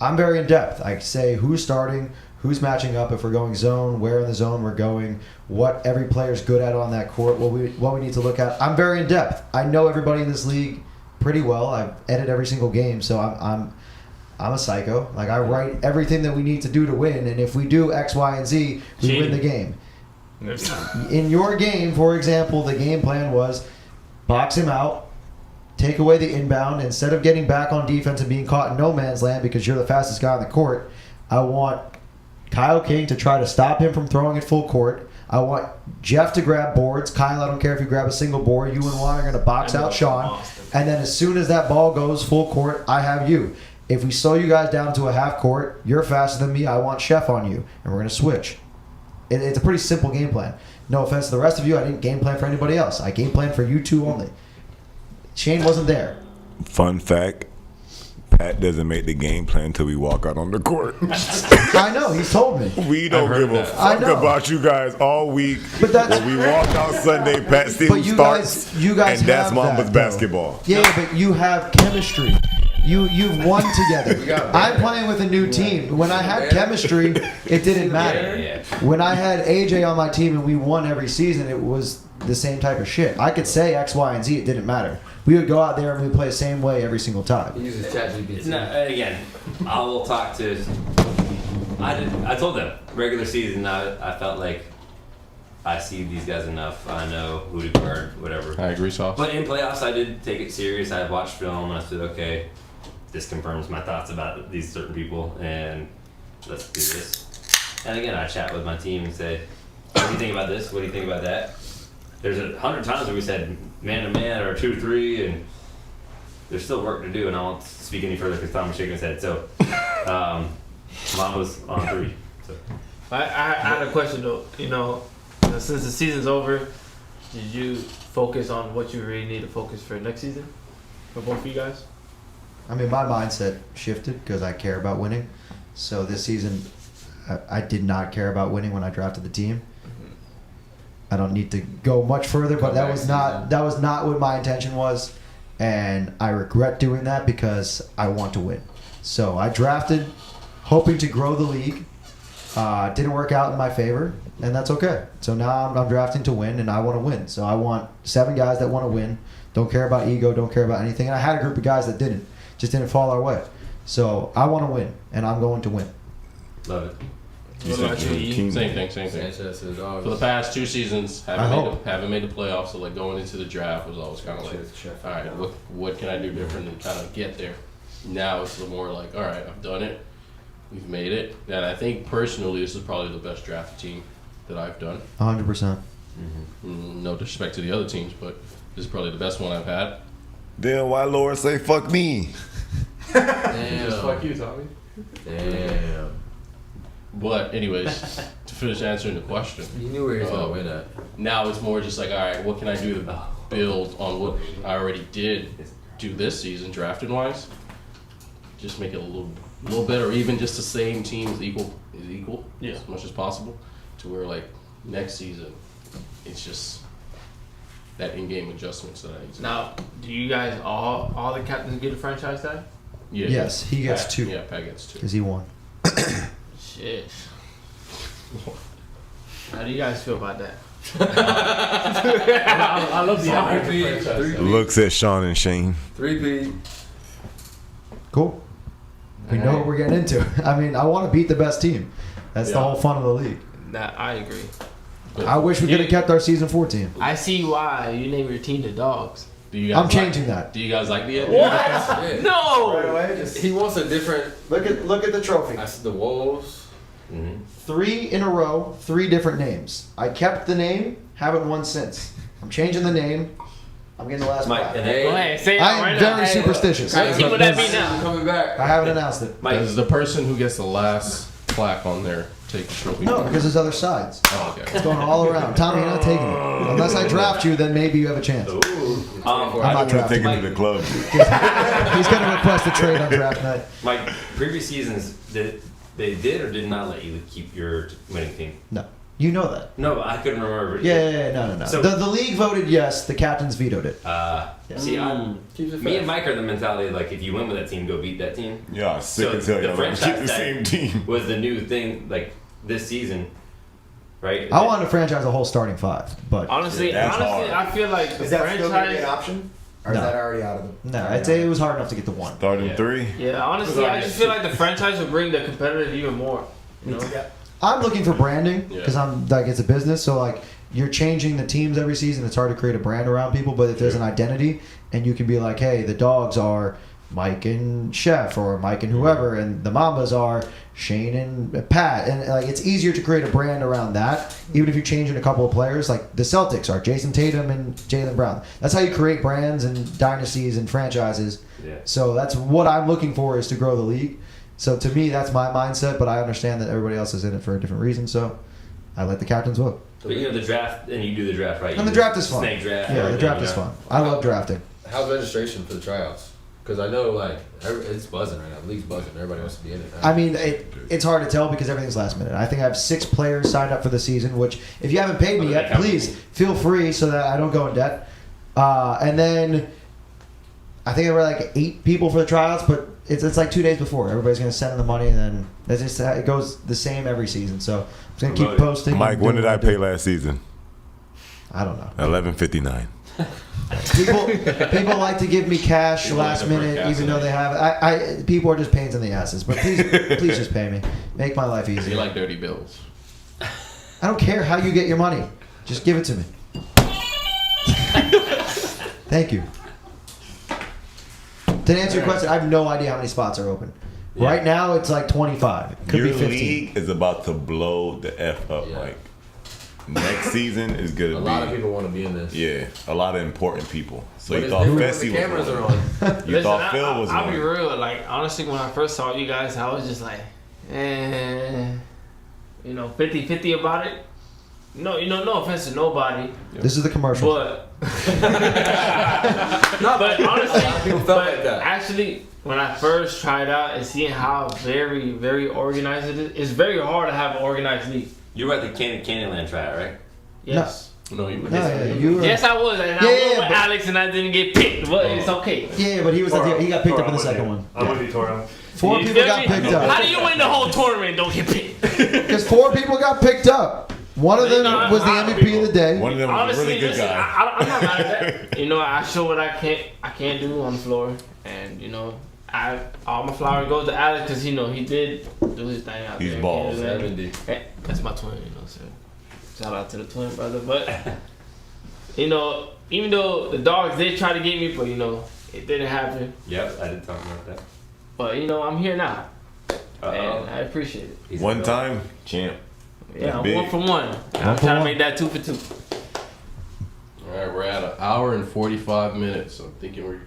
I'm very in depth. I say who's starting, who's matching up, if we're going zone, where in the zone we're going, what every player's good at on that court, what we need to look at. I'm very in depth. I know everybody in this league pretty well. I've edited every single game, so I'm a psycho. Like I write everything that we need to do to win, and if we do X, Y, and Z, we win the game. In your game, for example, the game plan was box him out, take away the inbound. Instead of getting back on defense and being caught in no man's land because you're the fastest guy on the court, I want Kyle King to try to stop him from throwing it full court. I want Jeff to grab boards. Kyle, I don't care if you grab a single board. You and Juan are going to box out Sean. And then as soon as that ball goes full court, I have you. If we slow you guys down to a half court, you're faster than me. I want Chef on you. And we're going to switch. It's a pretty simple game plan. No offense to the rest of you. I didn't game plan for anybody else. I game planned for you two only. Shane wasn't there. Fun fact: Pat doesn't make the game plan until we walk out on the court. I know. He's told me. We don't give a I fuck know. about you guys all week. But that's- when we walk out Sunday, Pat still But you starts, guys and that's have Mamba's that, though. basketball. Yeah, but you have chemistry. You've won together. I'm playing with a new team. When I had chemistry, it didn't matter. Yeah. When I had AJ on my team and we won every season, it was the same type of shit. I could say X, Y, and Z. It didn't matter. We would go out there and we would play the same way every single time. He uses ChatGPT. No, again, I will talk to. I told them regular season. I felt like I see these guys enough. I know who to guard, whatever. I agree, Sauce. But in playoffs, I did take it serious. I watched film and I said, okay, this confirms my thoughts about these certain people, and let's do this. And again, I chat with my team and say, what do you think about this? What do you think about that? There's 100 times where we said man to man or 2-3, and there's still work to do. And I won't speak any further because Tom was shaking his head. So, Mom was on 3. So. I had a question though. Since the season's over, did you focus on what you really need to focus for next season for both of you guys? I mean, my mindset shifted because I care about winning. So this season, I did not care about winning when I drafted the team. I don't need to go much further, but that was not what my intention was, and I regret doing that because I want to win. So I drafted, hoping to grow the league. Didn't work out in my favor, and that's okay. So now I'm drafting to win, and I want to win. So I want 7 guys that want to win. Don't care about ego. Don't care about anything. And I had a group of guys that just didn't fall our way. So I want to win, and I'm going to win. Love it. What about you, E? Same thing. Sanchez is For the past 2 seasons, I hope. haven't made the playoffs. So like going into the draft was always kind of like, Chef. all right, what can I do different and kind of get there? Now it's a little more like, all right, I've done it, we've made it, and I think personally this is probably the best draft team that I've done. 100%. No disrespect to the other teams, but this is probably the best one I've had. Then why Lord say fuck me? Damn. you, Tommy. Damn. But anyways, to finish answering the question, You knew where he was going to win at. now it's more just like, all right, what can I do to build on what I already did do this season, drafting wise? just make it a little better, or even just the same team is equal Yeah. as much as possible, to where like next season, it's just that in-game adjustments that I use. Now, do you guys all the captains get a franchise tag? Yeah. Yes, he gets Pat, 2 Yeah, Pat gets 2. because he won. Shit. How do you guys feel about that? I love the franchise tag. Looks at Sean and Shane. 3P. Cool. We know what we're getting into. I mean, I want to beat the best team. That's the Yeah. whole fun of the league. That I agree. I wish we could have kept our season 4 team. I see why you name your team the Dogs. Do you guys I'm changing that. Do you guys like the idea? What? Yeah. No. away, just He wants a different. look at the trophy. That's the Wolves. Mm-hmm. 3 in a row, 3 different names. I kept the name, haven't won since. I'm changing the name. I'm getting the last Mike, plaque. and Go ahead, say it I am right very now. superstitious. Hey, see what that be now. Coming back. I haven't announced it. Mike, Does the person who gets the last plaque on there take the trophy? No, because there's other sides. Oh, okay. It's going all around. Tommy, you're not taking it. Unless I draft you, then maybe you have a chance. I'm I'm not I don't want to drafting. take him to the club. He's going to request a trade on draft night. Mike, previous seasons, they did or did not let you keep your winning team? No. You know that. No, but I couldn't remember. Yeah, no. So- the league voted yes. The captains vetoed it. See, Keeps it me and fresh. Mike are the mentality like if you win with that team, go beat that team. Yeah, sick So and tell the y'all like, keep franchise the same tag team. was the new thing like this season, right? I wanted to franchise a whole starting 5, but Honestly, That's hard. I feel like the Is that still gonna be an franchise. option? Or No. is that already out of the? no, it was hard enough to get the 1. Starting Yeah. 3. Yeah, honestly, I just feel like the franchise will bring the competitive even more. You know? Yeah. I'm looking for branding Yeah. because I'm like it's a business, so like you're changing the teams every season. It's hard to create a brand around people, but if there's an identity and you can be like, hey, the Dogs are Mike and Chef or Mike and whoever, and the Mambas are Shane and Pat, and like it's easier to create a brand around that. Even if you change in a couple of players, like the Celtics are Jason Tatum and Jaylen Brown. That's how you create brands and dynasties and franchises. Yeah. So that's what I'm looking for is to grow the league. So to me, that's my mindset, but I understand that everybody else is in it for a different reason. So I let the captains vote. But you know the draft, and you do the draft right. And You the do draft is fun. Snake draft. Yeah, the everything, draft you is know? fun. I love drafting. How's registration for the tryouts? Because I know like it's buzzing right now. The league's buzzing. Everybody wants to be in it. I mean, it's hard to tell because everything's last minute. I think I have 6 players signed up for the season, which if you haven't paid me yet, please feel free so that I don't go in debt. And then I think there were like 8 people for the tryouts, but it's like 2 days before. Everybody's going to send in the money, and then it's just, it goes the same every season. So I'm just going to keep posting. Mike, and when doing did I what do. pay last season? I don't know. 11:59. People like to give me cash People last like to minute, broadcast even though it. they have it. I people are just pains in the asses, but please just pay me. Make my life You easier. like dirty bills. I don't care how you get your money. Just give it to me. Thank you. To answer your question, I have no idea how many spots are open. Yeah. Right now, it's like 25. It could Your be 15. league is about to blow the F up, Yeah. Mike. Next season is a gonna be. lot of people want to be in this. Yeah, a lot of important people. So But you it's thought different when Fessy the cameras was are one. on. You thought Phil was I'll be one. real. Like honestly, when I first saw you guys, I was just like, 50-50 about it. No, no offense to nobody, This is the commercial. but but honestly, People felt but like that. actually, when I first tried out and seeing how very, very organized it is, it's very hard to have an organized league. You were at the Canyonland tryout, right? Yes. No, you No, yeah, you were. Yes, I was, and I Yeah, went with but- Alex, and I didn't get picked, but it's okay. Yeah, but he was. He got picked up in the second one. I'm with you, Toro. 4 You people feel got me? picked How up. do you win the whole tournament and don't get picked? Because 4 people got picked up. One of them No, was the I- MVP of the day. One of them was a Honestly, really good listen, guy. I'm not mad at that. I show what I can't do on the floor, and all my flowers go to Alex because he did do his thing out He's there. balls. You know what I mean? 70. That's my twin, so shout out to the twin brother. But even though the Dogs did try to get me, but it didn't happen. Yep, I did talk about that. But I'm here now, and Uh-oh. I appreciate it. He's One like, time, champ. Yeah, I'm Big. 1 for 1. I'm for trying to one. make that 2 for 2. All right, we're at 1 hour and 45 minutes. I'm thinking we're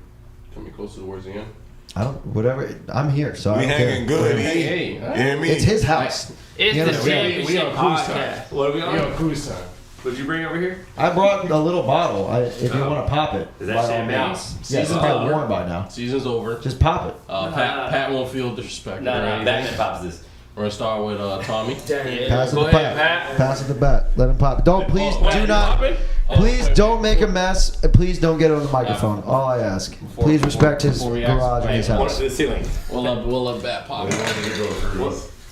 coming close towards the end. I don't. Whatever. I'm here, so I We don't hanging care. good. Hey, You hear me? It's his house. It's Yeah, the we- championship we on cruise time. podcast. What are we on? We're on cruise time. What'd you bring over here? I brought a little bottle. If you want to pop it. Is that by all champagne? means. Yeah, it's probably warm by now. Season's over. Just pop it. Pat won't feel disrespected. No, or no, anything. Batman pops this. We're gonna start with Tommy. Pass it Go to ahead, Pat. Pass it to Bat. Let him pop. Don't please do not. Please don't make a mess. And please don't get it on the microphone. All I ask. Please respect his before we ask- garage and his Point it house. to the ceiling. We'll let Bat pop.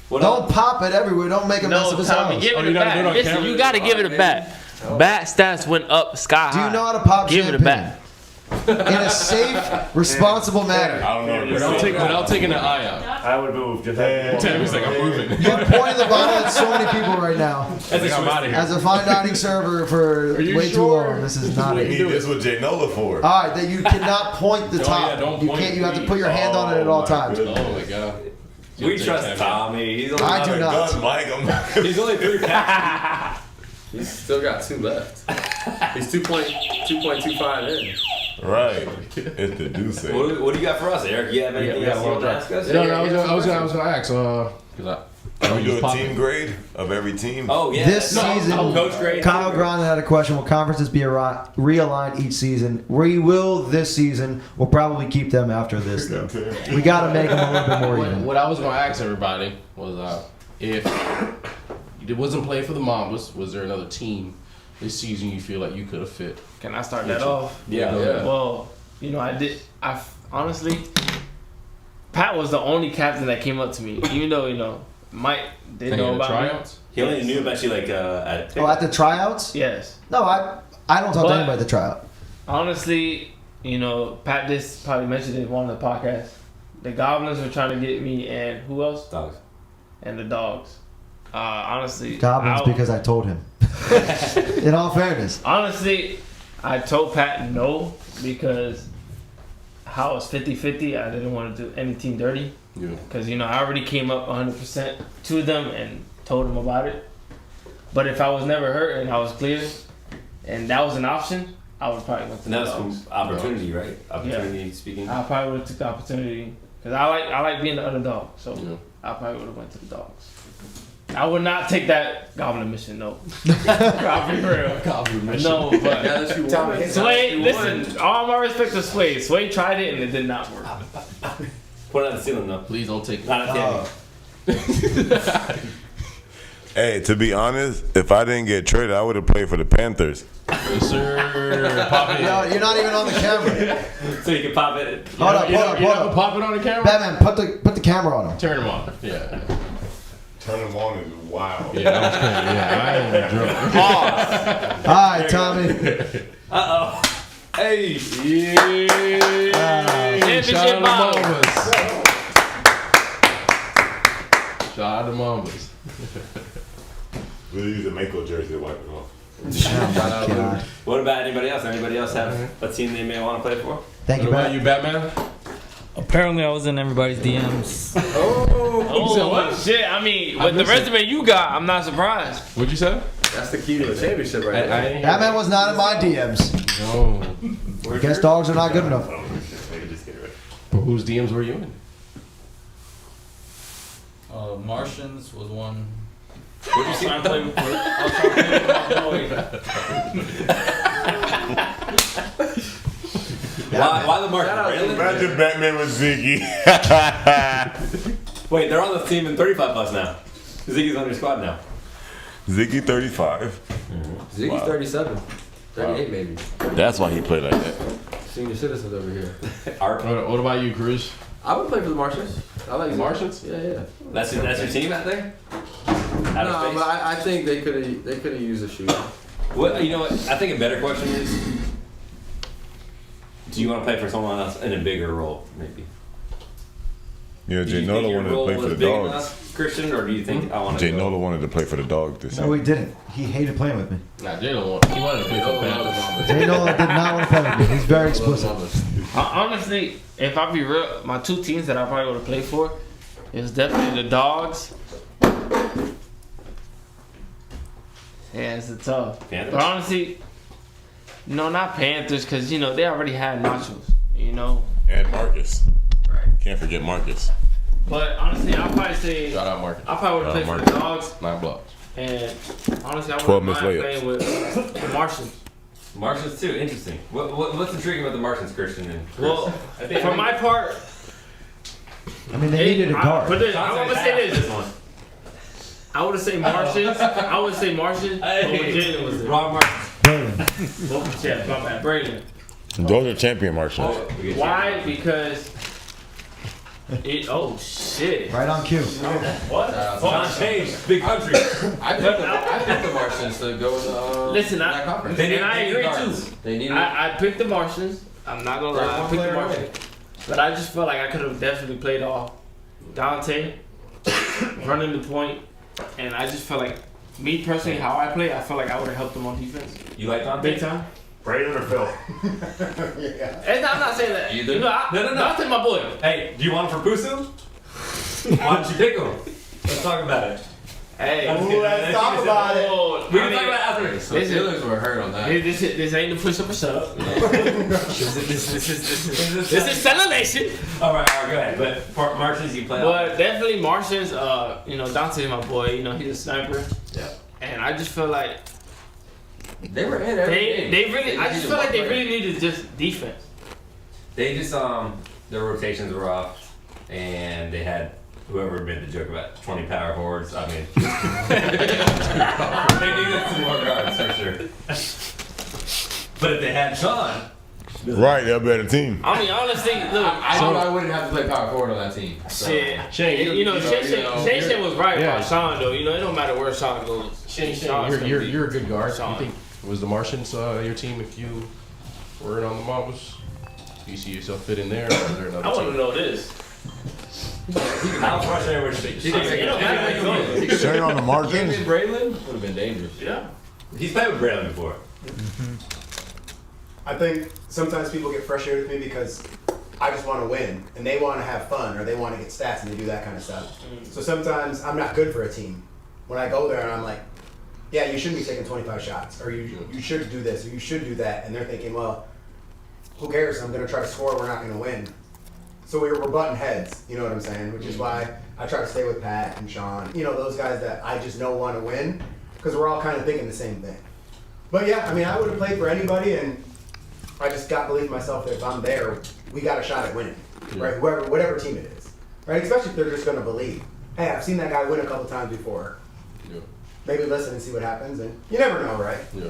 What Don't pop it everywhere. Don't make a mess of No, his Tommy, house. give Oh, it you a gotta do it bat. on Listen, camera? you gotta give it a bat. Bat stats went up sky Do high. you know how to pop Give it a champagne? bat. In a safe, responsible manner. I don't know. Without taking an eye out. I would move. Just Tammy's like, I'm moving. You pointed the bottle at so many people right now. I'm out of here. As a fine dining server for you way too sure? long, this is not We it. need this with Jay Nola for. All right, that you cannot point the top. yeah, don't you point can't. it, You have to please. put your hand on it at all my times. goodness. Oh my god. We trust Tommy. He's only I do not. Gun, Mike. He's only 3 packs. He's still got 2 left. He's 2.25 in. Right. It's the deuce. What do you got for us, Eric? You have anything we got else a you little want to ask us? No, I was gonna ask. Can we do a team grade of every team? Oh, yeah. This that's- season, Coach grade. Kyle Grant had a question. Will conferences be realigned each season? We will this season. We'll probably keep them after this, though. We got to make them a little bit more even. What I was gonna ask everybody was if you wasn't playing for the Mambas, was there another team this season you feel like you could have fit? Can I start that off? Yeah. Well, honestly, Pat was the only captain that came up to me. Even though, Mike didn't know about me. tryouts? He only knew about you like at Oh, at the tryouts? Yes. No, I don't talk to But- anybody at the tryout. Honestly, Pat just probably mentioned it in one of the podcasts. The Goblins were trying to get me, and who else? Dogs. And the Dogs. Honestly, Goblins because I told him. In all fairness. Honestly, I told Pat no because how it was 50-50. I didn't want to do any team dirty. Yeah. Because, I already came up 100% to them and told them about it. But if I was never hurt and I was clear and that was an option, I would probably went to And the that was Dogs. from opportunity, right? Opportunity speaking. I probably would have took the opportunity because I like being the underdog. So Yeah. I probably would have went to the Dogs. I would not take that Goblin mission, no. I'll be real. Goblin mission. No, but Now that you won, Sway, listen, all my respect to Sway. Sway tried it and it did not work. Put it on the ceiling, though. Please don't take Not at the end. Hey, to be honest, if I didn't get traded, I would have played for the Panthers. Yes, sir. Pop it. Yo, you're not even on the camera. So you can pop it. Hold up, hold up. Pop it on the camera. Batman, put the camera on him. Turn them on. Yeah. Turn them on is wild. Yeah, that was crazy. Yeah, I ain't drunk. All right, Tommy. Uh-oh. Hey. Shout out to Mambas. Mambas. Shout out to Mambas. We'll use a Mako jersey to wipe it off. Oh, my God. What about anybody else? Anybody else have a team they may want to play for? Thank What you, about Bat. you, Batman? Apparently, I was in everybody's DMs. Oh, shit. I mean, with the resume you got, I'm not surprised. What'd you say? that's the key to the championship right there. Batman was not in my DMs. No. I guess dogs are not good enough. But whose DMs were you in? Martians was one. What you see? I'm playing with Why the market? Really? Imagine Batman with Ziggy. Wait, they're on the team in 35 plus now. Ziggy's on your squad now. Ziggy 35. Ziggy's Wow. 37. 38 maybe. That's why he played like that. Senior citizens over here. Art. What about you, Cruz? I would play for the Martians. I like The Martians? Yeah, yeah. That's your team out there? Out of No, space? but I think they could have used a shooter. What, you know what? I think a better question is, do you want to play for someone else in a bigger role, maybe? Yeah, Do Jay you Nola think your wanted to role play for was the big Dogs. enough, Christian, or do you think I want to Jay go? Nola wanted to play for the Dogs this No, year. he didn't. He hated playing with me. Nah, Jay don't want. He wanted to play for the Panthers. Jay Nola did not want to play with me. He's very explicit. Honestly, if I be real, my two teams that I probably would have played for is definitely the Dogs. Yeah, it's a tough. Panthers? But honestly, not Panthers, because they already had Nachos. And Marcus. Right. Can't forget Marcus. But honestly, I'll probably say Shout out Marcus. I probably would have Shout played out for the Dogs. 9 blocks. And honestly, I 12 wouldn't missed mind layups. playing with the Martians. Martians too. Interesting. What's intriguing about the Martians, Christian? And Chris? Well, for my part, I mean, they needed a guard. I'm gonna say this. one. I would say Martians. I would say Martians. But when Jalen was there. Wrong Martians. Braylon. Well, yeah, my bad. Braylon. Those are champion Martians. Why? Because oh shit. Right on cue. What? John Change, big country. I picked the Martians to go in the Listen, that conference. and I agree guards. too. They needed. I picked the Martians. I'm not gonna lie. I picked the Martians. But I just felt like I could have definitely played off Dante, running the point, and I just felt like, me personally, how I play, I felt like I would have helped them on defense. You like Dante? Big time. Braylon or Phil? And I'm not saying that. Either. You know, No. Dante, my boy. Hey, do you want him for Pusu? Why don't you pick him? Let's talk about it. Hey, Let's talk about it. oh, We can talk about it after. So the Steelers were hurt on that. This ain't the push up or shut up. This is CeleTake. All right, go ahead. But for Martians, you play. But definitely Martians. Dante, my boy. You know, he's a sniper. Yeah. And I just feel like They were in every game. they really. I just needed feel like one they player. really needed just defense. They just their rotations were off, and they had whoever made the joke about 20 power forwards. I mean, they needed some more guards for sure. But if they had Sean, Right, they're a better team. I mean, honestly, look. I thought I wouldn't have to play power forward on that team. So. Shit. Shane, You know, Shane was right Yeah. about Sean, though. You know, it don't matter where Sean goes. Sean's gonna You're, be- you're a good guard. Sean. You think was the Martians your team if you were in on the Marbles? Do you see yourself fit in there, or is there another I want to team? know this. how frustrating would it be? It don't matter where he goes. Shane on the Him Martians. and Braylon would have been dangerous. Yeah. He's played with Braylon before. I think sometimes people get frustrated with me because I just want to win and they want to have fun or they want to get stats and they do that kind of stuff. So sometimes I'm not good for a team. When I go there and I'm like, yeah, you shouldn't be taking 25 shots or you should do this or you should do that. And they're thinking, well, who cares? I'm going to try to score. We're not going to win. So we're butting heads, you know what I'm saying? Which is why I try to stay with Pat and Sean, you know, those guys that I just know want to win because we're all kind of thinking the same thing. But yeah, I mean, I would have played for anybody and I just got believe in myself that if I'm there, we got a shot at winning, right? Whatever team it is, right? Especially if they're just going to believe, hey, I've seen that guy win a couple times before. Yeah. Maybe listen and see what happens, and you never know, right? Yeah.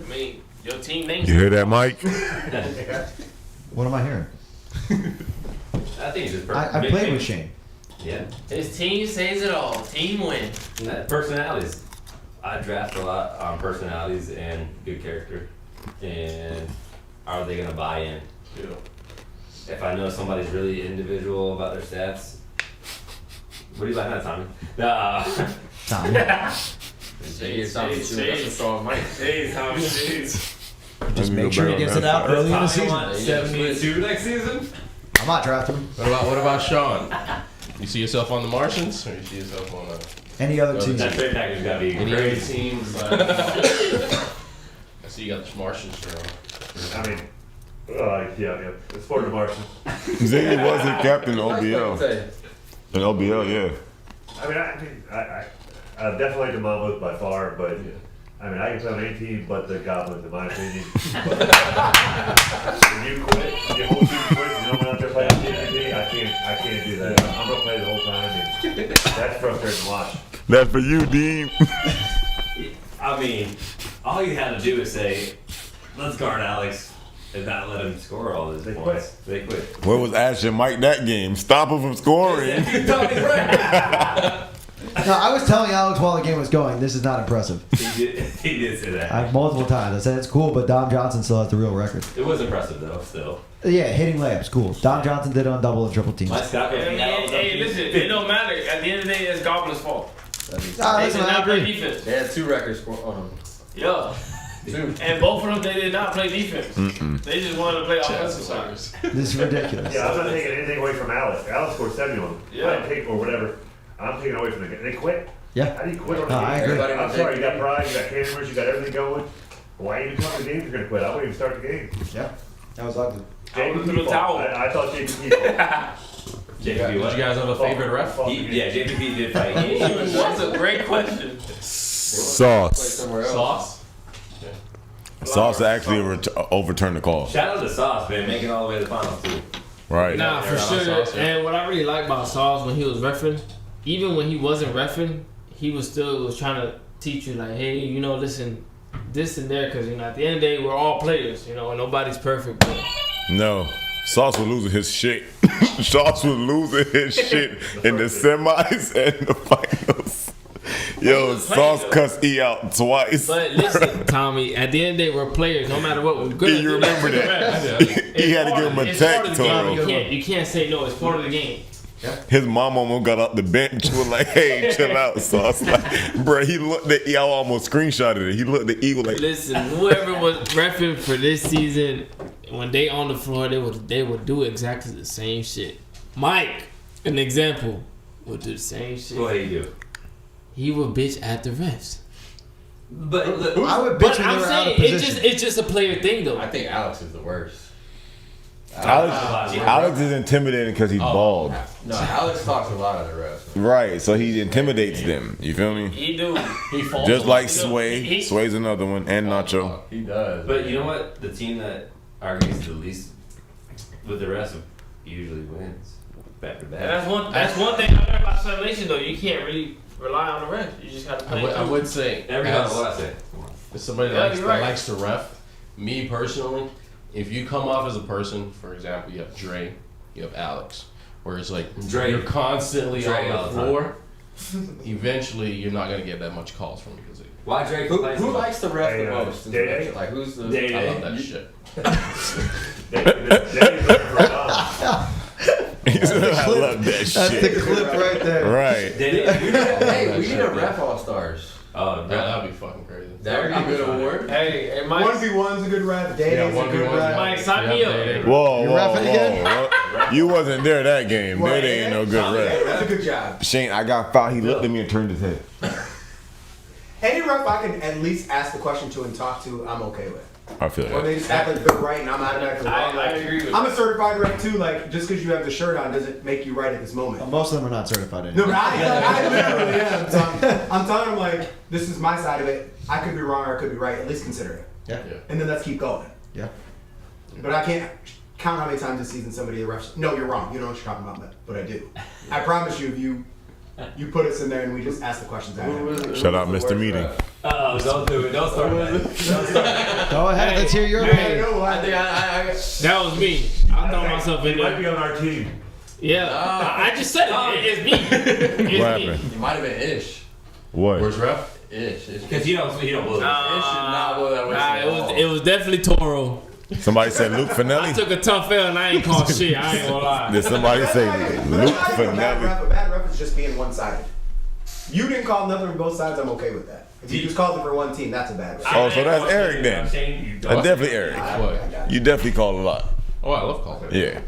I mean, your team names. You hear that, Mike? Yeah. What am I hearing? I think he's just I played with Shane. Yeah. His team says it all. Team win. Personalities. I draft a lot on personalities and good character. And are they going to buy in? Yeah. If I know somebody's really individual about their stats, what do you like that, Tommy? Tom. Shades, that's a strong mic. Hey, Tommy. Just make sure he gets it out early in the season. Want 72 next season? I'm not drafting him. What about Sean? You see yourself on the Martians, or you see yourself on Any other team. That trade package got to be any other crazy. teams? I see you got the Martians shirt on. I mean, yeah. It's for the Martians. Ziggy was the captain of Nice OBL. play, Tay. In OBL, yeah. I definitely like the Mambas by far, but I mean, I can play on any team but the Goblins, in my opinion. When you quit, your whole team quits, you don't want to play on TNT, I can't do that. I'm gonna play the whole time, and that's frustrating to watch. That's for you, Dean. I mean, all you had to do is say, let's guard Alex and not let him score all his points. They quit. Where was Ash and Mike that game? Stop him from scoring. Tommy's right. No, I was telling Alex while the game was going, this is not impressive. He did say that. Multiple times. I said it's cool, but Dom Johnson still has the real record. It was impressive though, still. Yeah, hitting layups, cool. Dom Johnson did it on double and triple teams. My Scott Hey, listen, it don't matter. At the end of the day, it's Goblin's fault. Listen, They I did not play agree. defense. They had 2 records on them. Yeah. 2. And both of them, they did not play defense. They just wanted to play offensive side. This is ridiculous. Yeah, I'm not taking anything away from Alex. Alex scored 70 on them. Yeah. I didn't take or whatever. I'm taking away from the game. They quit. Yeah. How do you quit on No, a I game? agree. I'm sorry, you got pride, you got cameras, you got everything going. Why even come to the game if you're gonna quit? I wouldn't even start the game. Yeah. That was ugly. I would've threw the fault. towel. I thought JPP fault. JPP, Did what? you guys have a favorite ref? Fault. Yeah, JPP did fight. That's a great question. Sauce. somewhere else. Sauce. Sauce actually overturned the call. Shout out to Sauce, man, making it all the way to the finals too. Right. Nah, for Sauce, sure. yeah. And what I really like about Sauce when he was reffing, even when he wasn't reffing, he was trying to teach you like, hey, you know, listen, this and there, because you know, at the end of the day, we're all players, you know, and nobody's perfect. But No. Sauce was losing his shit. Sauce was losing his shit in the semis and the finals. Yo, Sauce cussed E out twice. But listen, Tommy, at the end of the day, we're players. No matter what, we're good. You remember that? He had to give him a tech total. You can't say no. It's part of the game. His mom almost got up the bench. Was like, "Hey, chill out, Sauce." Like, bro, he looked at y'all almost screenshotted it. He looked at Eagle like, Listen, whoever was reffing for this season, when they on the floor, they would do exactly the same shit. Mike, an example, would do the same shit. What do you do? He would bitch at the refs. But look, I would bitch But when I'm they were out of saying position. it's just a player thing though. I think Alex is the worst. Alex is intimidating because he's bald. No, Alex talks a lot of the refs. Right, so he intimidates them. You feel me? He do. He falls. Just like You know, Sway. he- Sway's another one, and Nacho. He does. but you know what? The team that argues the least with the rest usually wins. Back to And back. that's one thing I learned about Celebration though. You can't really rely on the refs. You just got to play. I would say, Everybody, as, what I say. as somebody Yeah, that you're right. likes to ref, me personally, if you come off as a person, for example, you have Dre, you have Alex, where it's like Dre. you're constantly Dre all on the the floor, eventually you're not going to get that much calls from because Why Drake? Who likes the ref Hey, the most? in the Day-Day? match? Like who's the? Day-Day. I love that shit. I love that That's the shit. clip right there. Right. Hey, we need a ref all stars. Oh, That'd be fucking crazy. That would be a good award. Hey, Mike. 1v1's a good ref. Day Yeah, Day's a good 1v1's ref. Mike, sign me up. Whoa, You whoa, reffing again? whoa. You wasn't there that game. What, That ain't no good Hey, ref. that's a good job. Shane, I got fouled. He looked at me and turned his head. Any ref I can at least ask the question to and talk to, I'm okay with. I feel Or that. they just act like they're right and I'm automatically wrong. I agree with I'm a certified ref too. Like just because you have the shirt on doesn't make you right at this moment. Most of them are not certified No, anymore. but I literally am. So I'm telling them like this is my side of it. I could be wrong or I could be right. At least consider it, Yeah. and then let's keep going. Yeah. But I can't count how many times this season somebody the refs. No, you're wrong. You know what you're talking about, but I do. I promise you, if you put us in there and we just ask the questions. Shout out Mr. Meeting. Oh, don't do it. Don't start with that. Don't start. Go ahead. Let's hear your I opinion. know. I think I That was me. I throw myself in He might be there. on our team. Yeah. I just said it. It's me. It's What me. happened? It might have been Ish. What? Where's ref? Ish. Because you don't blow this. Ish should not blow that whistle. It was definitely Toro. Somebody said Luke I Finelli? took a tough L and I ain't called shit. I ain't gonna lie. Did somebody say Luke A bad Finelli? ref, a bad ref is just being one-sided. You didn't call nothing from both sides. I'm okay with that. If you just called it for one team, that's a bad ref. Oh, so that's Eric then. Definitely Eric. What? You definitely call a lot. Oh, I love calling. Yeah.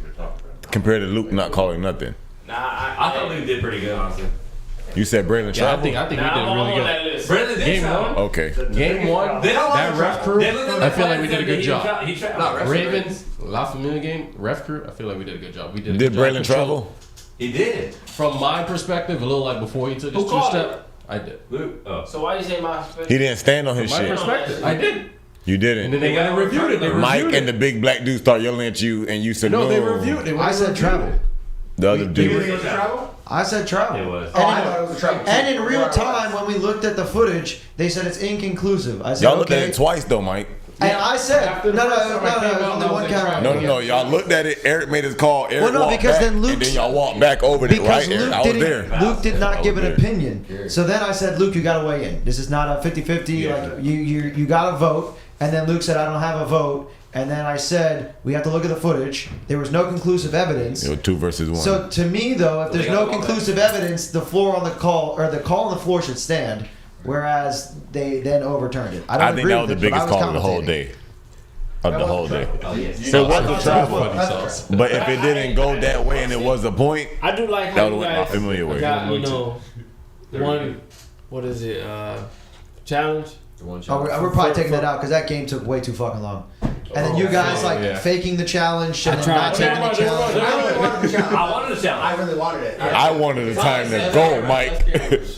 Compared to Luke not calling nothing. Nah, I thought Luke did pretty good, honestly. You said Braylon Yeah, I Travel? think we did really good. That list. Brandon did Game travel. one? Okay. Game one, that ref crew, I feel like we did a good job. He traveled. Ravens, La Familia game, ref crew, I feel like we did a good job. We did a Did good job. Braylon travel? He did. From my perspective, a little like before he took his Who called two-step, I did. Luke. Oh. So why you say my? He didn't stand on his My shit. perspective, I did. You And then didn't. they went and reviewed it. They Mike reviewed and the it. big black dude start yelling at you, and you said No, no. they reviewed it. I said travel. The other You dude. think it was a travel? I said travel. It was. Oh, I thought it was a travel. And in real time, when we looked at the footage, they said it's inconclusive. I said, Y'all looked at okay. it twice though, Mike. And I said, After no, the first time I came out, only that one was camera. travel. No. Y'all looked at it. Eric made his call. Eric Well, no, walked because back, then and Luke's- then y'all walked back over it, Because right? Eric, Luke I was didn't, there. Luke did not give an there. opinion. So then I said, Luke, you got to weigh in. This is not a 50-50. Like you got to vote. And then Luke said, I don't have a vote. And then I said, we have to look at the footage. There was no conclusive evidence. It was 2 versus 1. So to me, though, if there's no conclusive evidence, the floor on the call or the call on the floor should stand. Whereas they then overturned it. I don't I think agree that was with the it, but I biggest call of the whole commentating. day. Of the whole day. Oh, yes. So what the That's travel? what- that's But if it didn't go that way and it was a point, I do like that how would you have went my guys familiar way. got, you know, one. What is it? Challenge. The one Oh, we're probably taking that out because that game took way too fucking long. And then you guys like yeah. faking the challenge and then tried not taking the challenge. I really wanted the challenge. I wanted a challenge. I really wanted it. I wanted the time to go, Mike.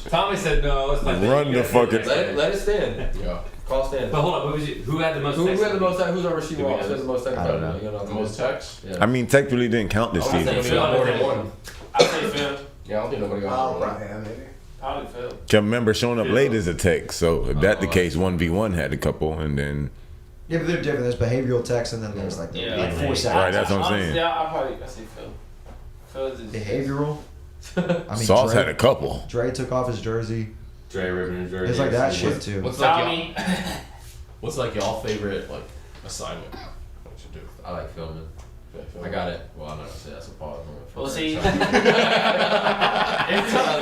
Tommy said no. Let's play Run the fucking- Let it stand. Yeah. Call stand. But hold on, who had the most? Who text? had the most? Who's our receiver? Do we know Who had the most? I don't know. You know, The most text? Yeah. I mean, technically didn't count this I was season. saying We So. got more than one. I say Phil. Yeah, I don't think nobody Oh, got more than one. right, yeah, maybe. Probably Phil. Can remember showing up late as a tech. So if that's the case, 1v1 had a couple, and then Yeah, but they're different. There's behavioral text and then there's like, Yeah. like 4 right. seconds. That's what I'm saying. Yeah, I say Phil. Phil's is Behavioral. I mean, Sauce Dre, had a couple. Dre took off his jersey. Dre ripping his jersey. It's like that shit too. What's like Tommy. what's like y'all favorite like assignment? What you do? I like filming. I got it. Well, I'm not gonna say that's a pause. Well, see, it's Sorry. tough.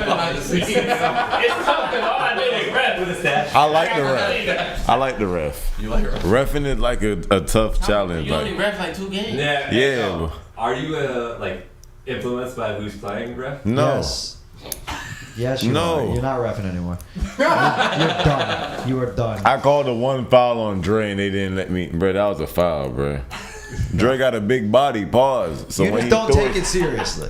Behind the scenes. It's tough because all I did is rap with the stat. I like the ref. I like the ref. You like it? Refing is like a tough challenge. You only Like, rap like 2 games. Yeah. yeah. Are you like influenced by who's playing ref? No. Yes. Yes, you No. are. You're not reffing anymore. You're done. You are done. I called the one foul on Dre and they didn't let me. Bro, that was a foul, bro. Dre got a big body. Pause. So You when just he don't threw take it seriously.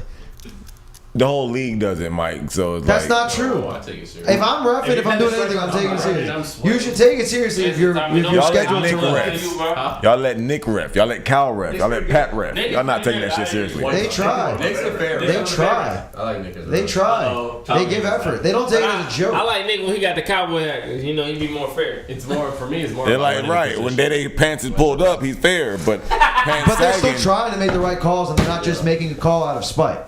the whole league does it, Mike. So it's That's like, not true. Oh, I take it serious. If I'm roughing, if I'm doing anything, I'm taking it serious. You should take it seriously if you're Y'all let scheduled Nick to ref. ref. Y'all let Nick ref. Y'all let Cal ref. Y'all let Pat ref. Y'all not taking that shit seriously. They try. Nick's a fair. They try. I like Nick as a They ref. try. Uh-oh. They give effort. They don't take it as a I joke. like Nick when he got the cowboy hat. 'Cause, you know, he be more fair. It's more for me. It's more. They're about like, winning right, position. when they pants is pulled up, he's fair, but pants But they're still sagging. trying to make the right calls, and they're not just making a call out of spite.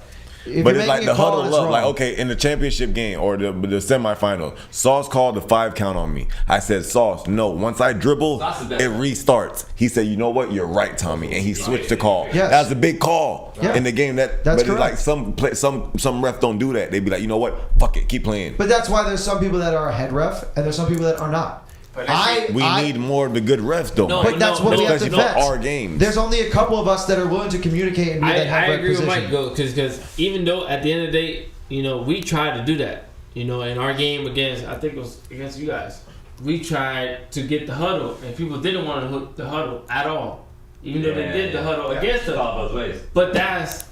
If But you're it's like making the a call, huddle it's up. wrong. Like, okay, in the championship game or the semifinal, Sauce called the 5 count on me. I said, Sauce, no. Once I dribble, Sauce is it better. restarts. He said, you know what? You're right, Tommy. And he switched the call. Yes. That was a big call Yeah. in the game. That's but it's correct. like some refs don't do that. They be like, you know what? Fuck it. Keep playing. But that's why there's some people that are a head ref, and there's some people that are not. We need more of the good refs, though. No, Mike. But that's what we have to Especially vet. for our games. There's only a couple of us that are willing to communicate and be that I head ref agree with position. Mike though, because even though at the end of the day, you know, we tried to do that. You know, in our game against, I think it was against you guys, we tried to get the huddle, and people didn't want to hook the huddle at all, even though they did the huddle against It's us. all both ways. But that's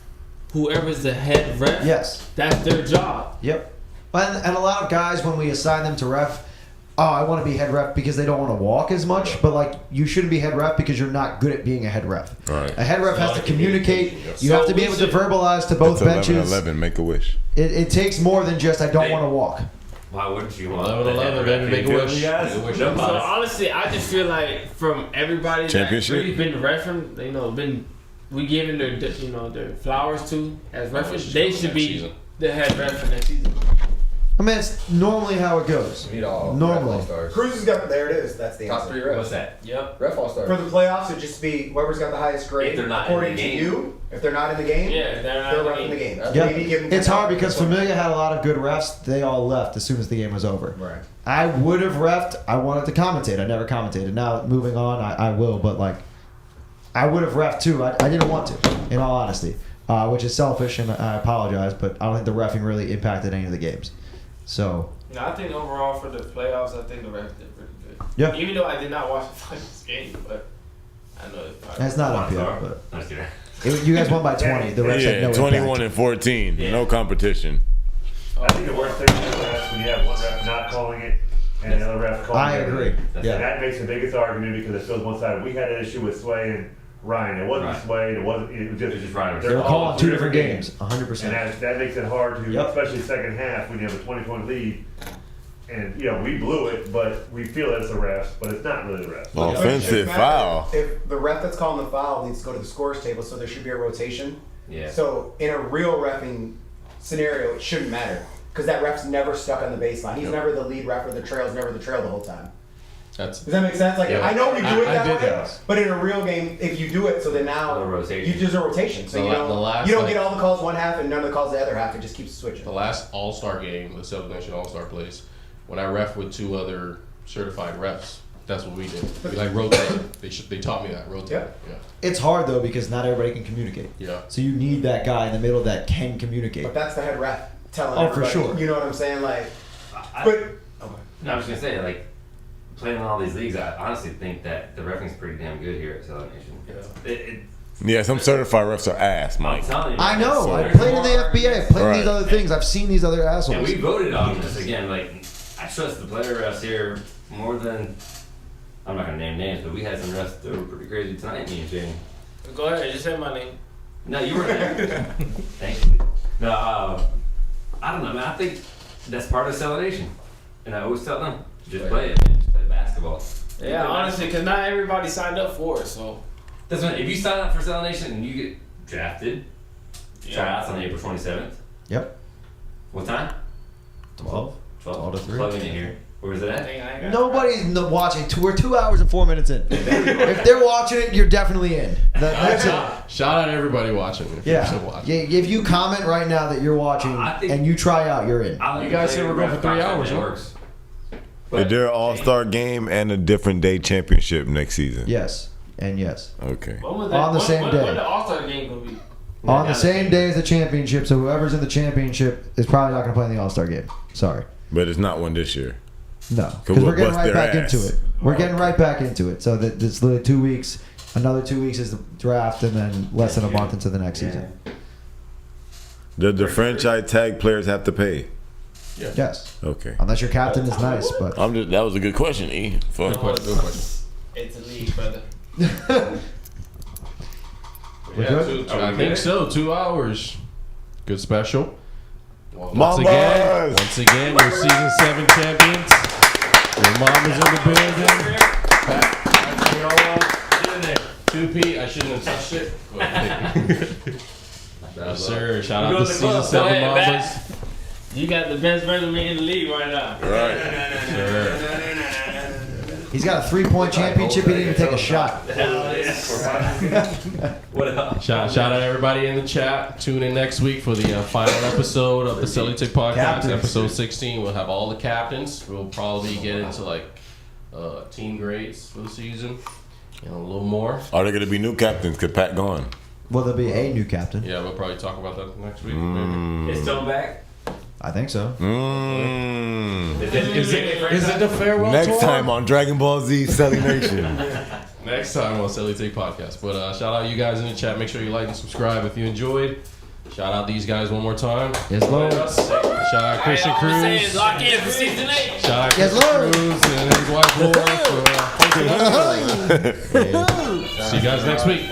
whoever's the head ref. Yes. That's their job. Yep. And a lot of guys, when we assign them to ref, oh, I want to be head ref because they don't want to walk as much. But like, you shouldn't be head ref because you're not good at being a head ref. Right. A head ref has to communicate. You So have to be we able to should- verbalize to both It's benches. 11-11, make a wish. It takes more than just I don't Hey. want to walk. Why wouldn't you want 11-11, the head baby, ref make a to be good wish. for you guys? Make a wish. No So problem. honestly, I just feel like from everybody that Championship? really been refing, you know, we giving their, you know, their flowers to as referees, they should be the head ref for next season. I mean, it's normally how it goes. We need all Normally. ref all-stars. Cruz has got, there it is. That's the Top answer. 3 refs. What's that? Yep. Ref all-stars. For the playoffs, it'd just be whoever's got the highest grade If they're not in according the to game. you. If they're not in the game, Yeah, they're not they're in refing the the game. game. Yeah, Maybe give them it's 10 hard because points. Familia had a lot of good refs. They all left as soon as the game was over. Right. I would have refed. I wanted to commentate. I never commentated. Now moving on, I will. But like, I would have refed too. I didn't want to, in all honesty, which is selfish, and I apologize. But I don't think the refing really impacted any of the games. So No, I think overall for the playoffs, I think the refs did pretty good. Yeah. Even though I did not watch the finals game, but I know it's probably. that's not up yet. But I'm just kidding. you guys won by 20. The refs had Yeah, no 21 impact. and 14. Yeah. No competition. I think the worst thing is when you have one ref not calling it and another ref calling I it. agree. And Yeah. that makes the biggest argument because it feels one side. We had an issue with Sway and Ryan. It wasn't Right. Sway. It wasn't. It was just, It's just Ryan. They were all calling two different games. And 100%. that makes it hard to, Yep. especially second half when you have a 20-point lead. And, you know, we blew it, but we feel it's the refs, but it's not really the refs. Oh. But it Offensive shouldn't matter foul. If the ref that's calling the foul needs to go to the scores table, so there should be a rotation. Yeah. So in a real reffing scenario, it shouldn't matter because that ref's never stuck on the baseline. He's never the lead ref, or the trail's never the trail the whole time. That's Does that make sense? Like Yeah. I know you do it I that did way, that. but in a real game, if you do it, so then now A rotation. you there's a rotation. So The you la- don't the last, you don't like- get all the calls one half and none of the calls the other half. It just keeps switching. the last All-Star game, the Celtic Nation All-Star place, when I ref with 2 other certified refs. That's what we did. We like rotate. They taught me that rotate. Yeah. It's hard though because not everybody can communicate. Yeah. So you need that guy in the middle that can communicate. But that's the head ref telling Oh, for everybody. sure. You know what I'm saying? Like, I- but No, I was gonna say like playing in all these leagues, I honestly think that the referee's pretty damn good here at CeleTake. Yeah, some certified refs are ass, I'm Mike. telling you. I know. I There's played in more the FBA. I played in Right. these other things. I've seen these other And assholes. we voted on this again. Like, I trust the player refs here more than. I'm not gonna name names, but we had some refs that were pretty crazy tonight. Me and Jane. Go ahead, just say my name. No, you were there. Thankfully. No, I don't know, man. I think that's part of CeleTake. And I always tell them, just play it, man. Just play basketball. Yeah, honestly, because not everybody signed up for it, so. That's when, if you sign up for CeleTake and you get drafted, tryouts on April 27th. Yep. What time? 12. 12 to 3. Plug in here. Where is it at? Nobody's watching. We're 2 hours and 4 minutes in. If they're watching it, you're definitely in. That's it. Shout out everybody watching. If you're still watching. Yeah. If you comment right now that you're watching and you try out, you're in. You guys said we're going for 3 hours, huh? Is there an all-star game and a different day championship next season? Yes. And yes. Okay. On the same day. When the All-Star game gonna be? On the same day as the championship, so whoever's in the championship is probably not going to play in the All-Star game. Sorry. But it's not one this year. No, because we're getting bust right their back ass. into it. We're getting right back into it. So that it's literally 2 weeks. Another 2 weeks is the draft, and then less than a month into the next season. Does the franchise tag players have to pay? Yes. Okay. Unless your captain is nice, but That was a good question, E. Good question. It's a league, brother. we're good. I think so. 2 hours. Good special. Once Mamas! again, your season 7 champions. Your mom is in the building. Pat, 2P. I shouldn't have touched it. Yes, sir. Shout out to season 7 mamas. You got the best resume in the league right now. He's got a 3-point championship. He didn't even take a shot. What else? Shout out everybody in the chat. Tune in next week for the final episode of the CeleTake podcast, Captains. episode 16. We'll have all the captains. We'll probably get into like team grades for the season and a little more. Are there going to be new captains? Because Pat gone. Well, there'll be a new captain. Yeah, we'll probably talk about that next week. Maybe. Is Stone back? I think so. Is it the farewell Next tour? time on Dragon Ball Z Selling Nation. Next time on CeleTake podcast. But shout out you guys in the chat. Make sure you like and subscribe if you enjoyed. Shout out these guys one more time. Yes, Lord. Shout out Christian All I'm saying is Cruz. lock in for season 8. Shout out Yes, Christian Lord. Cruz and his wife Laura for hosting us. See you guys next week.